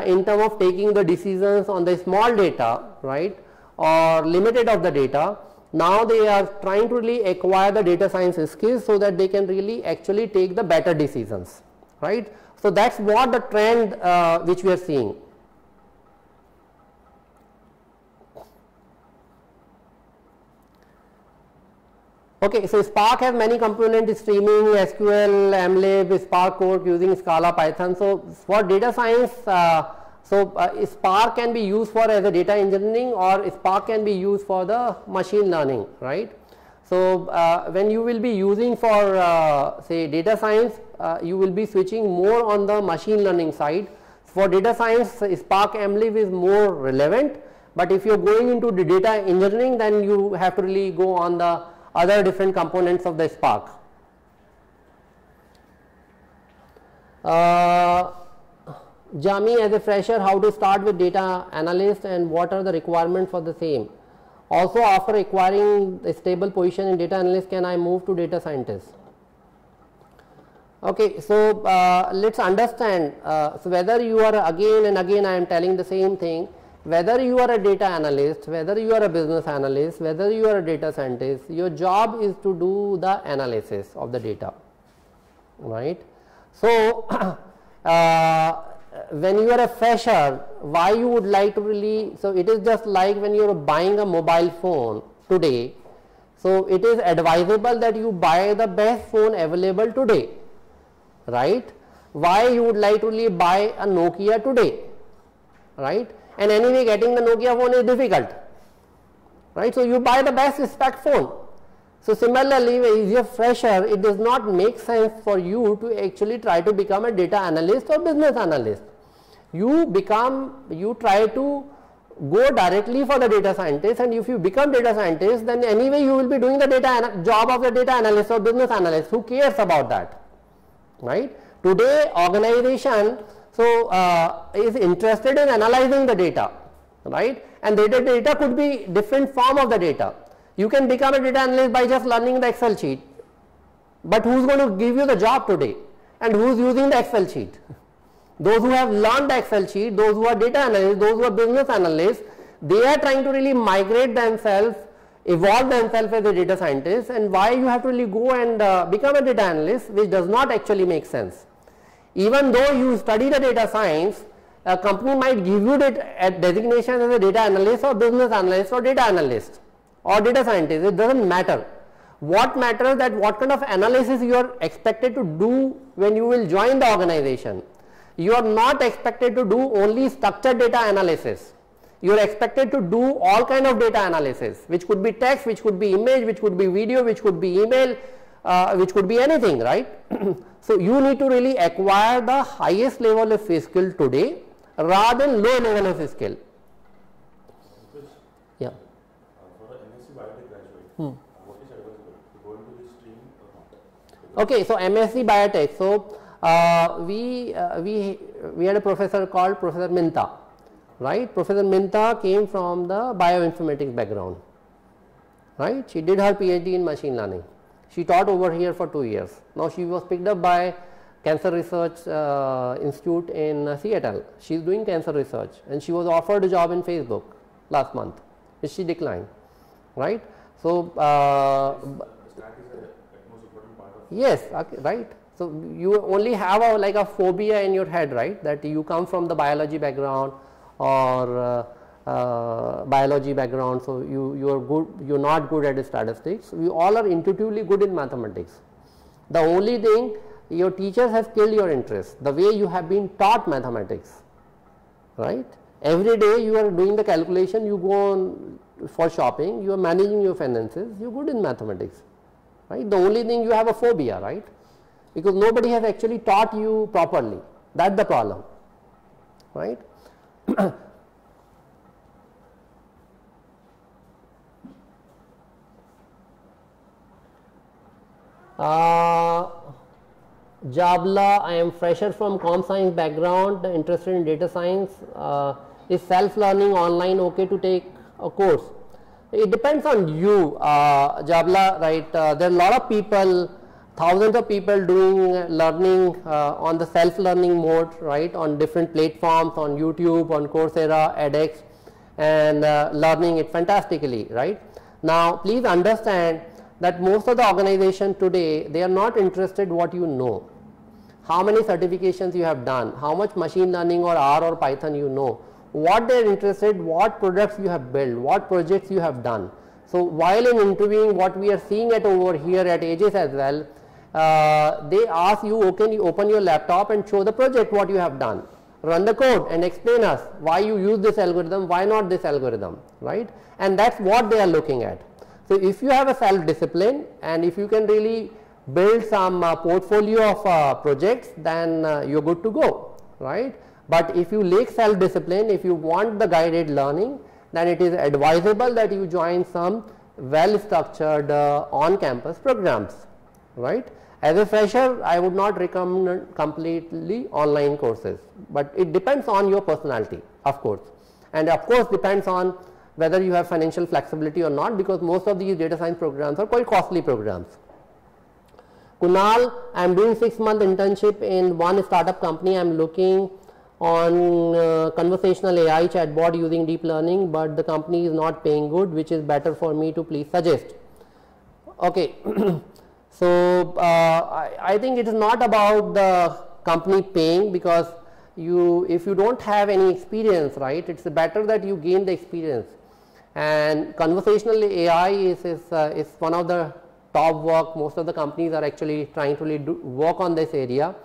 in terms of taking the decisions on the small data, right, or limited of the data. Now they are trying to really acquire the data science skills so that they can really actually take the better decisions, right. So that's what the trend which we are seeing. Okay, so Spark has many components: streaming, SQL, MLib, Spark Core using Scala, Python. So for data science, Spark can be used for as a data engineering, or Spark can be used for the machine learning, right? So when you will be using for say data science, you will be switching more on the machine learning side. For data science, Spark MLib is more relevant, but if you are going into the data engineering, then you have to really go on the other different components of the Spark. Jami, as a fresher, how to start with data analyst and what are the requirements for the same? Also, after acquiring a stable position in data analyst, can I move to data scientist? Okay, so let's understand. So whether you are, again and again I am telling the same thing, whether you are a data analyst, whether you are a business analyst, whether you are a data scientist, your job is to do the analysis of the data, right? So when you are a fresher, why you would like to really, so it is just like when you are buying a mobile phone today, so it is advisable that you buy the best phone available today, right? Why you would like to really buy a Nokia today, right? And anyway, getting the Nokia phone is difficult, right? So you buy the best spec phone. So similarly, if you are fresher, it does not make sense for you to actually try to become a data analyst or business analyst. You try to go directly for the data scientist, and if you become data scientist, then anyway you will be doing the job of the data analyst or business analyst. Who cares about that, right? Today, organization is interested in analyzing the data, right? And the data could be different form of the data. You can become a data analyst by just learning the Excel sheet, but who's going to give you the job today, and who's using the Excel sheet? Those who have learned the Excel sheet, those who are data analysts, those who are business analysts, they are trying to really migrate themselves, evolve themselves as a data scientist. And why you have to really go and become a data analyst, which does not actually make sense. Even though you study the data science, a company might give you that designation as a data analyst or business analyst or data analyst or data scientist. It doesn't matter. What matters is that what kind of analysis you are expected to do when you will join the organization. You are not expected to do only structured data analysis. You are expected to do all kind of data analysis, which could be text, which could be image, which could be video, which could be email, which could be anything, right? So you need to really acquire the highest level of skill today rather than low level of skill. Yeah. For an MSc biotech graduate, what is advisable to go into this stream or not? Okay, so MSc biotech. So we had a professor called Professor Minta, right? Professor Minta came from the bioinformatics background, right? She did her PhD in machine learning. She taught over here for 2 years. Now she was picked up by Cancer Research Institute in Seattle. She is doing cancer research, and she was offered a job in Facebook last month, which she declined, right? So Stack is the most important part of yes, okay, right. So you only have a like a phobia in your head, right, that you come from the biology background or biology background, so you're not good at statistics. We all are intuitively good in mathematics. The only thing, your teachers have killed your interest, the way you have been taught mathematics, right? Every day you are doing the calculation, you go on for shopping, you are managing your finances, you're good in mathematics, right? The only thing, you have a phobia, right, because nobody has actually taught you properly. That's the problem, right? Jabla, I am fresher from com science background, interested in data science. Is self-learning online okay to take a course? It depends on you, Jabla, right? There are a lot of people, thousands of people doing learning on the self-learning mode, right, on different platforms, on YouTube, on Coursera, edX, and learning it fantastically, right? Now, please understand that most of the organization today, they are not interested what you know, how many certifications you have done, how much machine learning or R or Python you know. What they are interested, what products you have built, what projects you have done. So while in interviewing, what we are seeing at over here at Aegis as well, they ask you, oh, can you open your laptop and show the project what you have done, run the code and explain us why you use this algorithm, why not this algorithm, right? And that's what they are looking at. So if you have a self-discipline and if you can really build some portfolio of projects, then you're good to go, right? But if you lack self-discipline, if you want the guided learning, then it is advisable that you join some well-structured on-campus programs, right? As a fresher, I would not recommend completely online courses, but it depends on your personality, of course, and of course depends on whether you have financial flexibility or not, because most of these data science programs are quite costly programs. Kunal, I am doing 6-month internship in one startup company. I am looking on conversational AI chatbot using deep learning, but the company is not paying good. Which is better for me to please suggest? Okay. So I think it is not about the company paying, because if you don't have any experience, right, it's better that you gain the experience. And conversational AI is one of the top work. Most of the companies are actually trying to work on this area.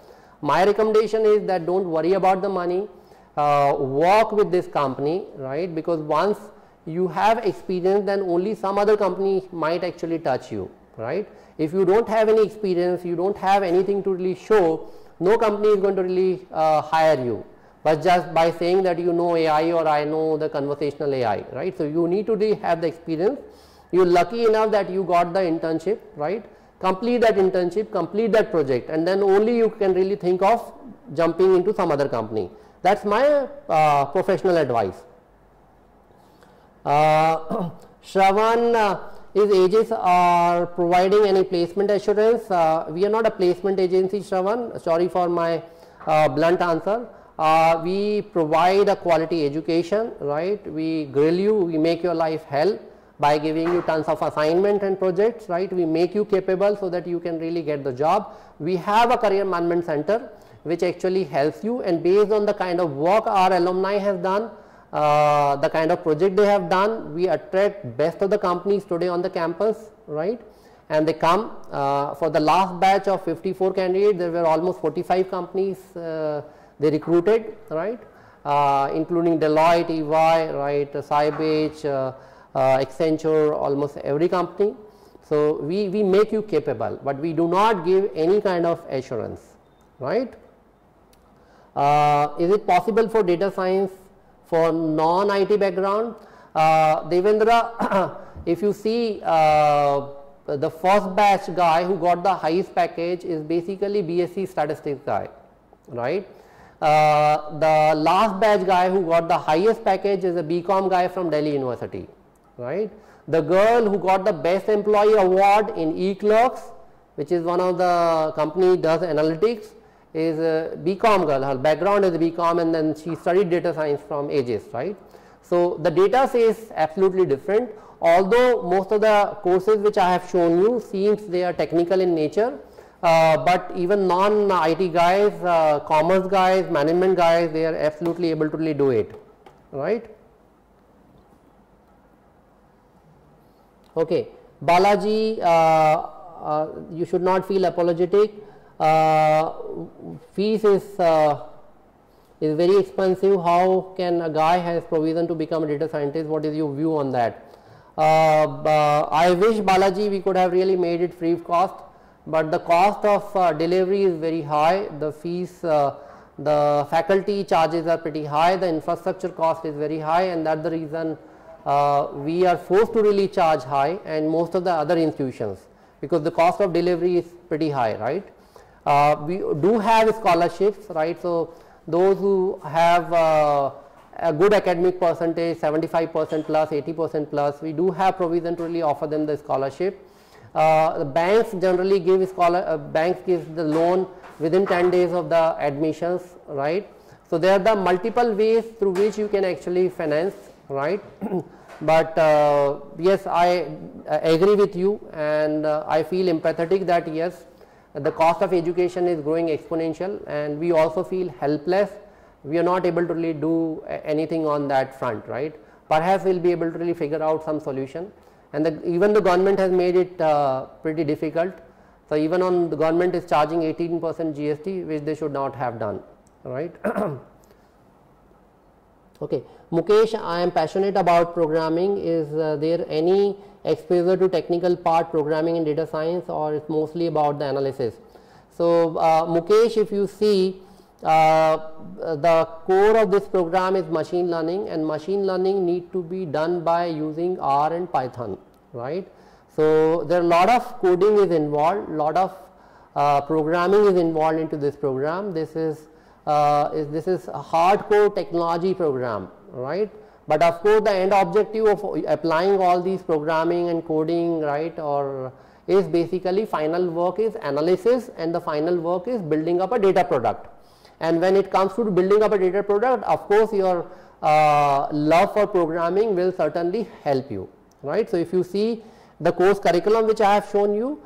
My recommendation is that don't worry about the money, work with this company, right, because once you have experience, then only some other company might actually touch you, right? If you don't have any experience, you don't have anything to really show, no company is going to really hire you, but just by saying that you know AI or I know the conversational AI, right? So you need to really have the experience. You're lucky enough that you got the internship, right? Complete that internship, complete that project, and then only you can really think of jumping into some other company. That's my professional advice. Shravan, is Aegis are providing any placement assurance? We are not a placement agency, Shravan. Sorry for my blunt answer. We provide a quality education, right? We grill you, we make your life hell by giving you tons of assignment and projects, right? We make you capable so that you can really get the job. We have a career management center which actually helps you, and based on the kind of work our alumni have done, the kind of project they have done, we attract best of the companies today on the campus, right? And they come for the last batch of 54 candidates, there were almost 45 companies they recruited, right? Including Deloitte, EY, right, Sybase, Accenture, almost every company. So we make you capable, but we do not give any kind of assurance, right. Is it possible for data science for non-IT background? Devendra, if you see the first batch guy who got the highest package is basically BSc statistics guy, right. The last batch guy who got the highest package is a BCom guy from Delhi University, right. The girl who got the best employee award in eClerks, which is one of the company does analytics, is a BCom girl. Her background is BCom, and then she studied data science from Aegis, right. So the data says absolutely different, although most of the courses which I have shown you seems they are technical in nature, but even non-IT guys, commerce guys, management guys, they are absolutely able to really do it, right. Okay, Balaji, you should not feel apologetic. Fees is very expensive. How can a guy has provision to become a data scientist? What is your view on that? I wish, Balaji, we could have really made it free of cost, but the cost of delivery is very high. The fees, the faculty charges are pretty high. The infrastructure cost is very high, and that's the reason we are forced to really charge high, and most of the other institutions, because the cost of delivery is pretty high, right. We do have scholarships, right. So those who have a good academic percentage, 75% plus, 80% plus, we do have provision to really offer them the scholarship. The banks generally give banks give the loan within 10 days of the admissions, right. So there are the multiple ways through which you can actually finance, right. But yes, I agree with you, and I feel empathetic that yes, the cost of education is growing exponential, and we also feel helpless. We are not able to really do anything on that front, right. Perhaps we will be able to really figure out some solution, and even the government has made it pretty difficult. So even on the government is charging 18% GST, which they should not have done, right. Okay, Mukesh, I am passionate about programming. Is there any exposure to technical part programming in data science, or it's mostly about the analysis? So Mukesh, if you see, the core of this program is machine learning, and machine learning need to be done by using R and Python, right. So there are a lot of coding is involved, lot of programming is involved into this program. This is a hardcore technology program, right. But of course the end objective of applying all these programming and coding, right, or is basically final work is analysis, and the final work is building up a data product. And when it comes to building up a data product, of course your love for programming will certainly help you, right. So if you see the course curriculum which I have shown you,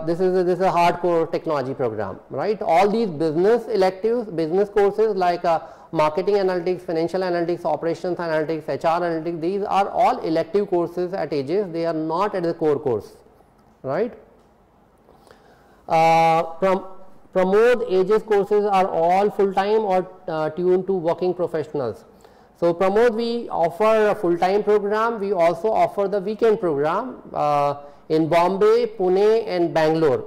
this is a hardcore technology program, right. All these business electives, business courses like marketing analytics, financial analytics, operations analytics, HR analytics, these are all elective courses at Aegis. They are not at the core course, right. Pramod, Aegis courses are all full time or tuned to working professionals. So Pramod, we offer a full time program. We also offer the weekend program in Bombay, Pune and Bangalore.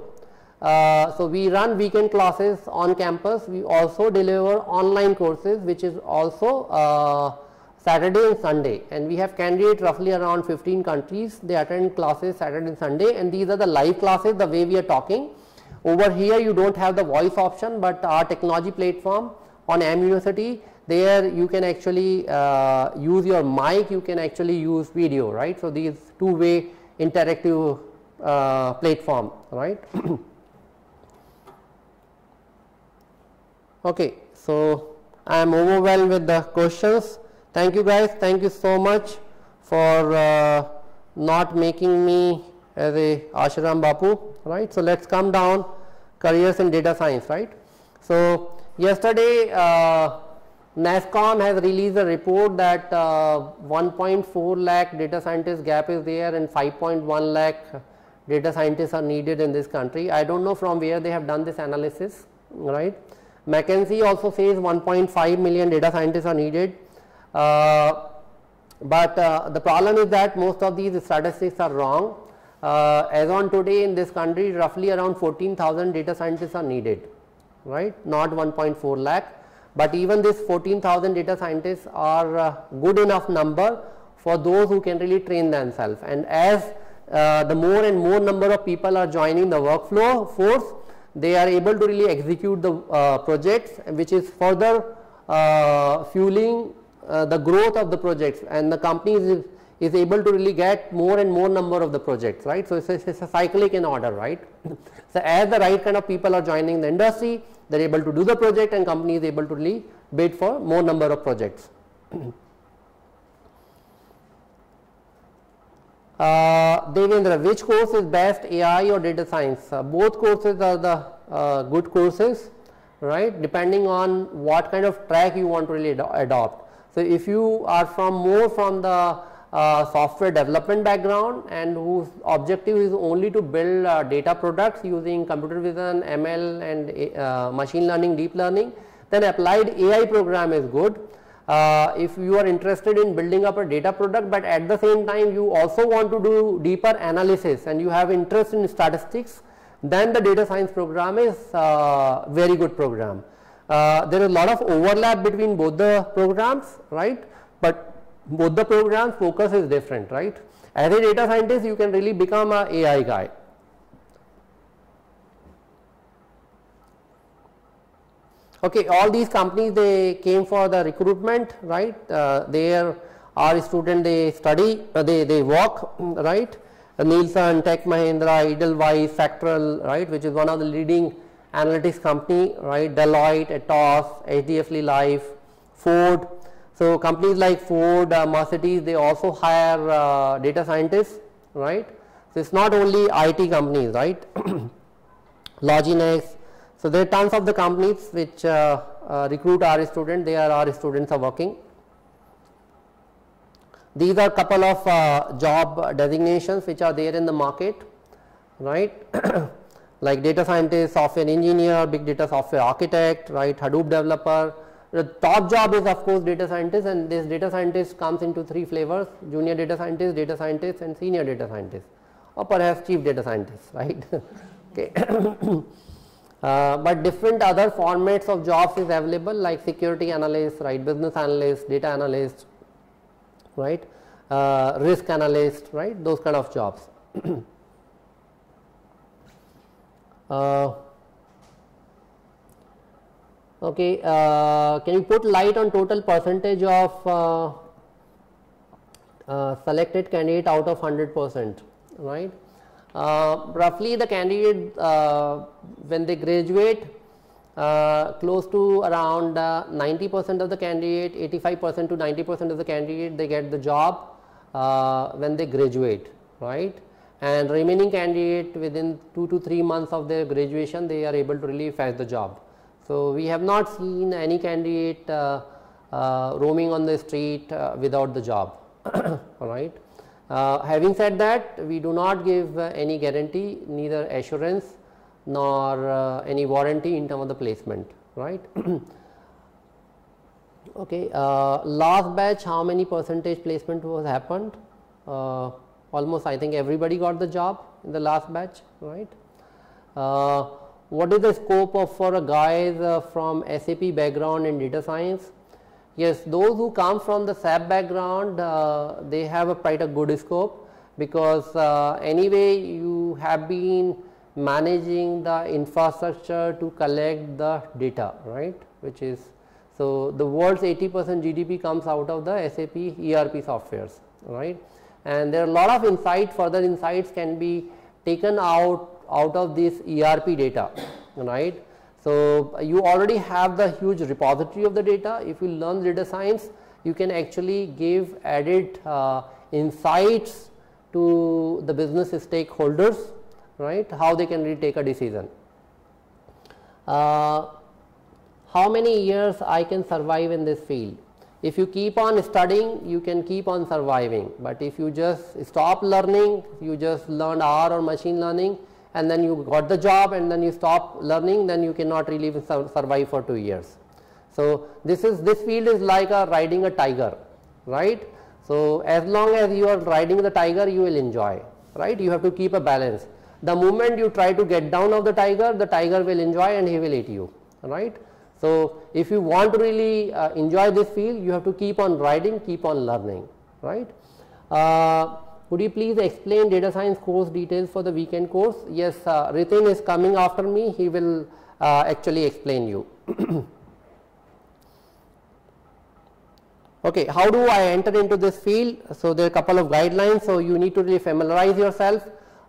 So we run weekend classes on campus. We also deliver online courses, which is also Saturday and Sunday, and we have candidates roughly around 15 countries. They attend classes Saturday and Sunday, and these are the live classes the way we are talking. Over here you don't have the voice option, but our technology platform on AM University, there you can actually use your mic, you can actually use video, right. So these two-way interactive platform, right. Okay, so I am overwhelmed with the questions. Thank you guys, thank you so much for not making me as a Asharam Bapu, right. So let's come down, careers in data science, right. So yesterday NASSCOM has released a report that 1.4 lakh data scientist gap is there, and 5.1 lakh data scientists are needed in this country. I don't know from where they have done this analysis, right. McKinsey also says 1.5 million data scientists are needed, but the problem is that most of these statistics are wrong. as on today in this country roughly around 14,000 data scientists are needed, right, not 1.4 lakh, but even this 14,000 data scientists are good enough number for those who can really train themselves. And as the more and more number of people are joining the workflow force, they are able to really execute the projects, which is further fueling the growth of the projects, and the company is able to really get more and more number of the projects, right. So, it's a cyclic in order, right. So, as the right kind of people are joining the industry, they are able to do the project, and company is able to really bid for more number of projects. Devendra, which course is best, AI or data science? Both courses are the good courses, right, depending on what kind of track you want to really adopt. So, if you are more from the software development background and whose objective is only to build data products using computer vision, ML and machine learning, deep learning, then applied AI program is good. If you are interested in building up a data product, but at the same time you also want to do deeper analysis and you have interest in statistics, then the data science program is very good program. There is a lot of overlap between both the programs, right, but both the programs focus is different, right. As a data scientist you can really become a AI guy. Okay, all these companies, they came for the recruitment, right. There are students, they study, they work, right. Nielsen, Tech Mahindra, Edelweiss, Factual, right, which is one of the leading analytics company, right, Deloitte, Atos, HDFC Life, Ford. So, companies like Ford, Mercedes, they also hire data scientists, right. So, it is not only IT companies, right. Loginex. So, there are tons of the companies which recruit our students, they are our students are working. These are couple of job designations which are there in the market, right, like data scientist, software engineer, big data software architect, right, Hadoop developer. The top job is of course data scientist, and this data scientist comes into 3 flavors: junior data scientist and senior data scientist, or perhaps chief data scientist, right. Okay. But different other formats of jobs is available, like security analyst, right, business analyst, data analyst, right, risk analyst, right, those kind of jobs. Okay, can you put light on total percentage of selected candidate out of 100%, right. Roughly the candidate when they graduate, close to around 90% of the candidate, 85% to 90% of the candidate, they get the job when they graduate, right, and remaining candidate within 2 to 3 months of their graduation, they are able to really fetch the job. So, we have not seen any candidate roaming on the street without the job. All right. Having said that, we do not give any guarantee, neither assurance nor any warranty in terms of the placement, right. Okay, last batch, how many percentage placement was happened? Almost I think everybody got the job in the last batch, right. What is the scope of for a guys from SAP background in data science? Yes, those who come from the SAP background, they have quite a good scope, because anyway you have been managing the infrastructure to collect the data, right, which is, so the world's 80% GDP comes out of the SAP ERP softwares, right, and there are a lot of insight, further insights can be taken out of this ERP data, right. So, you already have the huge repository of the data. If you learn data science, you can actually give added insights to the business stakeholders, right, how they can really take a decision. How many years I can survive in this field? If you keep on studying, you can keep on surviving, but if you just stop learning, you just learned R or machine learning, and then you got the job and then you stop learning, then you cannot really survive for 2 years. So, this field is like riding a tiger, right. So, as long as you are riding the tiger, you will enjoy, right? You have to keep a balance. The moment you try to get down of the tiger will enjoy and he will eat you, right? So if you want to really enjoy this field, you have to keep on riding, keep on learning, right? Would you please explain data science course details for the weekend course? Yes, Ritin is coming after me, he will actually explain you. Okay, how do I enter into this field? So there are a couple of guidelines, so you need to really familiarize yourself.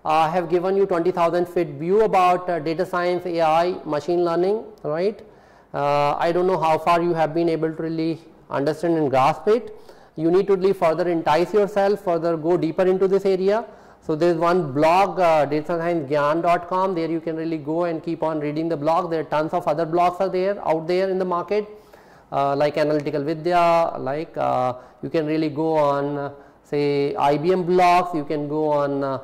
I have given you 20,000 feet view about data science, AI, machine learning, right? I don't know how far you have been able to really understand and grasp it. You need to really further entice yourself, further go deeper into this area. So there is one blog, datasciencegyan.com, there you can really go and keep on reading the blog. There are tons of other blogs out there in the market, like Analytical Vidya, like you can really go on say IBM blogs, you can go on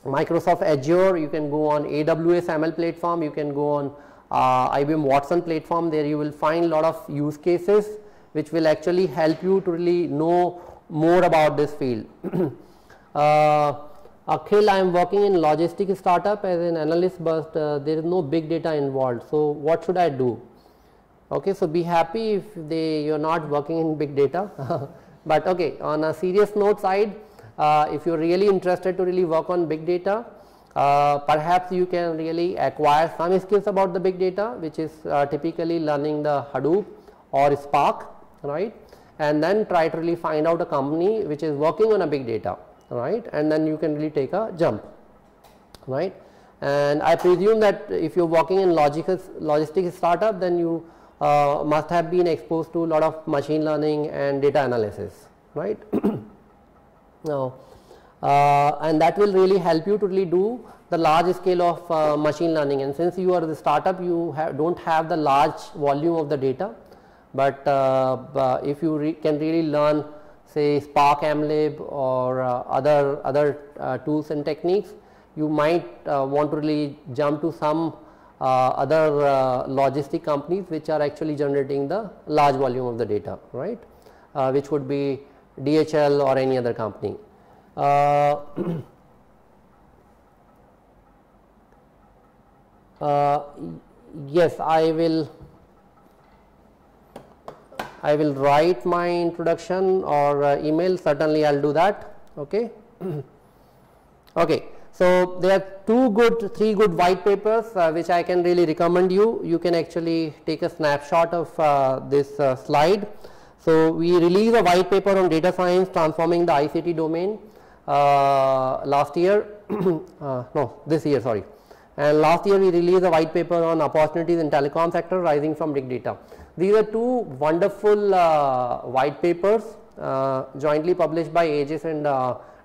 Microsoft Azure, you can go on AWS ML platform, you can go on IBM Watson platform. There you will find a lot of use cases which will actually help you to really know more about this field. Akhil, I am working in logistics startup as an analyst, but there is no big data involved. So what should I do? Okay, so be happy if you are not working in big data. But okay, on a serious note side, if you are really interested to really work on big data, perhaps you can really acquire some skills about the big data, which is typically learning the Hadoop or Spark, right? And then try to really find out a company which is working on a big data, right? And then you can really take a jump, right? And I presume that if you are working in logistics startup, then you must have been exposed to a lot of machine learning and data analysis, right? Now, and that will really help you to really do the large scale of machine learning. And since you are the startup, you don't have the large volume of the data, but if you can really learn say Spark MLib or other tools and techniques, you might want to really jump to some other logistic companies which are actually generating the large volume of the data, right? Which would be DHL or any other company. Yes, I will write my introduction or email. Certainly I will do that. Okay. Okay, so there are three good white papers which I can really recommend you. You can actually take a snapshot of this slide. So we released a white paper on data science transforming the ICT domain last year, no, this year, sorry. And last year we released a white paper on opportunities in telecom sector rising from big data. These are two wonderful white papers jointly published by Aegis and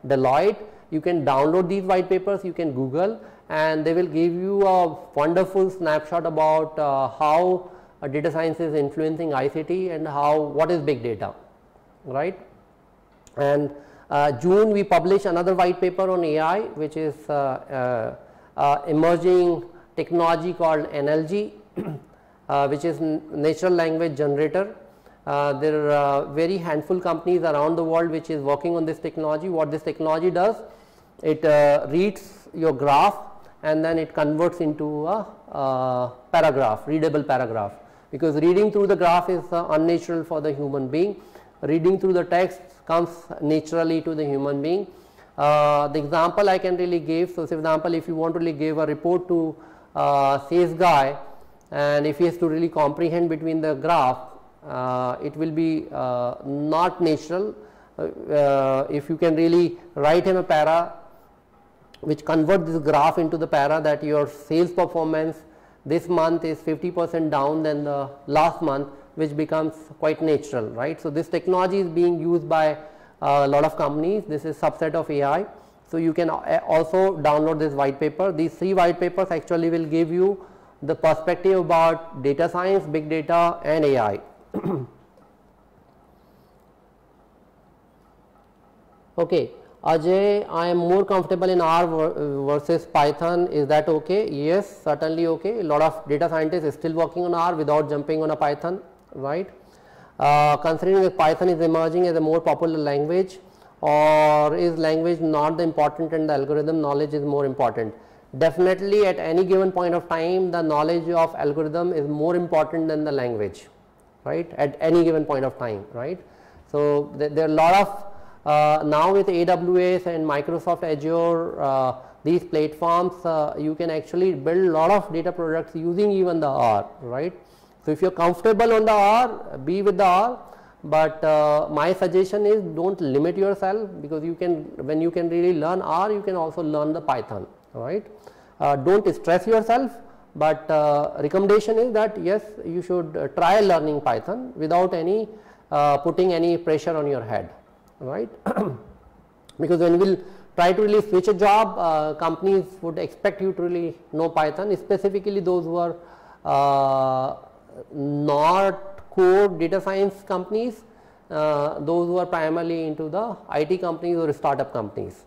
Deloitte. You can download these white papers, you can Google, and they will give you a wonderful snapshot about how data science is influencing ICT and what is big data, right? And June we publish another white paper on AI, which is emerging technology called NLG, which is natural language generator. There are very handful companies around the world which is working on this technology. What this technology does, it reads your graph and then it converts into a paragraph, readable paragraph, because reading through the graph is unnatural for the human being. Reading through the text comes naturally to the human being. The example I can really give, so for example, if you want to really give a report to sales guy, and if he has to really comprehend between the graph, it will be not natural. If you can really write him a para which convert this graph into the para that your sales performance this month is 50% down than the last month, which becomes quite natural, right? So this technology is being used by a lot of companies. This is subset of AI. So you can also download this white paper. These three white papers actually will give you the perspective about data science, big data and AI. Okay, Ajay, I am more comfortable in R versus Python. Is that okay? Yes, certainly okay. A lot of data scientists is still working on R without jumping on a Python, right? Considering that Python is emerging as a more popular language, or is language not the important and the algorithm knowledge is more important? Definitely at any given point of time the knowledge of algorithm is more important than the language, right, at any given point of time, right. So, there are a lot of now with AWS and Microsoft Azure, these platforms you can actually build a lot of data products using even the R, right. So, if you are comfortable on the R, be with the R, but my suggestion is do not limit yourself, because you can, when you can really learn R, you can also learn the Python, right. Do not stress yourself, but recommendation is that yes, you should try learning Python without any putting any pressure on your head, right. Because when you will try to really switch a job, companies would expect you to really know Python, specifically those who are not core data science companies, those who are primarily into the IT companies or startup companies.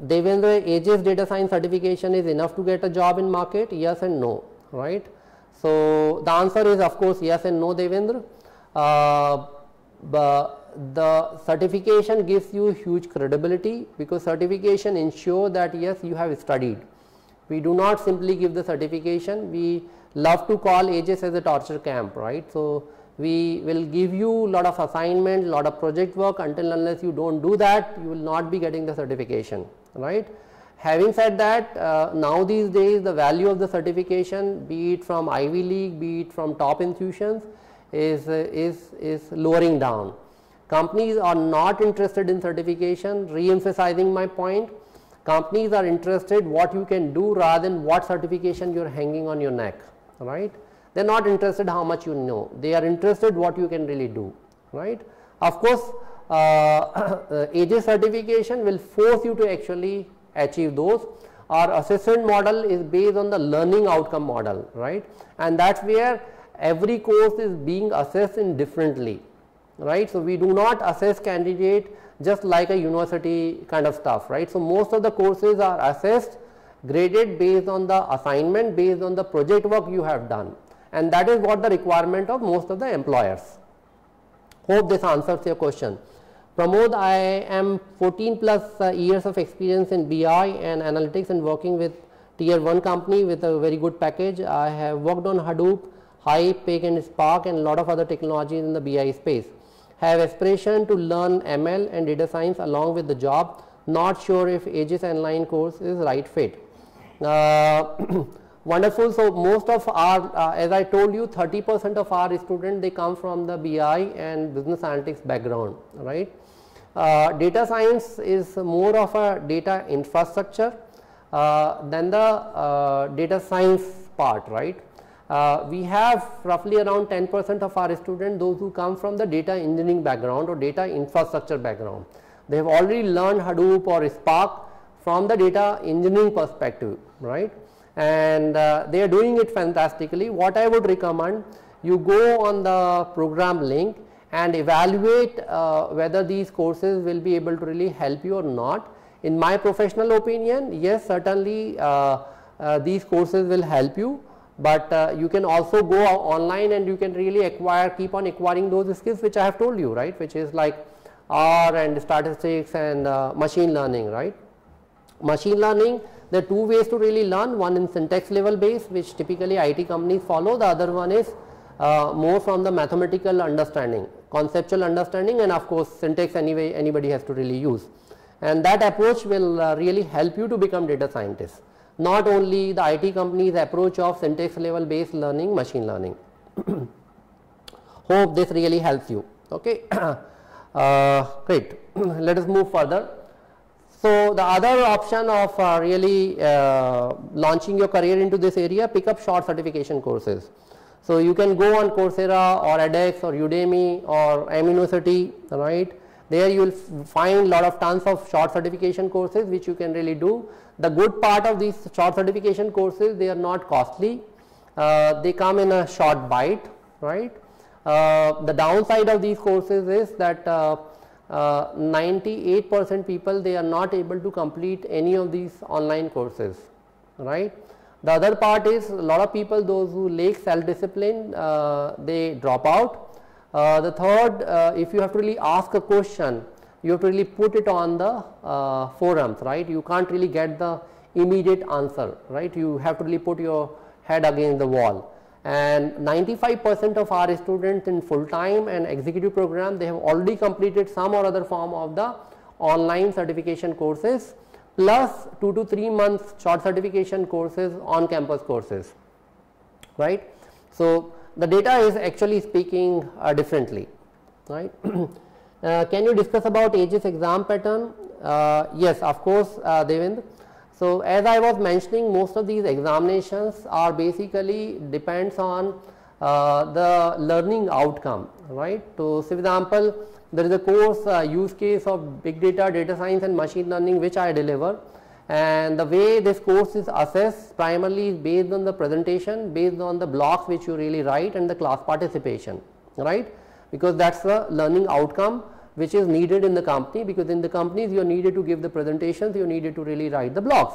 Devendra, Aegis data science certification is enough to get a job in market? Yes and no, right. So, the answer is of course yes and no, Devendra. The certification gives you huge credibility, because certification ensure that yes, you have studied. We do not simply give the certification, we love to call Aegis as a torture camp, right. So, we will give you lot of assignment, lot of project work, until unless you do not do that, you will not be getting the certification, right. Having said that, now these days the value of the certification, be it from Ivy League, be it from top institutions, is lowering down. Companies are not interested in certification, re-emphasizing my point. Companies are interested what you can do rather than what certification you are hanging on your neck, right. They are not interested how much you know, they are interested what you can really do, right. Of course, Aegis certification will force you to actually achieve those. Our assessment model is based on the learning outcome model, right, and that is where every course is being assessed in differently, right. So, we do not assess candidate just like a university kind of stuff, right. So, most of the courses are assessed, graded based on the assignment, based on the project work you have done, and that is what the requirement of most of the employers. Hope this answers your question. Pramod, I am 14 plus years of experience in BI and analytics and working with tier 1 company with a very good package. I have worked on Hadoop, Hive, Pig and Spark and lot of other technologies in the BI space. Have aspiration to learn ML and data science along with the job. Not sure if Aegis online course is right fit. Wonderful. So, most of our as I told you, 30% of our students, they come from the BI and business analytics background, right. Data science is more of a data infrastructure than the data science part, right. We have roughly around 10% of our students, those who come from the data engineering background or data infrastructure background. They have already learned Hadoop or Spark from the data engineering perspective, right, and they are doing it fantastically. What I would recommend, you go on the program link and evaluate whether these courses will be able to really help you or not. In my professional opinion, yes, certainly these courses will help you, but you can also go online and you can really keep on acquiring those skills which I have told you, right, which is like R and statistics and machine learning, right. Machine learning, there are two ways to really learn, one in syntax level base, which typically IT companies follow, the other one is more from the mathematical understanding, conceptual understanding, and of course syntax anyway anybody has to really use, and that approach will really help you to become data scientist, not only the IT company's approach of syntax level based learning, machine learning. Hope this really helps you. Okay. Great. Let us move further. So, the other option of really launching your career into this area, pick up short certification courses. So, you can go on Coursera or edX or Udemy or Aminiversity, right. There you will find lot of tons of short certification courses which you can really do. The good part of these short certification courses, they are not costly, they come in a short bite, right. The downside of these courses is that 98% people, they are not able to complete any of these online courses, right. The other part is a lot of people, those who lack self discipline, they drop out. The third, if you have to really ask a question, you have to really put it on the forums, right? You can't really get the immediate answer, right? You have to really put your head against the wall. And 95% of our students in full time and executive program, they have already completed some or other form of the online certification courses, plus 2 to 3 months short certification courses, on campus courses, right? So the data is actually speaking differently, right? Can you discuss about Aegis exam pattern? Yes, of course, Devind. So as I was mentioning, most of these examinations are basically depends on the learning outcome, right? So, for example, there is a course use case of big data, data science and machine learning which I deliver, and the way this course is assessed primarily is based on the presentation, based on the blocks which you really write and the class participation, right? Because that's the learning outcome which is needed in the company, because in the companies you are needed to give the presentations, you are needed to really write the blocks.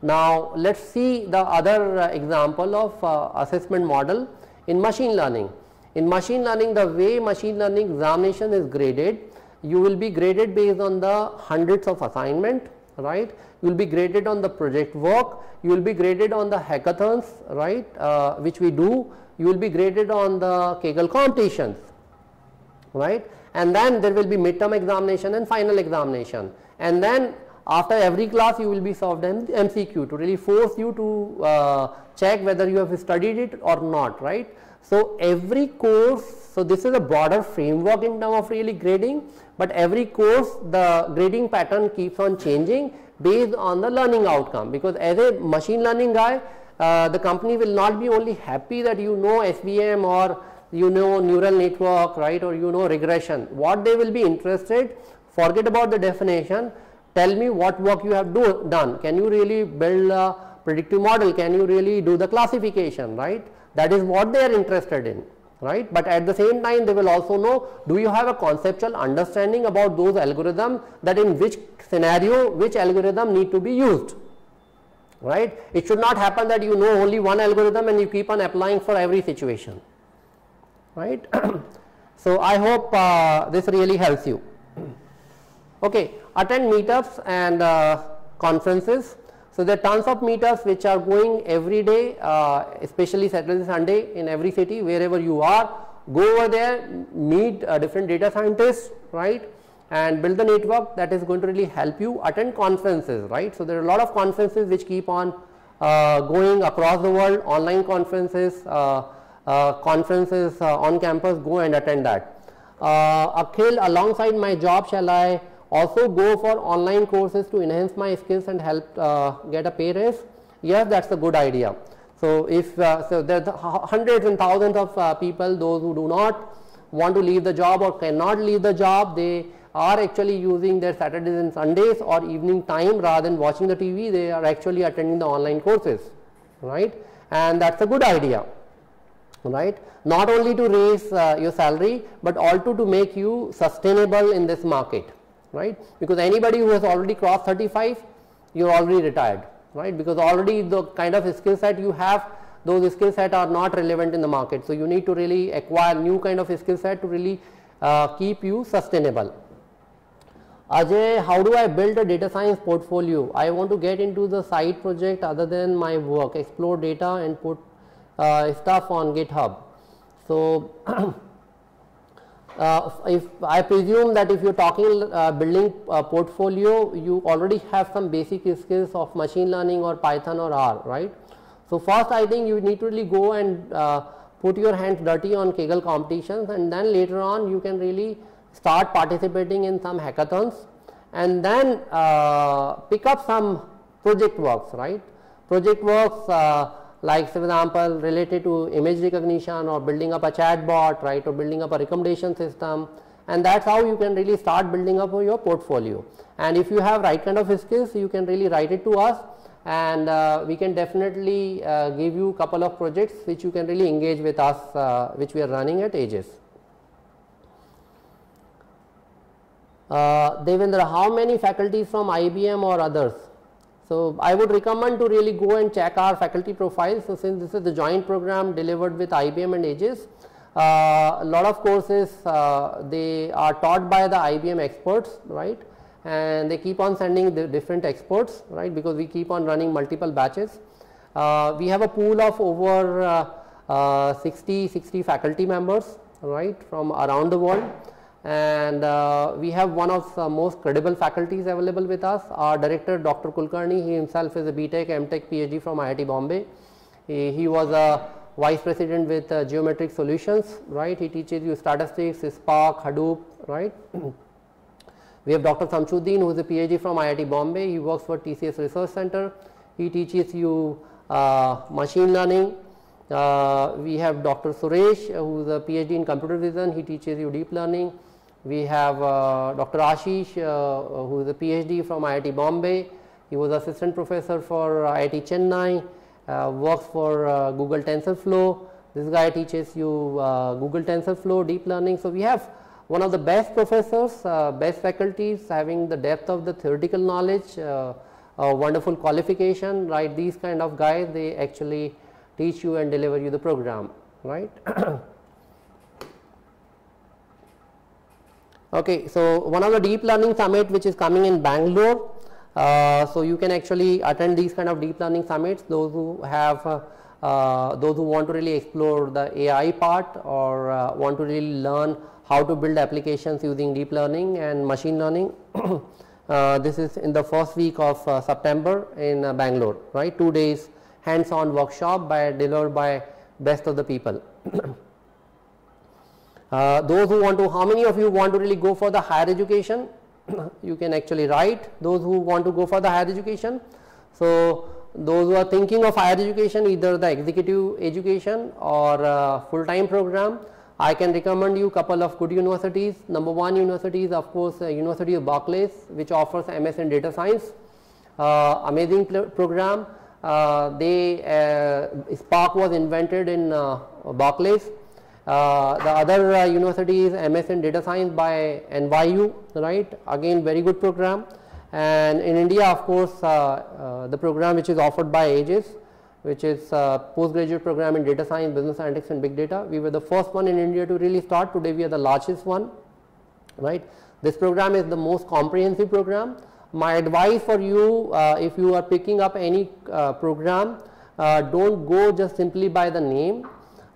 Now let us see the other example of assessment model in machine learning. In machine learning, the way machine learning examination is graded, you will be graded based on the hundreds of assignment, right? You will be graded on the project work, you will be graded on the hackathons, right, which we do, you will be graded on the Kaggle competitions, right? And then there will be midterm examination and final examination, and then after every class you will be solved an MCQ to really force you to check whether you have studied it or not, right? So every course, so this is a broader framework in terms of really grading, but every course the grading pattern keeps on changing based on the learning outcome, because as a machine learning guy, the company will not be only happy that you know SVM or you know neural network, right, or you know regression. What they will be interested, forget about the definition, tell me what work you have done. Can you really build a predictive model? Can you really do the classification, right? That is what they are interested in, right? But at the same time they will also know, do you have a conceptual understanding about those algorithms, that in which scenario which algorithm need to be used, right? It should not happen that you know only one algorithm and you keep on applying for every situation, right? So I hope this really helps you. Okay, attend meetups and conferences. So there are tons of meetups which are going every day, especially Saturday, Sunday in every city, wherever you are. Go over there, meet different data scientists, right, and build the network that is going to really help you. Attend conferences, right. So there are a lot of conferences which keep on going across the world, online conferences, conferences on campus. Go and attend that. Akhil, alongside my job, shall I also go for online courses to enhance my skills and help get a pay raise? Yes, that's a good idea. So if so there are hundreds and thousands of people, those who do not want to leave the job or cannot leave the job, they are actually using their Saturdays and Sundays or evening time, rather than watching the TV, they are actually attending the online courses, right? And that's a good idea, right? Not only to raise your salary, but also to make you sustainable in this market, right? Because anybody who has already crossed 35, you are already retired, right? Because already the kind of skill set you have, those skill set are not relevant in the market. So you need to really acquire new kind of skill set to really keep you sustainable. Ajay, how do I build a data science portfolio? I want to get into the side project other than my work, explore data and put stuff on GitHub. So if I presume that if you're talking building a portfolio, you already have some basic skills of machine learning or Python or R, right? So first I think you need to really go and put your hands dirty on Kaggle competitions, and then later on you can really start participating in some hackathons, and then pick up some project works, right? Project works like, for example, related to image recognition or building up a chatbot, right, or building up a recommendation system, and that's how you can really start building up your portfolio. And if you have right kind of skills, you can really write it to us, and we can definitely give you a couple of projects which you can really engage with us, which we are running at Aegis. Devendra, how many faculties from IBM or others? So I would recommend to really go and check our faculty profiles. So since this is the joint program delivered with IBM and Aegis, a lot of courses they are taught by the IBM experts, right, and they keep on sending the different experts, right, because we keep on running multiple batches. We have a pool of over 60 faculty members, right, from around the world, and we have one of the most credible faculties available with us. Our director, Dr. Kulkarni, he himself is a BTech, MTech, PhD from IIT Bombay. He was a vice president with Geometric Solutions, right. He teaches you statistics, Spark, Hadoop, right. We have Dr. Samshuddin, who is a PhD from IIT Bombay. He works for TCS Research Center. He teaches you machine learning. We have Dr. Suresh, who is a PhD in computer vision. He teaches you deep learning. We have Dr. Ashish, who is a PhD from IIT Bombay. He was assistant professor for IIT Chennai, works for Google TensorFlow. This guy teaches you Google TensorFlow, deep learning. So we have one of the best professors, best faculties, having the depth of the theoretical knowledge, wonderful qualification, right. These kind of guys, they actually teach you and deliver you the program, right. Okay, so one of the deep learning summit which is coming in Bangalore, so you can actually attend these kind of deep learning summits, those who have those who want to really explore the AI part or want to really learn how to build applications using deep learning and machine learning. This is in the first week of September in Bangalore, right, 2 days hands-on workshop delivered by best of the people. Those who want to, how many of you want to really go for the higher education? You can actually write, those who want to go for the higher education. So those who are thinking of higher education, either the executive education or full-time program, I can recommend you couple of good universities. Number one university is of course University of Barclays, which offers MS in data science, amazing program. Spark was invented in Barclays. The other university is MS in data science by NYU, right, again very good program. And in India, of course, the program which is offered by Aegis, which is postgraduate program in data science, business analytics and big data. We were the first one in India to really start. Today we are the largest one, right. This program is the most comprehensive program. My advice for you, if you are picking up any program, don't go just simply by the name.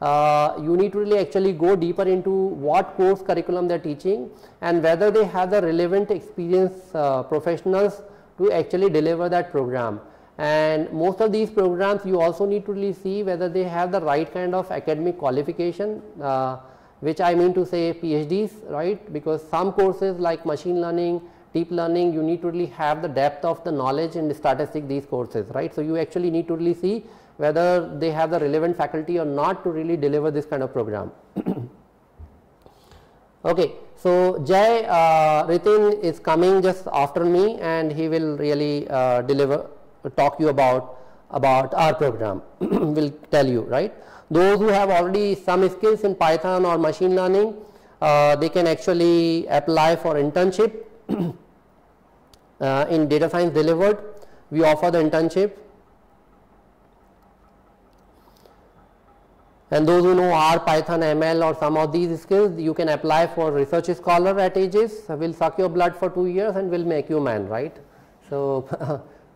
You need to really actually go deeper into what course curriculum they are teaching and whether they have the relevant experienced professionals to actually deliver that program. And most of these programs you also need to really see whether they have the right kind of academic qualification, which I mean to say PhDs, right, because some courses like machine learning, deep learning, you need to really have the depth of the knowledge in the statistics, these courses, right. So you actually need to really see whether they have the relevant faculty or not to really deliver this kind of program. Okay, so Jay Ritin is coming just after me and he will really talk you about our program, will tell you, right. Those who have already some skills in Python or machine learning, they can actually apply for internship in data science delivered. We offer the internship. And those who know R, Python, ML or some of these skills, you can apply for research scholar at Aegis. We'll suck your blood for 2 years and we'll make you a man, right. So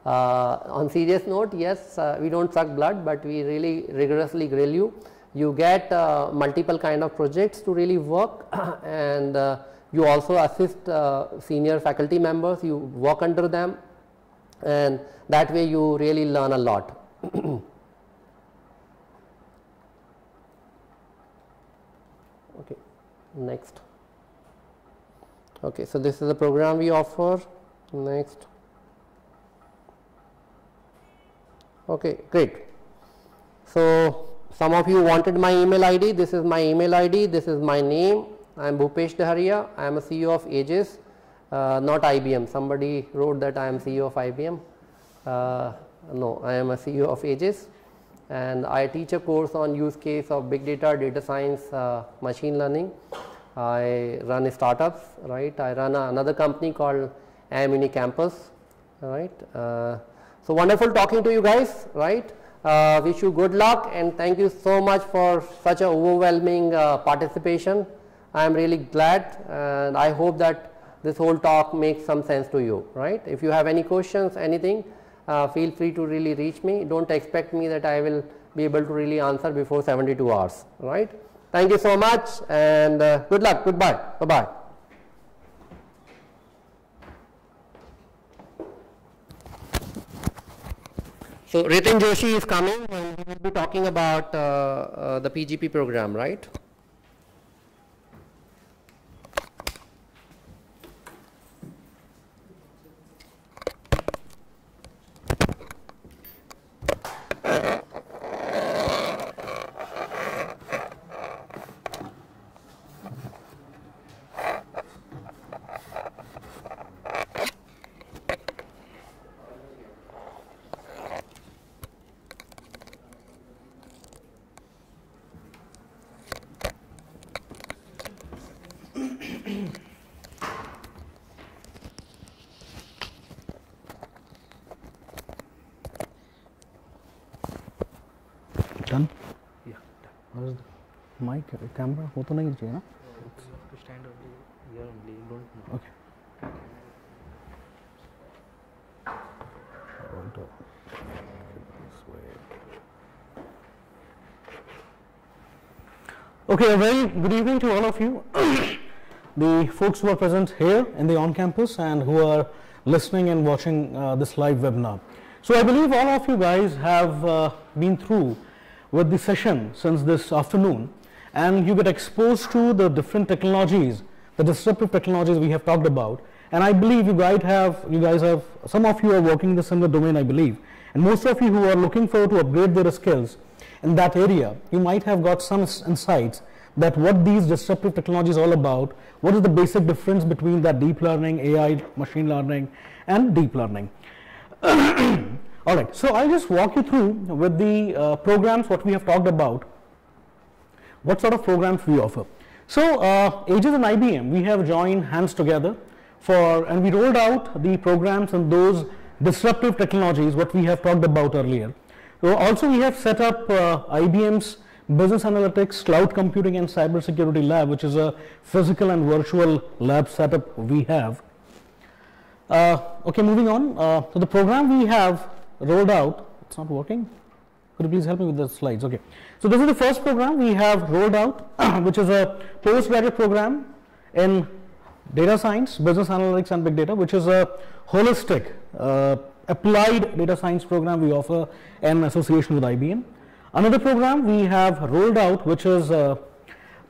on serious note, yes, we don't suck blood, but we really rigorously grill you. You get multiple kind of projects to really work and you also assist senior faculty members, you work under them, and that way you really learn a lot. Okay, next. Okay, so this is the program we offer. Next. Okay, great. So some of you wanted my email ID. This is my email ID. This is my name. I am Bhupesh Daharia. I am a CEO of Aegis, not IBM. Somebody wrote that I am CEO of IBM. No, I am a CEO of Aegis, and I teach a course on use case of big data, data science, machine learning. I run startups, right. I run another company called Campus, right. So wonderful talking to you guys, right. Wish you good luck, and thank you so much for such an overwhelming participation. I am really glad, and I hope that this whole talk makes some sense to you, right? If you have any questions, anything, feel free to really reach me. Don't expect me that I will be able to really answer before 72 hours, right? Thank you so much, and good luck. Goodbye. Bye-bye. So Ritin Joshi is coming, and we will be talking about the PGP program, right? Done? Yeah. Where is the mic? Camera? हो तो नहीं चाहिए ना? To stand only here only. Don't move. Okay. Hold on. This way. Okay, a very good evening to all of you. The folks who are present here in the on-campus and who are listening and watching this live webinar. So I believe all of you guys have been through with the session since this afternoon, and you get exposed to the different technologies, the disruptive technologies we have talked about. And I believe you guys have, some of you are working in the similar domain, I believe, and most of you who are looking forward to upgrade their skills in that area, you might have got some insights that what these disruptive technologies are all about, what is the basic difference between that deep learning, AI, machine learning, and deep learning. All right, so I'll just walk you through with the programs what we have talked about, what sort of programs we offer. So Aegis and IBM, we have joined hands together and we rolled out the programs and those disruptive technologies what we have talked about earlier. So also we have set up IBM's Business Analytics, Cloud Computing and Cybersecurity Lab, which is a physical and virtual lab setup we have. Okay, moving on. So the program we have rolled out, it's not working. Could you please help me with the slides? Okay. So this is the first program we have rolled out, which is a postgraduate program in data science, business analytics and big data, which is a holistic applied data science program we offer in association with IBM. Another program we have rolled out, which is a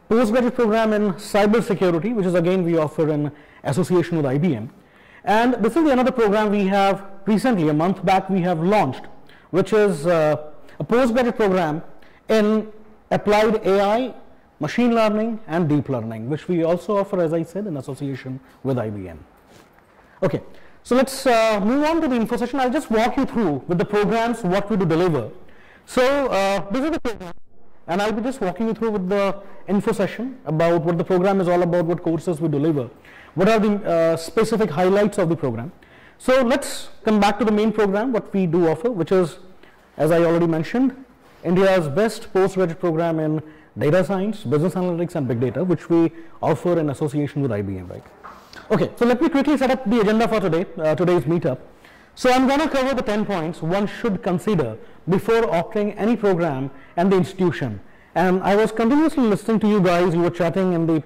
postgraduate program in cybersecurity, which is again we offer in association with IBM. And this is another program we have recently, a month back, we have launched, which is a postgraduate program in applied AI, machine learning, and deep learning, which we also offer, as I said, in association with IBM. Okay, so let's move on to the info session. I'll just walk you through with the programs what we do deliver. So this is the program, and I'll be just walking you through with the info session about what the program is all about, what courses we deliver. What are the specific highlights of the program? So let's come back to the main program, what we do offer, which is, as I already mentioned, India's best postgraduate program in data science, business analytics and big data, which we offer in association with IBM, right? Okay, so let me quickly set up the agenda for today, today's meetup. So I'm going to cover the 10 points one should consider before opting any program and the institution. And I was continuously listening to you guys, you were chatting in the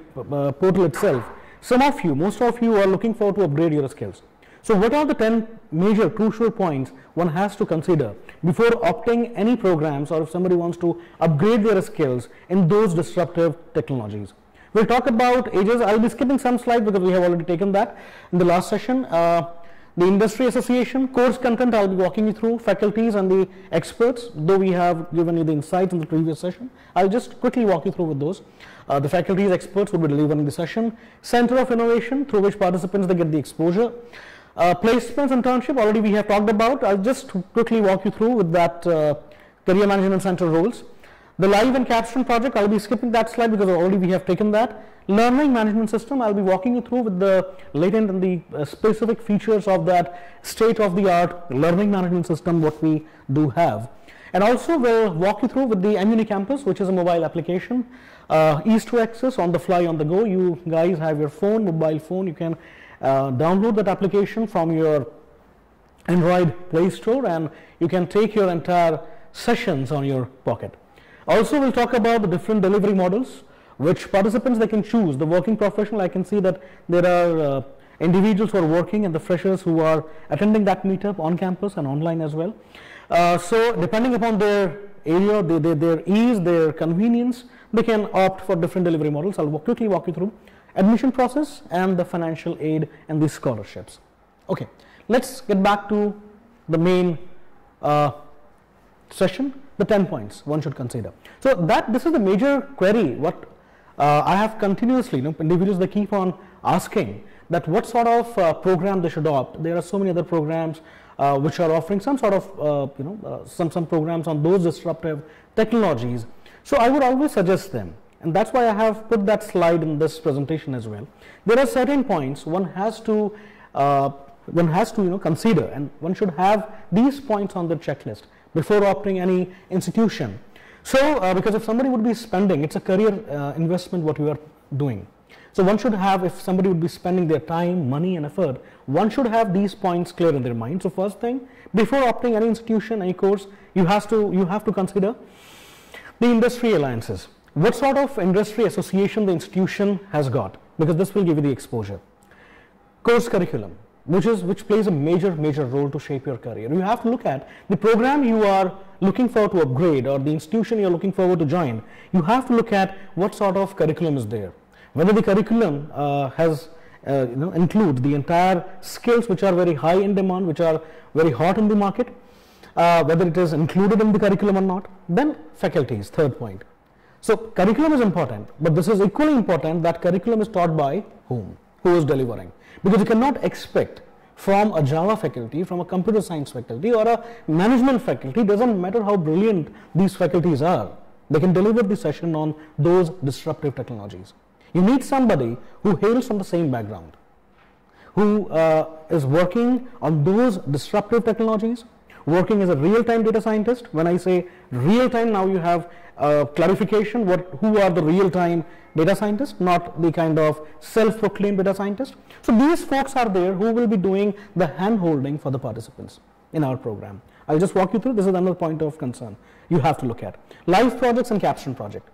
portal itself. Some of you, most of you are looking forward to upgrade your skills. So what are the 10 major crucial points one has to consider before opting any programs, or if somebody wants to upgrade their skills in those disruptive technologies? We'll talk about Aegis. I'll be skipping some slides because we have already taken that in the last session. The industry association, course content I'll be walking you through, faculties and the experts, though we have given you the insights in the previous session. I'll just quickly walk you through with those. The faculties, experts will be delivering the session. Center of Innovation, through which participants they get the exposure. Placements, internship, already we have talked about. I'll just quickly walk you through with that career management center roles. The live and capstone project, I'll be skipping that slide because already we have taken that. Learning management system, I'll be walking you through with the latent and the specific features of that state-of-the-art learning management system what we do have. And also we'll walk you through with the MUNI campus, which is a mobile application, ease to access, on the fly, on the go. You guys have your phone, mobile phone, you can download that application from your Android Play Store and you can take your entire sessions on your pocket. Also we'll talk about the different delivery models which participants they can choose. The working professional, I can see that there are individuals who are working and the freshers who are attending that meetup on campus and online as well. So depending upon their area, their ease, their convenience, they can opt for different delivery models. I'll quickly walk you through admission process and the financial aid and the scholarships. Okay, let's get back to the main session, the 10 points one should consider. So this is the major query what I have continuously, individuals they keep on asking that what sort of program they should opt. There are so many other programs which are offering some sort of some programs on those disruptive technologies. So I would always suggest them, and that's why I have put that slide in this presentation as well. There are certain points one has to consider, and one should have these points on the checklist before opting any institution. So because if somebody would be spending, it's a career investment what you are doing. So one should have, if somebody would be spending their time, money and effort, one should have these points clear in their mind. So first thing, before opting any institution, any course, you have to consider the industry alliances. What sort of industry association the institution has got, because this will give you the exposure. Course curriculum, which plays a major role to shape your career. You have to look at the program you are looking forward to upgrade or the institution you are looking forward to join. You have to look at what sort of curriculum is there. Whether the curriculum includes the entire skills which are very high in demand, which are very hot in the market, whether it is included in the curriculum or not. Then faculties, third point. So curriculum is important, but this is equally important that curriculum is taught by whom, who is delivering. Because you cannot expect from a Java faculty, from a computer science faculty or a management faculty, doesn't matter how brilliant these faculties are, they can deliver the session on those disruptive technologies. You need somebody who hails from the same background, who is working on those disruptive technologies, working as a real-time data scientist. When I say real-time, now you have clarification who are the real-time data scientists, not the kind of self-proclaimed data scientists. So these folks are there who will be doing the hand-holding for the participants in our program. I'll just walk you through. This is another point of concern you have to look at. Live projects and capstone project.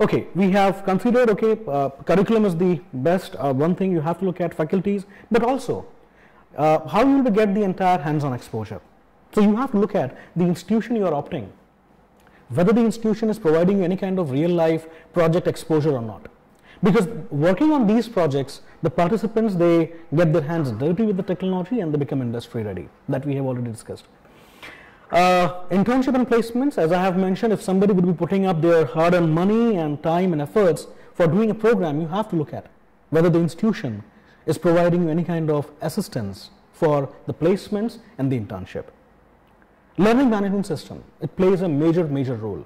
Okay, we have considered, curriculum is the best, one thing you have to look at, faculties, but also how you will get the entire hands-on exposure. So you have to look at the institution you are opting, whether the institution is providing you any kind of real-life project exposure or not. Because working on these projects, the participants, they get their hands dirty with the technology and they become industry ready. That we have already discussed. Internship and placements, as I have mentioned, if somebody would be putting up their hard-earned money and time and efforts for doing a program, you have to look at whether the institution is providing you any kind of assistance for the placements and the internship. Learning management system, it plays a major role,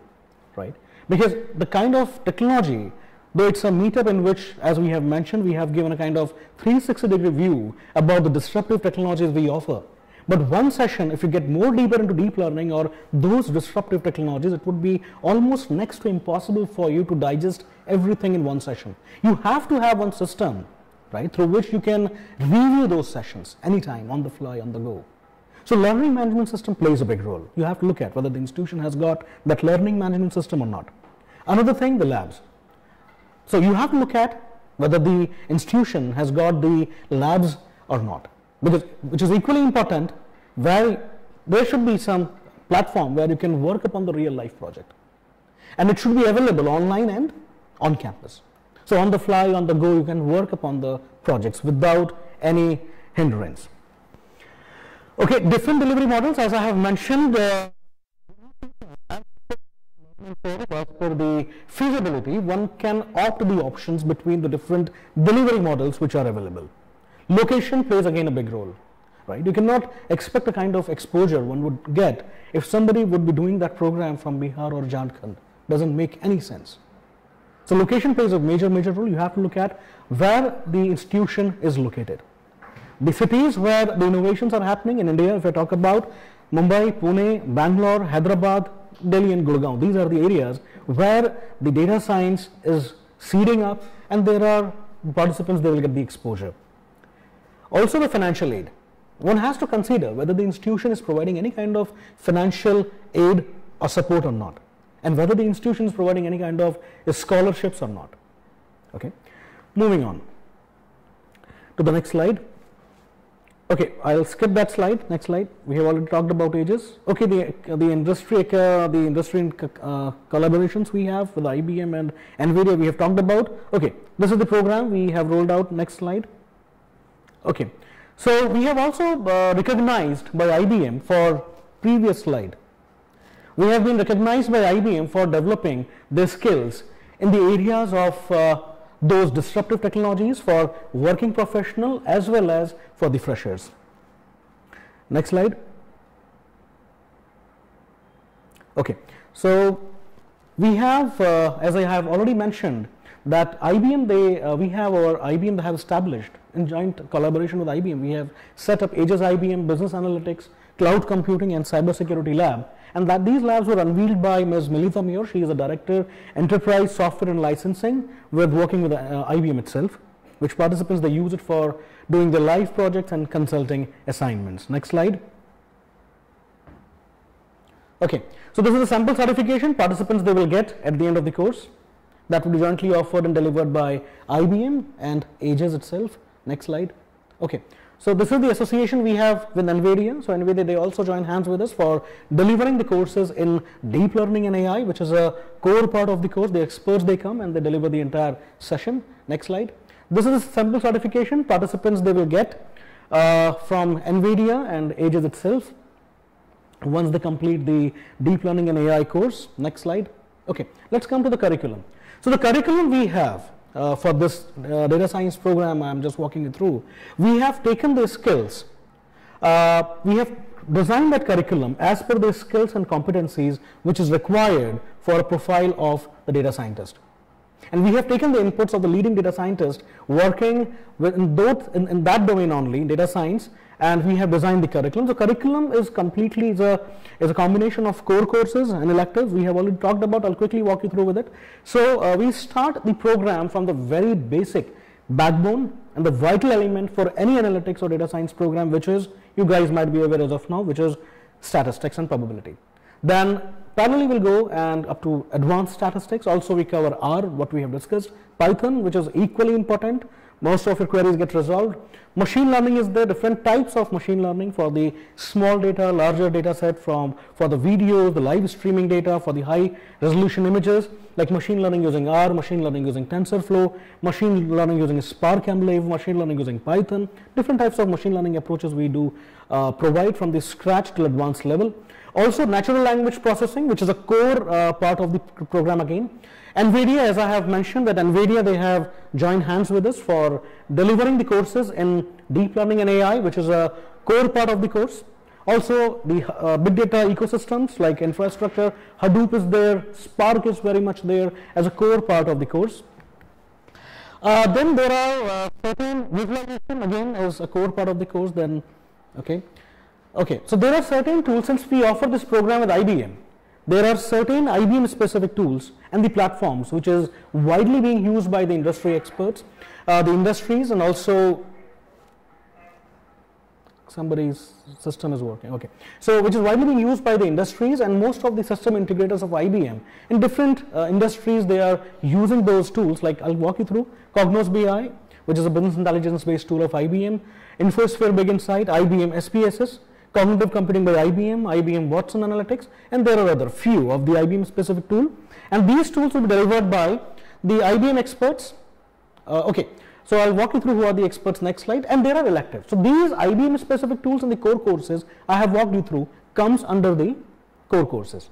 right? Because the kind of technology, though it's a meetup in which, as we have mentioned, we have given a kind of 360-degree view about the disruptive technologies we offer. But one session, if you get more deeper into deep learning or those disruptive technologies, it would be almost next to impossible for you to digest everything in one session. You have to have one system, right, through which you can review those sessions anytime, on the fly, on the go. So learning management system plays a big role. You have to look at whether the institution has got that learning management system or not. Another thing, the labs. So you have to look at whether the institution has got the labs or not. Because, which is equally important, where there should be some platform where you can work upon the real life project. And it should be available online and on campus. So on the fly, on the go, you can work upon the projects without any hindrance. Okay, different delivery models, as I have mentioned, as per the feasibility, one can opt the options between the different delivery models which are available. Location plays again a big role, right? You cannot expect a kind of exposure one would get if somebody would be doing that program from Bihar or Jharkhand. Doesn't make any sense. So location plays a major role. You have to look at where the institution is located. The cities where the innovations are happening in India, if I talk about Mumbai, Pune, Bangalore, Hyderabad, Delhi and Gurgaon. These are the areas where the data science is seeding up, and there are participants, they will get the exposure. Also the financial aid. One has to consider whether the institution is providing any kind of financial aid or support or not, and whether the institution is providing any kind of scholarships or not. Okay. Moving on to the next slide. Okay, I'll skip that slide. Next slide. We have already talked about Aegis. Okay, the industry collaborations we have with IBM and NVIDIA we have talked about. Okay, this is the program we have rolled out. Next slide. Okay, so we have also recognized by IBM for previous slide. We have been recognized by IBM for developing their skills in the areas of those disruptive technologies for working professional as well as for the freshers. Next slide. Okay, so we have, as I have already mentioned, that IBM, we have our IBM have established in joint collaboration with IBM. We have set up Aegis IBM Business Analytics, Cloud Computing and Cybersecurity Lab, and that these labs were unveiled by Ms. Melita Muir. She is a Director, Enterprise Software and Licensing, with working with IBM itself, which participants, they use it for doing their live projects and consulting assignments. Next slide. Okay, so this is a sample certification participants they will get at the end of the course. That will be jointly offered and delivered by IBM and Aegis itself. Next slide. Okay, so this is the association we have with NVIDIA. So NVIDIA, they also join hands with us for delivering the courses in deep learning and AI, which is a core part of the course. The experts, they come and they deliver the entire session. Next slide. This is a sample certification participants they will get from NVIDIA and Aegis itself once they complete the deep learning and AI course. Next slide. Okay, let's come to the curriculum. So the curriculum we have for this data science program, I'm just walking you through. We have taken the skills, we have designed that curriculum as per the skills and competencies which is required for a profile of the data scientist. And we have taken the inputs of the leading data scientist working in that domain only, data science, and we have designed the curriculum. The curriculum is completely is a combination of core courses and electives. We have already talked about. I'll quickly walk you through with it. So we start the program from the very basic backbone and the vital element for any analytics or data science program, which is, you guys might be aware as of now, which is statistics and probability. Then parallelly we'll go and up to advanced statistics. Also we cover R, what we have discussed, Python, which is equally important. Most of your queries get resolved. Machine learning is there, different types of machine learning for the small data, larger data set, for the videos, the live streaming data, for the high resolution images, like machine learning using R, machine learning using TensorFlow, machine learning using Spark MLab, machine learning using Python. Different types of machine learning approaches we do provide from the scratch till advanced level. Also natural language processing, which is a core part of the program again. NVIDIA, as I have mentioned, that NVIDIA, they have joined hands with us for delivering the courses in deep learning and AI, which is a core part of the course. Also the big data ecosystems like infrastructure, Hadoop is there, Spark is very much there as a core part of the course. Then there are certain visualization again as a core part of the course. Then okay, so there are certain tools. Since we offer this program with IBM, there are certain IBM specific tools and the platforms which is widely being used by the industry experts, the industries, and also somebody's system is working. Okay, so which is widely being used by the industries, and most of the system integrators of IBM in different industries, they are using those tools. Like I'll walk you through Cognos BI, which is a business intelligence based tool of IBM, Infosphere Big Insight, IBM SPSS, Cognitive Computing by IBM, IBM Watson Analytics, and there are other few of the IBM specific tool, and these tools will be delivered by the IBM experts. Okay, so I'll walk you through who are the experts. Next slide. And there are electives. So these IBM specific tools in the core courses I have walked you through comes under the core courses,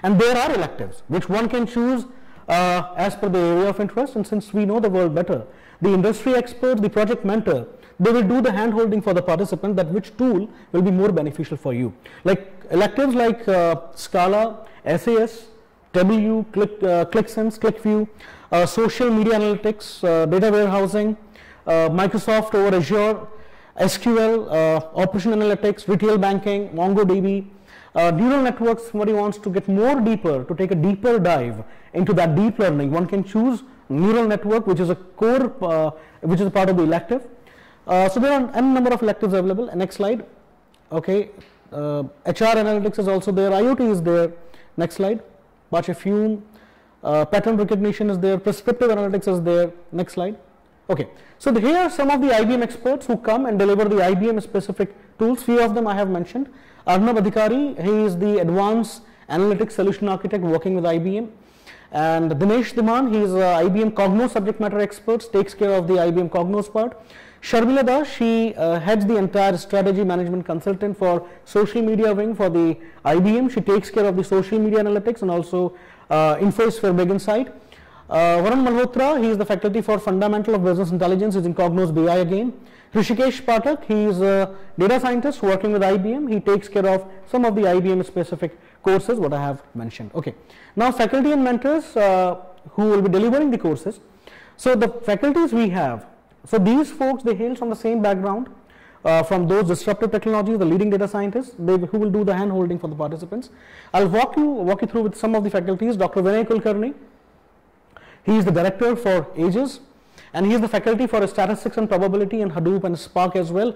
and there are electives which one can choose as per the area of interest. And since we know the world better, the industry expert, the project mentor, they will do the hand holding for the participant that which tool will be more beneficial for you. Like electives like Scala, SAS, W, ClickSense, ClickView, social media analytics, data warehousing, Microsoft over Azure, SQL, operation analytics, retail banking, MongoDB, neural networks, somebody wants to get more deeper, to take a deeper dive into that deep learning, one can choose neural network, which is a core, which is a part of the elective. So there are n number of electives available. Next slide. Okay, HR analytics is also there, IoT is there. Next slide. Apache Fume, pattern recognition is there, prescriptive analytics is there. Next slide. Okay, so here are some of the IBM experts who come and deliver the IBM specific tools. Few of them I have mentioned. Arnab Adhikari, he is the advanced analytics solution architect working with IBM. And Dinesh Diman, he is IBM Cognos subject matter expert, takes care of the IBM Cognos part. Sharmila Das, she heads the entire strategy management consultant for social media wing for the IBM. She takes care of the social media analytics and also InfoSphere Big Insight. Varun Malhotra, he is the faculty for fundamental of business intelligence using Cognos BI again. Rishikesh Pathak, he is a data scientist working with IBM. He takes care of some of the IBM specific courses what I have mentioned. Okay, now faculty and mentors who will be delivering the courses. So the faculties we have, so these folks, they hail from the same background, from those disruptive technologies, the leading data scientists, who will do the hand holding for the participants. I'll walk you through with some of the faculties. Dr. Vinay Kulkarni, he is the director for Aegis, and he is the faculty for statistics and probability and Hadoop and Spark as well.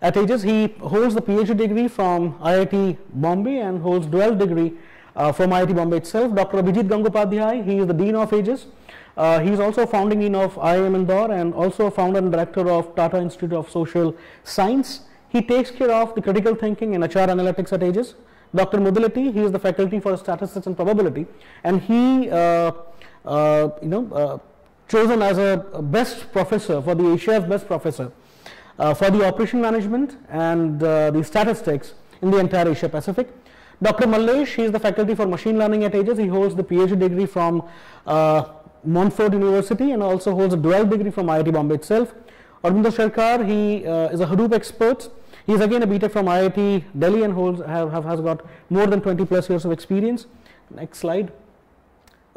At Aegis, he holds the PhD degree from IIT Bombay and holds dual degree from IIT Bombay itself. Dr. Abhijit Gangopadhyay, he is the dean of Aegis. He is also founding dean of IIM Indore and also founder and director of Tata Institute of Social Science. He takes care of the critical thinking and HR analytics at Aegis. Dr. Mudalati, he is the faculty for statistics and probability, and he chosen as a best professor for the Asia's best professor for the operation management and the statistics in the entire Asia Pacific. Dr. Mallesh, he is the faculty for machine learning at Aegis. He holds the PhD degree from Montfort University and also holds a dual degree from IIT Bombay itself. Arvindo Sharkar, he is a Hadoop expert. He is again a BTech from IIT Delhi and has got more than 20 plus years of experience. Next slide.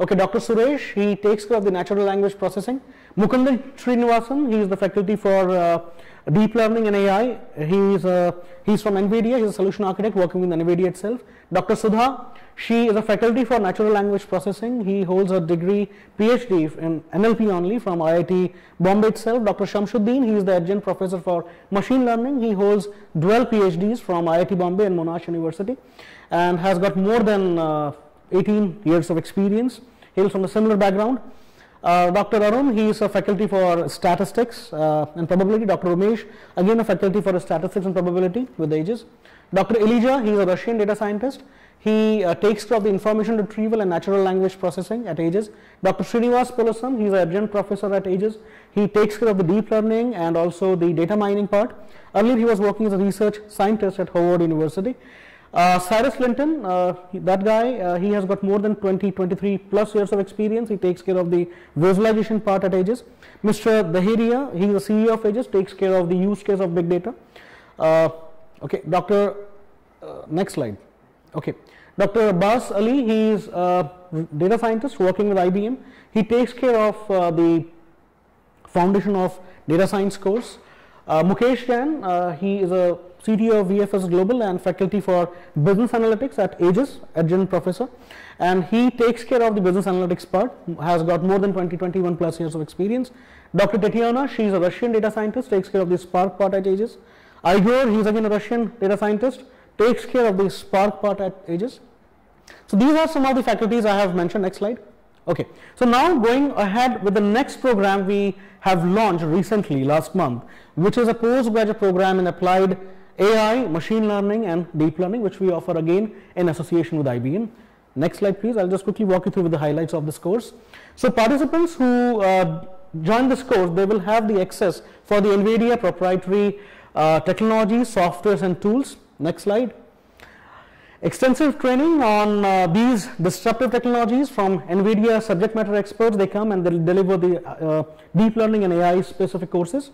Okay, Dr. Suresh, he takes care of the natural language processing. Mukundan Srinivasan, he is the faculty for deep learning and AI. He's from NVIDIA. He's a solution architect working with NVIDIA itself. Dr. Sudha, she is a faculty for natural language processing. He holds a degree, PhD in NLP only from IIT Bombay itself. Dr. Shamsuddin, he is the adjunct professor for machine learning. He holds dual PhDs from IIT Bombay and Monash University and has got more than 18 years of experience. Hails from a similar background. Dr. Arun, he is a faculty for statistics and probability. Dr. Umesh, again a faculty for statistics and probability with Aegis. Dr. Elijah, he is a Russian data scientist. He takes care of the information retrieval and natural language processing at Aegis. Dr. Srinivas Pulasam, he is an adjunct professor at Aegis. He takes care of the deep learning and also the data mining part. Earlier he was working as a research scientist at Howard University. Cyrus Linton, that guy, he has got more than 23 plus years of experience. He takes care of the visualization part at Aegis. Mr. Dahiria, he is the CEO of Aegis, takes care of the use case of big data. Okay, next slide. Okay, Dr. Abbas Ali, he is a data scientist working with IBM. He takes care of the foundation of data science course. Mukesh Jain, he is a CTO of VFS Global and faculty for business analytics at Aegis, adjunct professor, and he takes care of the business analytics part, has got more than 21 plus years of experience. Dr. Tatiana, she is a Russian data scientist, takes care of the Spark part at Aegis. Igor, he is again a Russian data scientist, takes care of the Spark part at Aegis. So these are some of the faculties I have mentioned. Next slide. Okay, so now going ahead with the next program we have launched recently last month, which is a postgraduate program in applied AI, machine learning and deep learning, which we offer again in association with IBM. Next slide please. I'll just quickly walk you through with the highlights of this course. So participants who join this course, they will have the access for the NVIDIA proprietary technologies, softwares and tools. Next slide. Extensive training on these disruptive technologies from NVIDIA subject matter experts. They come and they'll deliver the deep learning and AI specific courses.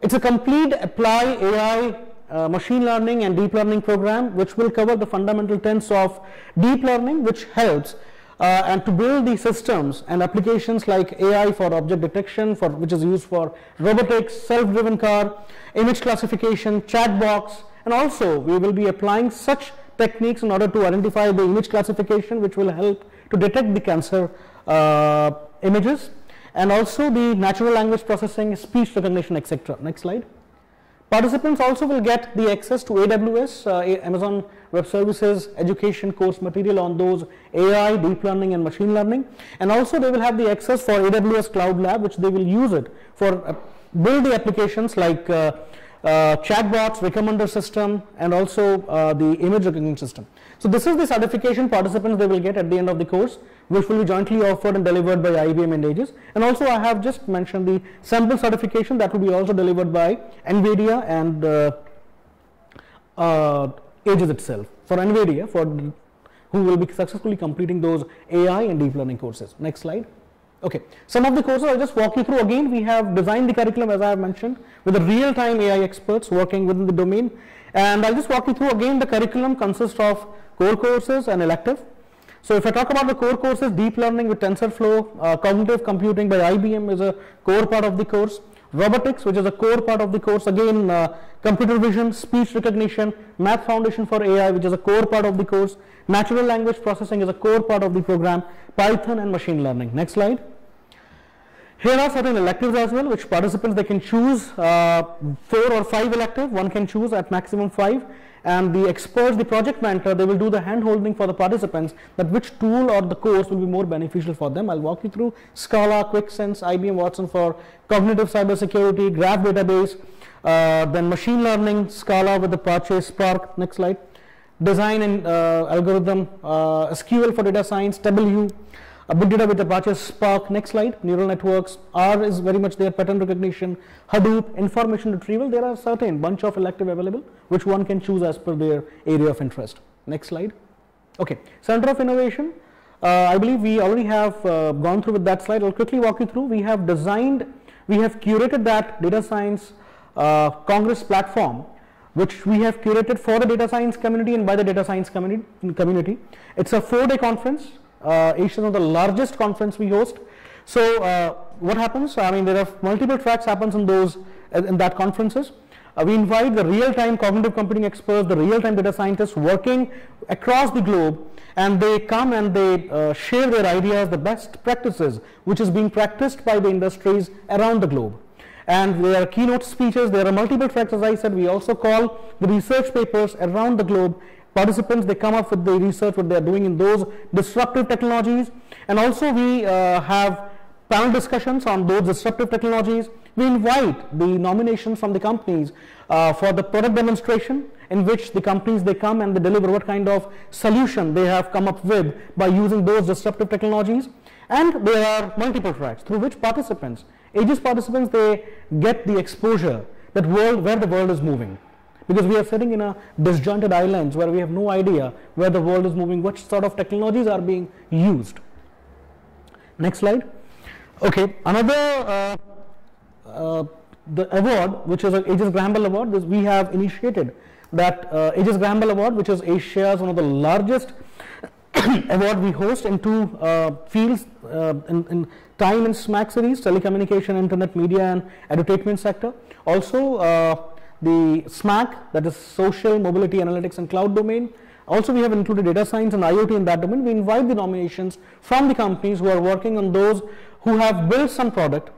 It's a complete apply AI machine learning and deep learning program which will cover the fundamental tenets of deep learning, which helps and to build the systems and applications like AI for object detection, which is used for robotics, self-driven car, image classification, chat box, and also we will be applying such techniques in order to identify the image classification, which will help to detect the cancer images, and also the natural language processing, speech recognition, etc. Next slide. Participants also will get the access to AWS, Amazon Web Services education course material on those AI, deep learning and machine learning, and also they will have the access for AWS Cloud Lab, which they will use it for build the applications like chatbots, recommender system, and also the image recognition system. So this is the certification participants they will get at the end of the course, which will be jointly offered and delivered by IBM and Aegis. And also I have just mentioned the sample certification that will be also delivered by NVIDIA and Aegis itself. For NVIDIA, who will be successfully completing those AI and deep learning courses. Next slide. Okay, some of the courses I'll just walk you through. Again, we have designed the curriculum, as I have mentioned, with the real-time AI experts working within the domain. And I'll just walk you through again. The curriculum consists of core courses and elective. So if I talk about the core courses, deep learning with TensorFlow, cognitive computing by IBM is a core part of the course. Robotics, which is a core part of the course, again computer vision, speech recognition, math foundation for AI, which is a core part of the course. Natural language processing is a core part of the program. Python and machine learning. Next slide. Here are certain electives as well, which participants they can choose 4 or 5 elective. One can choose at maximum 5, and the experts, the project mentor, they will do the hand holding for the participants that which tool or the course will be more beneficial for them. I'll walk you through Scala, QuickSense, IBM Watson for cognitive cybersecurity, graph database, then machine learning, Scala with Apache Spark. Next slide. Design and algorithm, SQL for data science, W, big data with Apache Spark. Next slide. Neural networks, R is very much there, pattern recognition, Hadoop, information retrieval. There are certain bunch of elective available which one can choose as per their area of interest. Next slide. Okay, Center of Innovation. I believe we already have gone through with that slide. I'll quickly walk you through. We have curated that data science Congress platform, which we have curated for the data science community and by the data science community. It's a 4-day conference. It's one of the largest conference we host. So what happens? I mean, there are multiple tracks happens in that conferences. We invite the real-time cognitive computing experts, the real-time data scientists working across the globe, and they come and they share their ideas, the best practices, which is being practiced by the industries around the globe. And there are keynote speeches. There are multiple tracks, as I said. We also call the research papers around the globe. Participants, they come up with the research, what they are doing in those disruptive technologies. And also we have panel discussions on those disruptive technologies. We invite the nominations from the companies for the product demonstration, in which the companies, they come and they deliver what kind of solution they have come up with by using those disruptive technologies. And there are multiple tracks through which participants, Aegis participants, they get the exposure that where the world is moving. Because we are sitting in a disjointed islands where we have no idea where the world is moving, what sort of technologies are being used. Next slide. Okay, another the award, which is an Aegis Graham Bell Award, we have initiated that Aegis Graham Bell Award, which is Asia's one of the largest award we host in 2 fields in time and SMAC series, telecommunication, internet, media and entertainment sector. Also the SMAC, that is social, mobility, analytics and cloud domain. Also we have included data science and IoT in that domain. We invite the nominations from the companies who are working on those who have built some product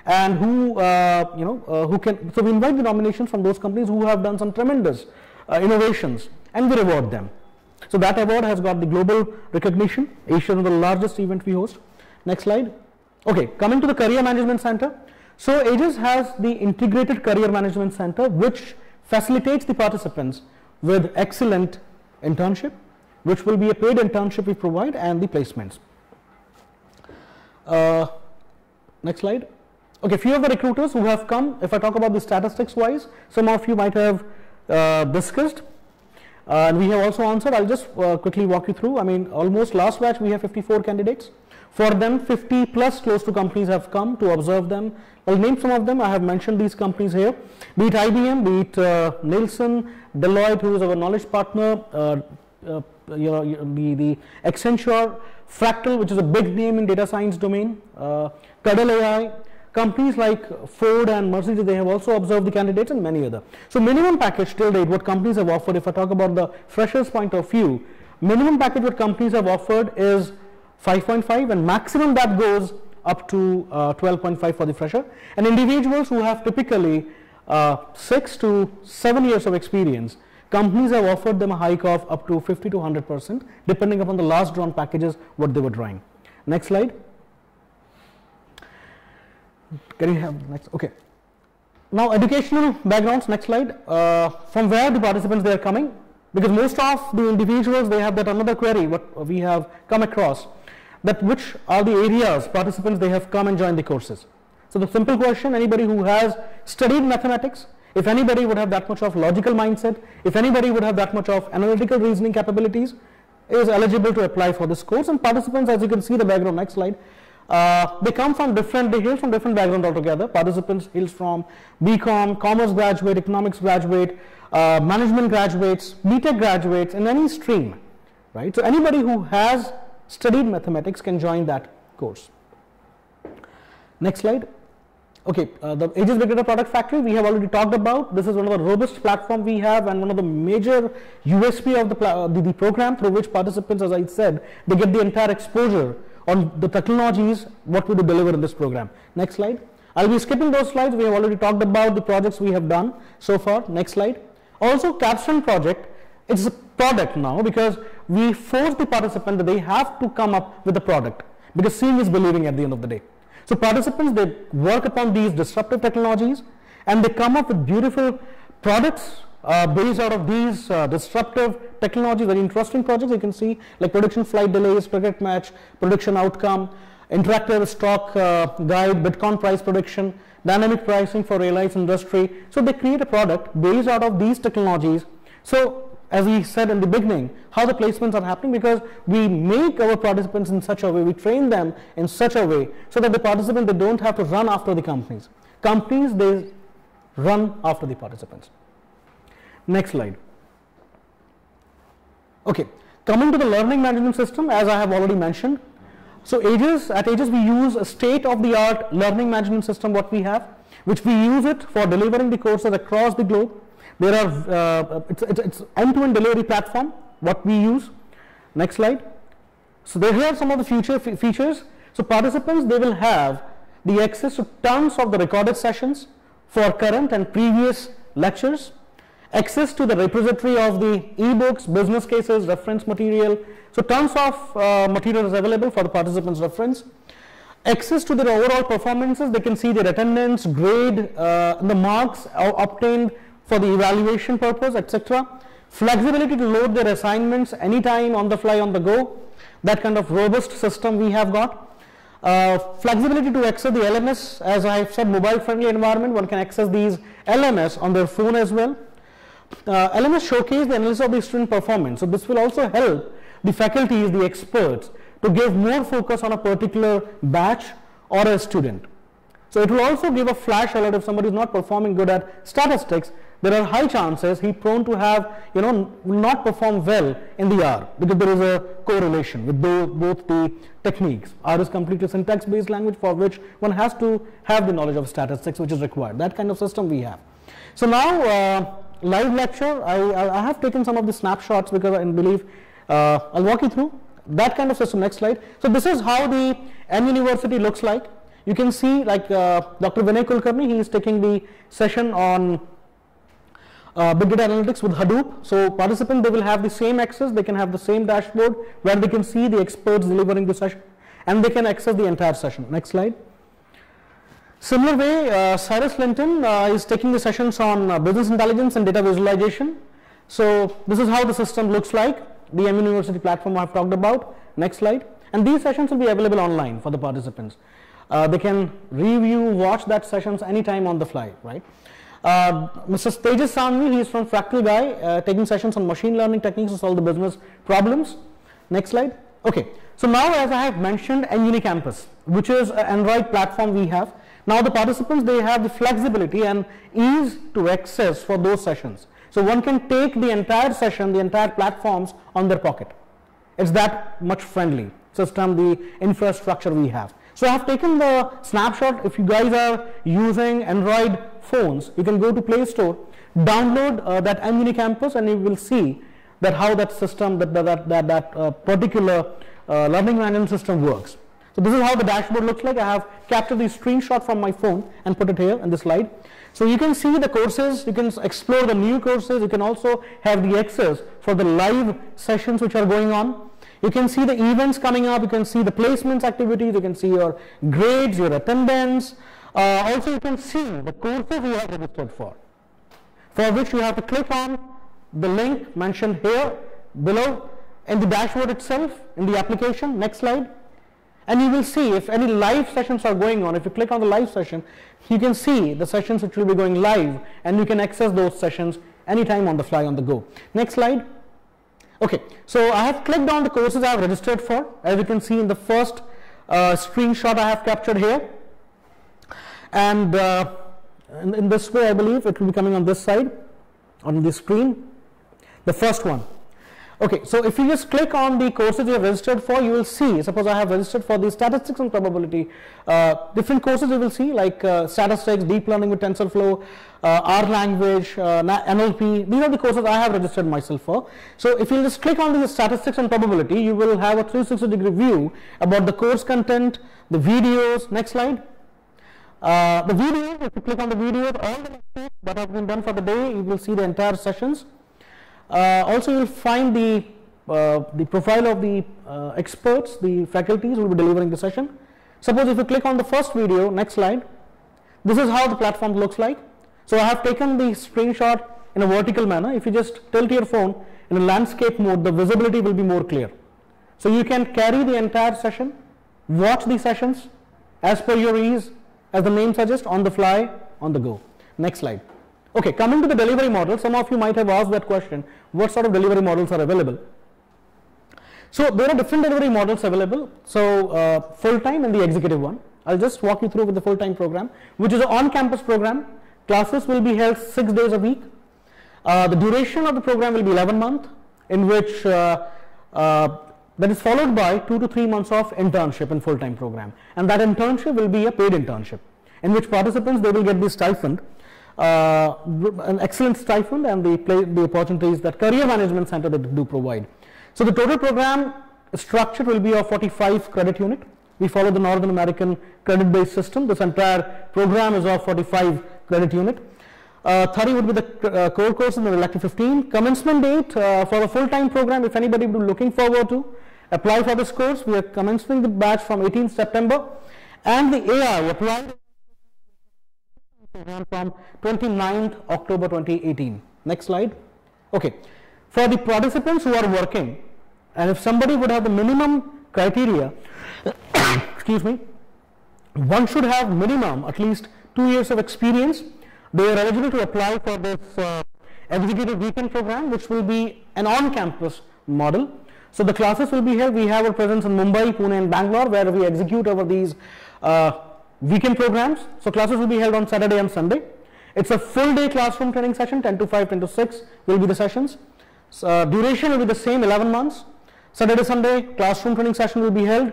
and who who can, so we invite the nominations from those companies who have done some tremendous innovations, and we reward them. So that award has got the global recognition. Asia is the largest event we host. Next slide. Okay, coming to the Career Management Center. So Aegis has the Integrated Career Management Center, which facilitates the participants with excellent internship, which will be a paid internship we provide, and the placements. Next slide. Okay, few of the recruiters who have come, if I talk about the statistics wise, some of you might have discussed and we have also answered. I'll just quickly walk you through. I mean, almost last batch we have 54 candidates. For them, 50 plus close to companies have come to observe them. I'll name some of them. I have mentioned these companies here. Be it IBM, be it Nielsen, Deloitte, who is our knowledge partner, the Accenture, Fractal, which is a big name in data science domain, Cadel AI, companies like Ford and Mercedes, they have also observed the candidates and many other. So minimum package till date, what companies have offered, if I talk about the freshers point of view, minimum package what companies have offered is 5.5 and maximum that goes up to 12.5 for the fresher. And individuals who have typically 6 to 7 years of experience, companies have offered them a hike of up to 50 to 100% depending upon the last drawn packages what they were drawing. Next slide. Can you have next? Okay. Now educational backgrounds, next slide. From where the participants they are coming, because most of the individuals they have that another query what we have come across, that which are the areas participants they have come and joined the courses. So the simple question, anybody who has studied mathematics, if anybody would have that much of logical mindset, if anybody would have that much of analytical reasoning capabilities, is eligible to apply for this course. And participants, as you can see the background, next slide, they come from different, they hail from different backgrounds altogether. Participants hails from BCom, commerce graduate, economics graduate, management graduates, BTech graduates, in any stream, right? So anybody who has studied mathematics can join that course. Next slide. Okay, the Aegis Big Data Product Factory we have already talked about. This is one of the robust platform we have and one of the major USP of the program, through which participants, as I said, they get the entire exposure on the technologies what we do deliver in this program. Next slide. I'll be skipping those slides. We have already talked about the projects we have done so far. Next slide. Also, capstone project, it's a product now because we force the participant that they have to come up with a product, because seeing is believing at the end of the day. So participants, they work upon these disruptive technologies and they come up with beautiful products based out of these disruptive technologies, very interesting projects. You can see like prediction flight delays, cricket match, prediction outcome, interactive stock guide, Bitcoin price prediction, dynamic pricing for airlines industry. So they create a product based out of these technologies. So as we said in the beginning, how the placements are happening, because we make our participants in such a way, we train them in such a way so that the participants, they don't have to run after the companies. Companies, they run after the participants. Next slide. Okay, coming to the learning management system, as I have already mentioned. So at Aegis we use a state-of-the-art learning management system what we have, which we use it for delivering the courses across the globe. There are it's end-to-end delivery platform what we use. Next slide. So here are some of the features. So participants, they will have the access to tons of the recorded sessions for current and previous lectures, access to the repository of the ebooks, business cases, reference material. So tons of material is available for the participants' reference. Access to their overall performances, they can see their attendance, grade, the marks obtained for the evaluation purpose, etc. Flexibility to load their assignments anytime, on the fly, on the go. That kind of robust system we have got. Flexibility to access the LMS, as I have said, mobile friendly environment, one can access these LMS on their phone as well. LMS showcase the analysis of the student performance. So this will also help the faculties, the experts, to give more focus on a particular batch or a student. So it will also give a flash alert if somebody is not performing good at statistics. There are high chances he prone to have, will not perform well in the R, because there is a correlation with both the techniques. R is completely syntax based language for which one has to have the knowledge of statistics which is required. That kind of system we have. So now live lecture, I have taken some of the snapshots because I believe I'll walk you through that kind of system. Next slide. So this is how the M University looks like. You can see like Dr. Vinay Kulkarni, he is taking the session on big data analytics with Hadoop. So participants, they will have the same access, they can have the same dashboard where they can see the experts delivering the session and they can access the entire session. Next slide. Similar way, Cyrus Linton is taking the sessions on business intelligence and data visualization. So this is how the system looks like, the M University platform I have talked about. Next slide. And these sessions will be available online for the participants. They can review, watch that sessions anytime on the fly, right? Mr. Tejas Sanvi, he is from Fractal Guy, taking sessions on machine learning techniques to solve the business problems. Next slide. Okay, so now as I have mentioned, Engini Campus, which is an Android platform we have. Now the participants, they have the flexibility and ease to access for those sessions. So one can take the entire session, the entire platforms on their pocket. It's that much friendly system, the infrastructure we have. So I have taken the snapshot. If you guys are using Android phones, you can go to Play Store, download that mUniCampus, and you will see that how that system, that particular learning management system works. So this is how the dashboard looks like. I have captured the screenshot from my phone and put it here in the slide. So you can see the courses, you can explore the new courses, you can also have the access for the live sessions which are going on. You can see the events coming up, you can see the placements activities, you can see your grades, your attendance. Also you can see the courses you have registered for which you have to click on the link mentioned here below in the dashboard itself, in the application. Next slide. And you will see if any live sessions are going on. If you click on the live session, you can see the sessions which will be going live, and you can access those sessions anytime on the fly, on the go. Next slide. Okay, so I have clicked on the courses I have registered for. As you can see in the first screenshot I have captured here. And in this way, I believe it will be coming on this side, on the screen, the first one. Okay, so if you just click on the courses you have registered for, you will see, suppose I have registered for the statistics and probability, different courses you will see like statistics, deep learning with TensorFlow, R language, NLP. These are the courses I have registered myself for. So if you just click on the statistics and probability, you will have a 360-degree view about the course content, the videos. Next slide. The videos, if you click on the videos, all the lectures that have been done for the day, you will see the entire sessions. Also you will find the profile of the experts, the faculties who will be delivering the session. Suppose if you click on the first video, next slide, this is how the platform looks like. So I have taken the screenshot in a vertical manner. If you just tilt your phone in a landscape mode, the visibility will be more clear. So you can carry the entire session, watch the sessions as per your ease, as the name suggests, on the fly, on the go. Next slide. Okay, coming to the delivery model, some of you might have asked that question, what sort of delivery models are available? So there are different delivery models available. So full-time and the executive one. I'll just walk you through with the full-time program, which is an on-campus program. Classes will be held 6 days a week. The duration of the program will be 11 months, in which that is followed by 2 to 3 months of internship in full-time program. And that internship will be a paid internship, in which participants, they will get the stipend, an excellent stipend, and the opportunities that Career Management Center they do provide. So the total program structure will be of 45 credit unit. We follow the Northern American credit-based system. This entire program is of 45 credit unit. 30 would be the core courses and the elective 15. Commencement date for the full-time program, if anybody would be looking forward to apply for this course, we are commencing the batch from 18th September, and the AI applied from 29th October 2018. Next slide. Okay, for the participants who are working, and if somebody would have the minimum criteria, excuse me, one should have minimum at least 2 years of experience. They are eligible to apply for this executive weekend program, which will be an on-campus model. So the classes will be here. We have a presence in Mumbai, Pune and Bangalore, where we execute over these weekend programs. So classes will be held on Saturday and Sunday. It's a full day classroom training session, 10 to 5, 10 to 6 will be the sessions. Duration will be the same, 11 months. Saturday, Sunday classroom training session will be held.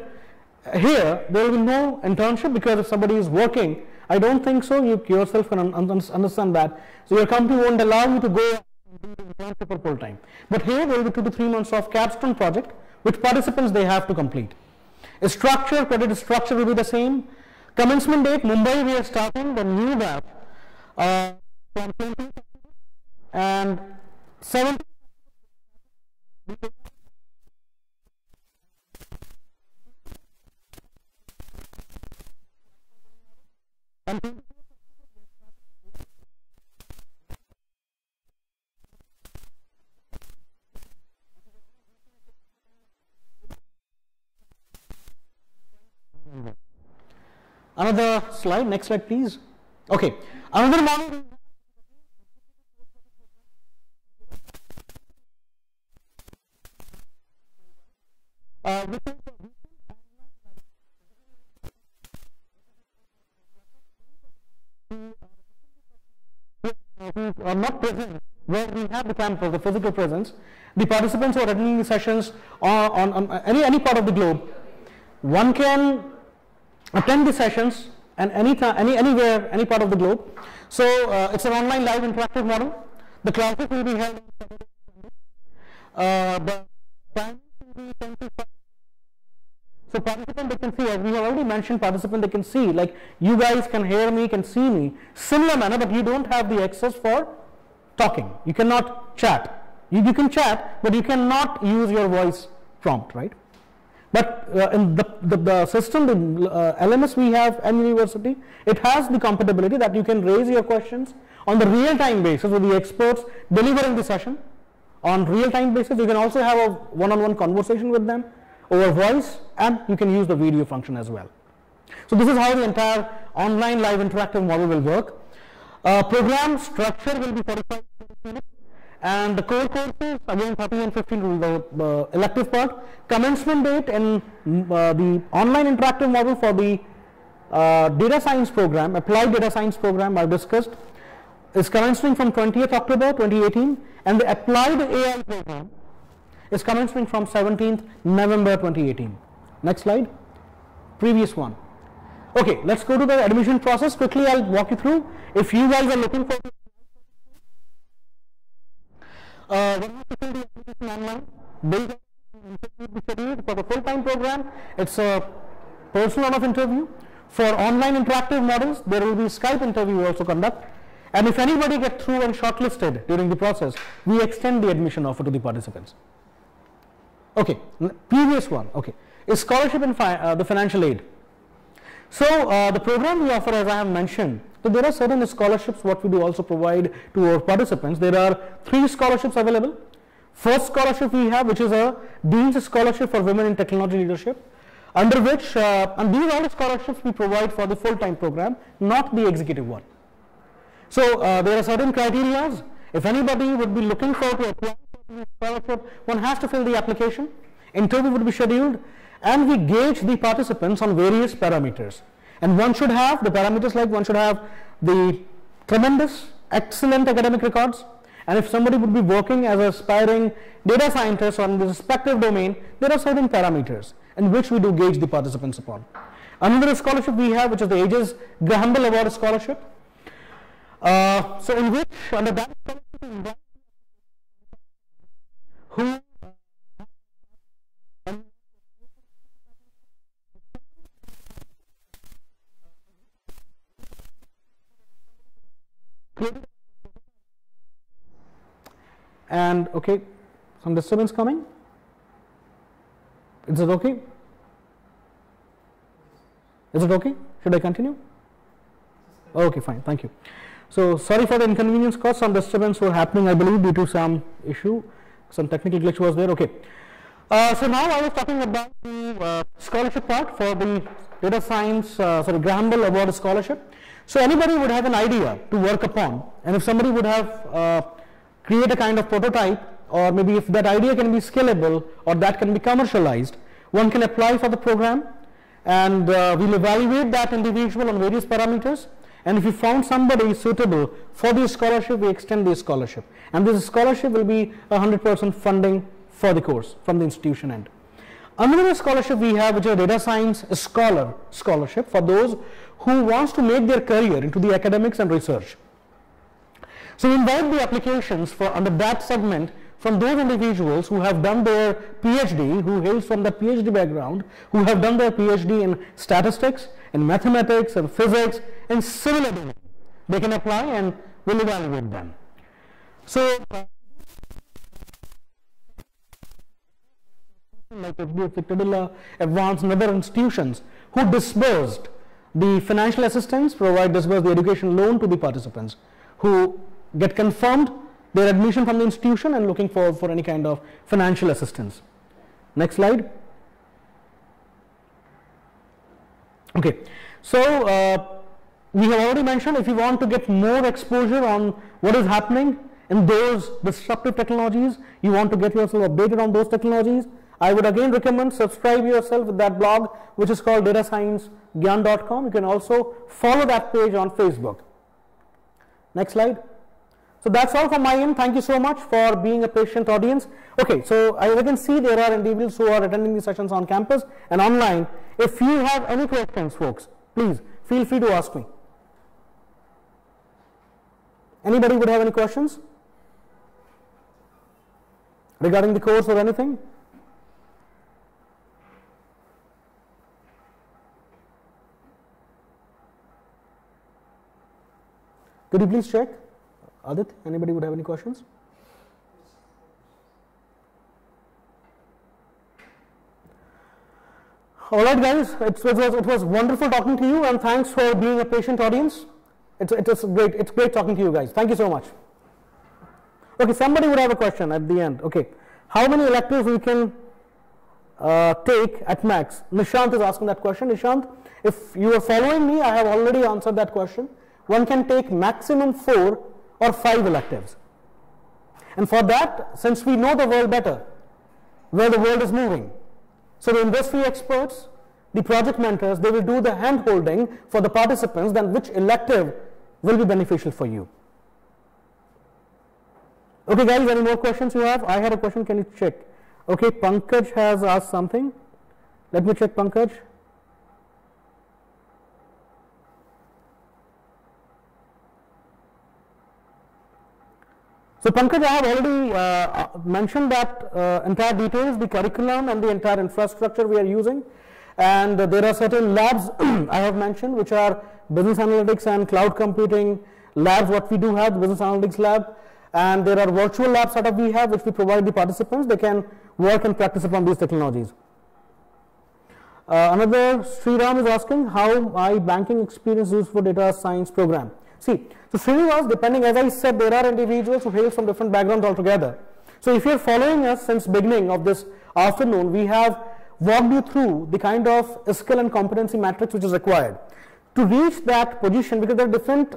Here there will be no internship, because if somebody is working, I don't think so, you yourself can understand that. So your company won't allow you to go and do the internship for full time. But here there will be 2 to 3 months of capstone project, which participants they have to complete. A structure, credit structure will be the same. Commencement date, Mumbai we are starting the new batch from 20 and 7. Another slide, next slide please. Okay, another model. Who are not present where we have the campus, the physical presence, the participants who are attending the sessions on any part of the globe, one can attend the sessions and anywhere, any part of the globe. So it's an online live interactive model. The classes will be held. The time will be 10 to 5. So participant they can see, as we have already mentioned, participant they can see, like you guys can hear me, can see me, similar manner, but you don't have the access for talking. You cannot chat. You can chat, but you cannot use your voice prompt, right? But in the system, the LMS we have at university, it has the compatibility that you can raise your questions on the real-time basis with the experts delivering the session. On real-time basis, you can also have a one-on-one conversation with them over voice, and you can use the video function as well. So this is how the entire online live interactive model will work. Program structure will be 45 minutes, and the core courses again 13 and 15 will the elective part. Commencement date in the online interactive model for the data science program, applied data science program I discussed, is commencing from 20th October 2018, and the applied AI program is commencing from 17th November 2018. Next slide. Previous one. Okay, let's go to the admission process. Quickly, I'll walk you through. If you guys are looking for when you fill the application online, build for the full-time program, it's a personal round of interview. For online interactive models, there will be Skype interview also conduct. And if anybody gets through and shortlisted during the process, we extend the admission offer to the participants. Okay, previous one, okay, is scholarship and the financial aid. So the program we offer, as I have mentioned, so there are certain scholarships what we do also provide to our participants. There are 3 scholarships available. First scholarship we have, which is a Dean's Scholarship for Women in Technology Leadership, under which, and these are all the scholarships we provide for the full-time program, not the executive one. So there are certain criteria. If anybody would be looking for to apply for the scholarship, one has to fill the application, interview would be scheduled, and we gauge the participants on various parameters. And one should have the parameters like one should have the tremendous, excellent academic records, and if somebody would be working as an aspiring data scientist on the respective domain, there are certain parameters in which we do gauge the participants upon. Another scholarship we have, which is the Aegis Graham-Bell Award Scholarship. So in which under that scholarship who and okay, some disturbance coming. Is it okay? Is it okay? Should I continue? Okay, fine, thank you. So sorry for the inconvenience caused. Some disturbance were happening, I believe, due to some issue, some technical glitch was there. Okay. So now I was talking about the scholarship part for the data science, Graham-Bell Award Scholarship. So anybody would have an idea to work upon, and if somebody would have create a kind of prototype, or maybe if that idea can be scalable or that can be commercialized, one can apply for the program, and we'll evaluate that individual on various parameters. And if we found somebody suitable for the scholarship, we extend the scholarship, and this scholarship will be 100% funding for the course from the institution end. Another scholarship we have, which is a data science scholar scholarship for those who wants to make their career into the academics and research. So we invite the applications for under that segment from those individuals who have done their PhD, who hails from the PhD background, who have done their PhD in statistics, in mathematics, and physics, and similar domains. They can apply and we'll evaluate them. So like FDFC, Tadilla, Advanced, and other institutions who disbursed the financial assistance, disburse the education loan to the participants who get confirmed their admission from the institution and looking forward for any kind of financial assistance. Next slide. Okay, so we have already mentioned if you want to get more exposure on what is happening in those disruptive technologies, you want to get yourself updated on those technologies, I would again recommend subscribe yourself with that blog, which is called datasciencegyan.com. You can also follow that page on Facebook. Next slide. So that's all from my end. Thank you so much for being a patient audience. Okay, so as I can see, there are individuals who are attending these sessions on campus and online. If you have any questions, folks, please feel free to ask me. Anybody would have any questions regarding the course or anything? Could you please check? Adit, anybody would have any questions? All right, guys, it was wonderful talking to you, and thanks for being a patient audience. It's great talking to you guys. Thank you so much. Okay, somebody would have a question at the end. Okay, how many electives we can take at max? Nishant is asking that question. Nishant, if you are following me, I have already answered that question. One can take maximum 4 or 5 electives. And for that, since we know the world better, where the world is moving, so the industry experts, the project mentors, they will do the hand holding for the participants, then which elective will be beneficial for you. Okay guys, any more questions you have? I had a question, can you check? Okay, Pankaj has asked something. Let me check, Pankaj. So Pankaj, I have already mentioned that entire details, the curriculum and the entire infrastructure we are using, and there are certain labs I have mentioned which are business analytics and cloud computing labs. What we do have, the business analytics lab, and there are virtual lab setup we have which we provide the participants. They can work and practice upon these technologies. Another Sriram is asking how my banking experience is used for data science program. See, so Srinivas, depending, as I said, there are individuals who hail from different backgrounds altogether. So if you are following us since beginning of this afternoon, we have walked you through the kind of skill and competency matrix which is required to reach that position, because there are different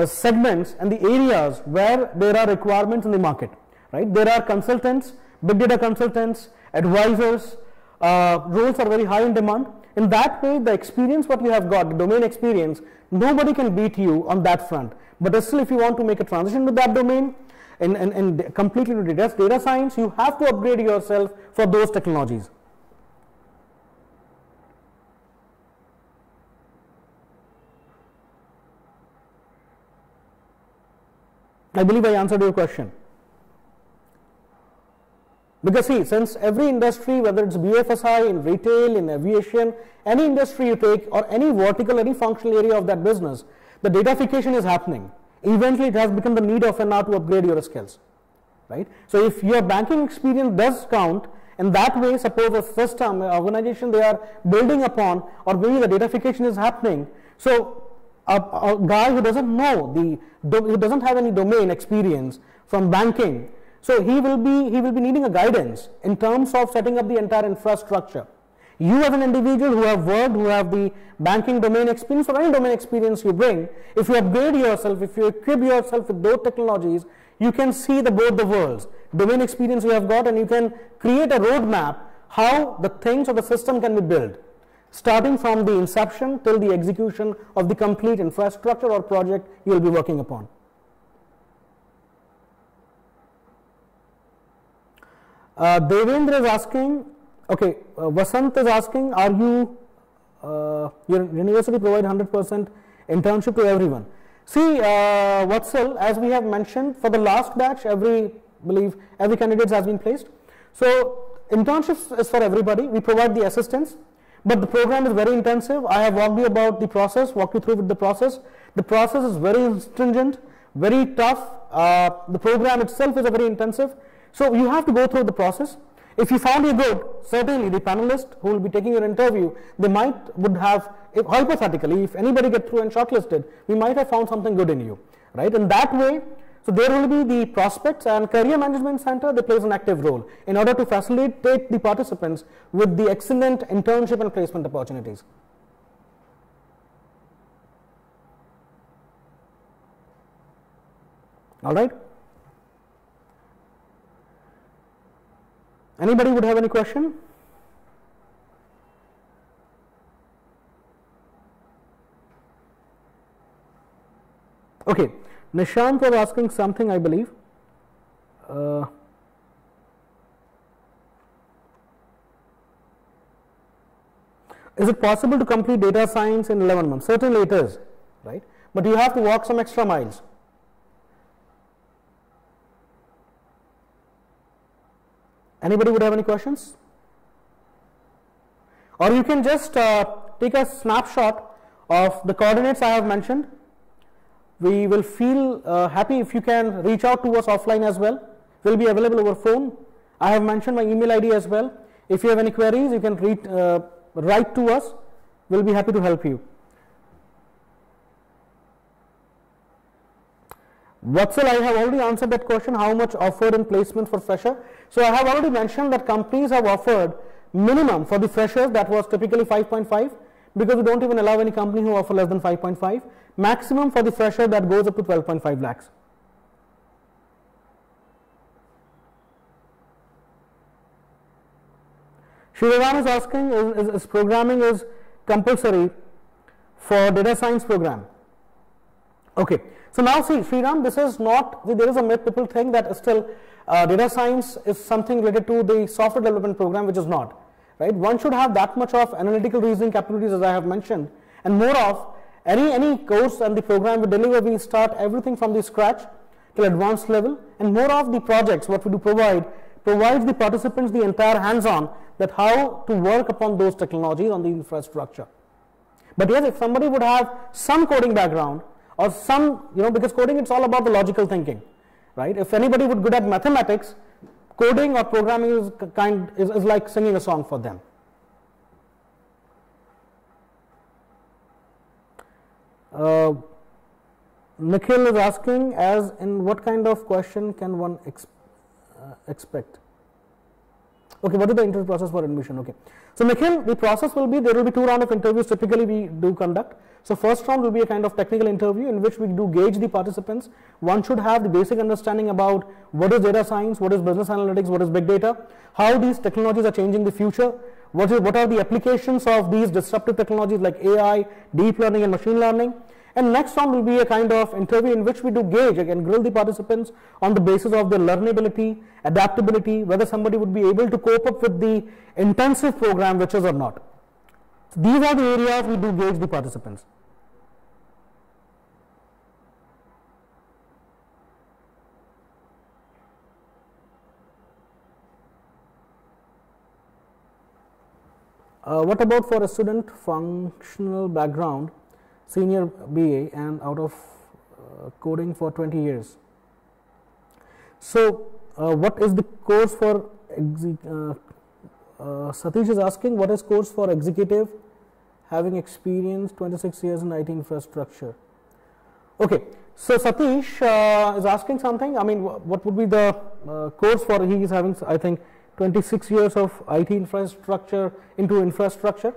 segments and the areas where there are requirements in the market, right? There are consultants, big data consultants, advisors, roles are very high in demand. In that way, the experience what you have got, the domain experience, nobody can beat you on that front. But still, if you want to make a transition to that domain and completely to data science, you have to upgrade yourself for those technologies. I believe I answered your question. Because see, since every industry, whether it's BFSI, in retail, in aviation, any industry you take or any vertical, any functional area of that business, the datafication is happening. Eventually it has become the need of an hour to upgrade your skills, right? So if your banking experience does count, in that way, suppose a system, an organization they are building upon, or maybe the datafication is happening. So a guy who doesn't know, who doesn't have any domain experience from banking, so he will be needing a guidance in terms of setting up the entire infrastructure. You as an individual who have worked, who have the banking domain experience or any domain experience you bring, if you upgrade yourself, if you equip yourself with those technologies, you can see both the worlds. Domain experience you have got, and you can create a roadmap how the things or the system can be built, starting from the inception till the execution of the complete infrastructure or project you will be working upon. Devendra is asking, okay, Vasant is asking, are you, your university provide 100% internship to everyone? See, Vatsal, as we have mentioned, for the last batch, every candidate has been placed. So, internships is for everybody. We provide the assistance, but the program is very intensive. I have walked you about the process, walked you through with the process. The process is very stringent, very tough. The program itself is very intensive. So you have to go through the process. If you found you good, certainly the panelists who will be taking your interview, they would have, hypothetically, if anybody get through and shortlisted, we might have found something good in you, right? In that way, so there will be the prospects, and Career Management Center, they plays an active role in order to facilitate the participants with the excellent internship and placement opportunities. All right. Anybody would have any question? Okay, Nishant was asking something, I believe. Is it possible to complete data science in 11 months? Certainly it is, right? But you have to walk some extra miles. Anybody would have any questions? Or you can just take a snapshot of the coordinates I have mentioned. We will feel happy if you can reach out to us offline as well. We will be available over phone. I have mentioned my email ID as well. If you have any queries, you can write to us. We will be happy to help you. Vatsal, I have already answered that question, how much offered in placement for fresher. So I have already mentioned that companies have offered minimum for the freshers, that was typically 5.5, because we don't even allow any company who offer less than 5.5. Maximum for the fresher, that goes up to 12.5 lakhs. Shriram is asking, is programming is compulsory for data science program? Okay. So now see, Shriram, this is not, there is a myth, people think that still data science is something related to the software development program, which is not, right? One should have that much of analytical reasoning capabilities, as I have mentioned, and more of any course and the program we deliver, we start everything from the scratch till advanced level, and more of the projects what we do provides the participants the entire hands-on that how to work upon those technologies on the infrastructure. But yes, if somebody would have some coding background or some, because coding, it's all about the logical thinking, right? If anybody would good at mathematics, coding or programming is like singing a song for them. Nikhil is asking, as in what kind of question can one expect? Okay, what is the interview process for admission? Okay, so Nikhil, the process will be, there will be 2 rounds of interviews typically we do conduct. So first round will be a kind of technical interview in which we do gauge the participants. One should have the basic understanding about what is data science, what is business analytics, what is big data, how these technologies are changing the future, what are the applications of these disruptive technologies like AI, deep learning and machine learning. And next round will be a kind of interview in which we do gauge and grill the participants on the basis of their learnability, adaptability, whether somebody would be able to cope up with the intensive program which is or not. So these are the areas we do gauge the participants. What about for a student functional background, senior BA and out of coding for 20 years? So what is the course for Satish is asking, what is course for executive having experience 26 years in IT infrastructure? Okay, so Satish is asking something. I mean, what would be the course for, he is having, I think, 26 years of IT infrastructure into infrastructure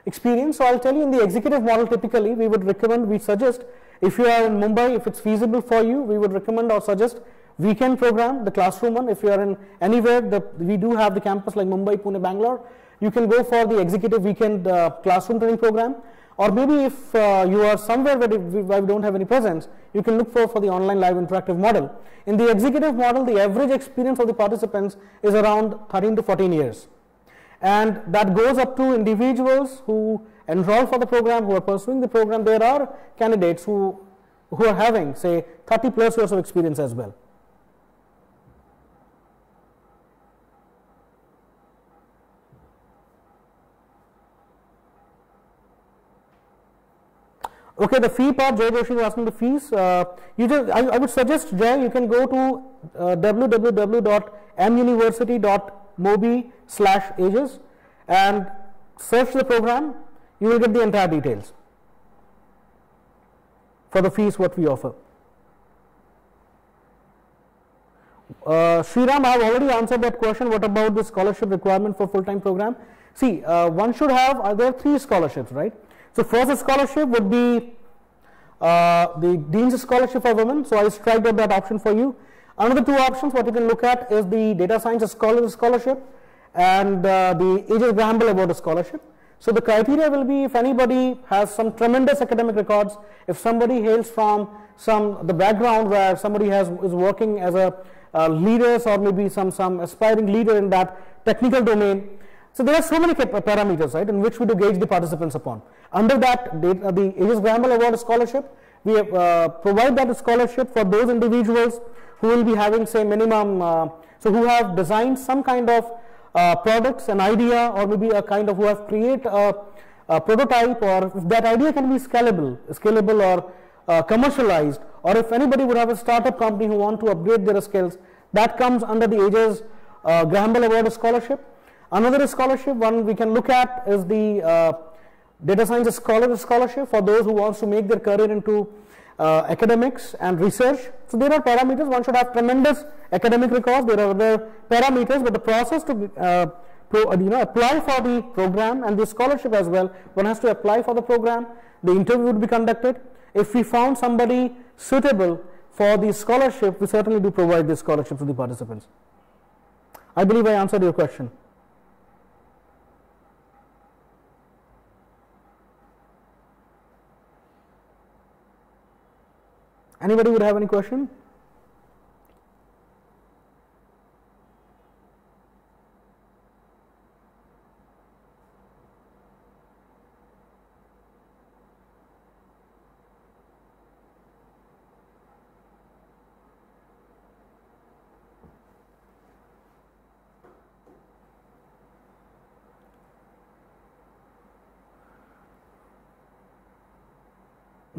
experience. So I'll tell you, in the executive model typically we would recommend, we suggest, if you are in Mumbai, if it's feasible for you, we would recommend or suggest weekend program, the classroom one. If you are in anywhere, we do have the campus like Mumbai, Pune, Bangalore, you can go for the executive weekend classroom training program. Or maybe if you are somewhere where we don't have any presence, you can look for the online live interactive model. In the executive model, the average experience of the participants is around 13 to 14 years. And that goes up to individuals who enroll for the program, who are pursuing the program. There are candidates who are having, say, 30 plus years of experience as well. Okay, the fee part, Jay Joshi was asking the fees. I would suggest, Jay, you can go to www.muniversity.mobi/Aegis and search the program. You will get the entire details for the fees what we offer. Sriram, I have already answered that question. What about the scholarship requirement for full-time program? See, one should have, there are 3 scholarships, right? So first scholarship would be the Dean's Scholarship for Women. So I strike out that option for you. Another 2 options what you can look at is the Data Science Scholarship and the Aegis Graham Bell Award Scholarship. So the criteria will be if anybody has some tremendous academic records, if somebody hails from the background where somebody is working as a leader or maybe some aspiring leader in that technical domain. So there are so many parameters, right, in which we do gauge the participants upon. Under that, the Aegis Gamble Award Scholarship, we provide that scholarship for those individuals who will be having, say, minimum, so who have designed some kind of products, an idea, or maybe a kind of who have created a prototype, or if that idea can be scalable or commercialized, or if anybody would have a startup company who want to upgrade their skills, that comes under the Aegis Gamble Award Scholarship. Another scholarship one we can look at is the Data Science Scholarship for those who wants to make their career into academics and research. So there are parameters. One should have tremendous academic records. There are other parameters, but the process to apply for the program and the scholarship as well, one has to apply for the program. The interview would be conducted. If we found somebody suitable for the scholarship, we certainly do provide the scholarship to the participants. I believe I answered your question. Anybody would have any question?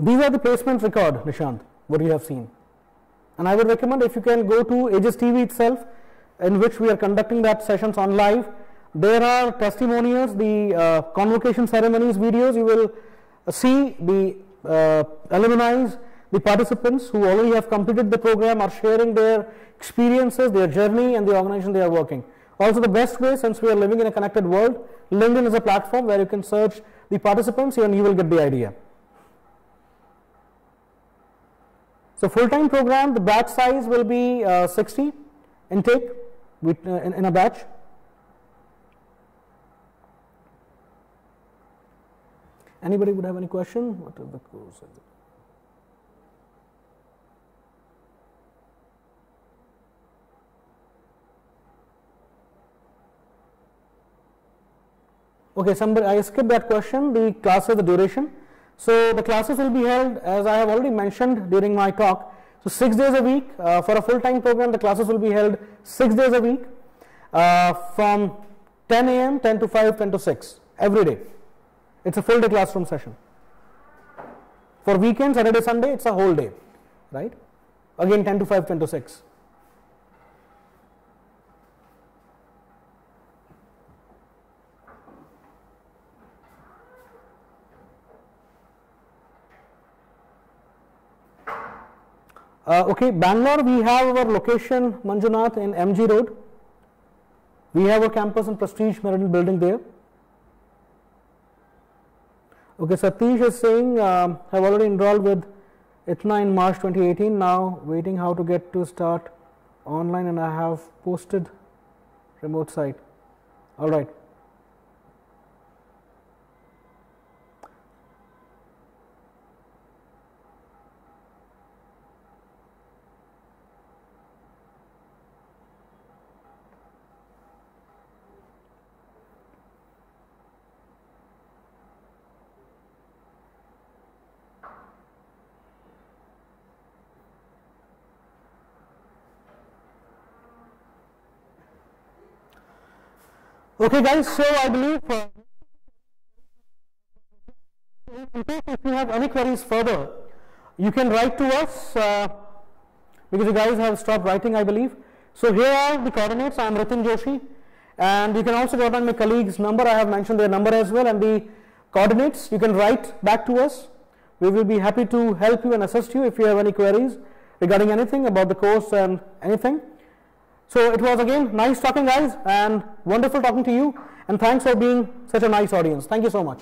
These are the placement record, Nishant, what you have seen. And I would recommend if you can go to Aegis TV itself, in which we are conducting that sessions on live. There are testimonials, the convocation ceremonies videos. You will see the alumni, the participants who already have completed the program are sharing their experiences, their journey, and the organization they are working. Also, the best way, since we are living in a connected world, LinkedIn is a platform where you can search the participants and you will get the idea. So full-time program, the batch size will be 60 intake in a batch. Anybody would have any question? What is the course? Okay, somebody, I skipped that question. The classes, the duration. So the classes will be held, as I have already mentioned during my talk. So 6 days a week for a full-time program. The classes will be held 6 days a week from 10 a.m., 10 to 5, 10 to 6 every day. It's a full day classroom session. For weekend, Saturday, Sunday, it's a whole day, right? Again, 10 to 5, 10 to 6. Okay, Bangalore, we have our location Manjunath in MG Road. We have a campus in Prestige Meridien building there. Okay, Satish is saying, have already enrolled with ITNA in March 2018, now waiting how to get to start online, and I have posted remote site. All right. Okay guys, so I believe if you have any queries further, you can write to us because you guys have stopped writing, I believe. So here are the coordinates. I am Ritin Joshi, and you can also get on my colleague's number. I have mentioned their number as well, and the coordinates. You can write back to us. We will be happy to help you and assist you if you have any queries regarding anything about the course and anything. So it was again nice talking guys, and wonderful talking to you, and thanks for being such a nice audience. Thank you so much.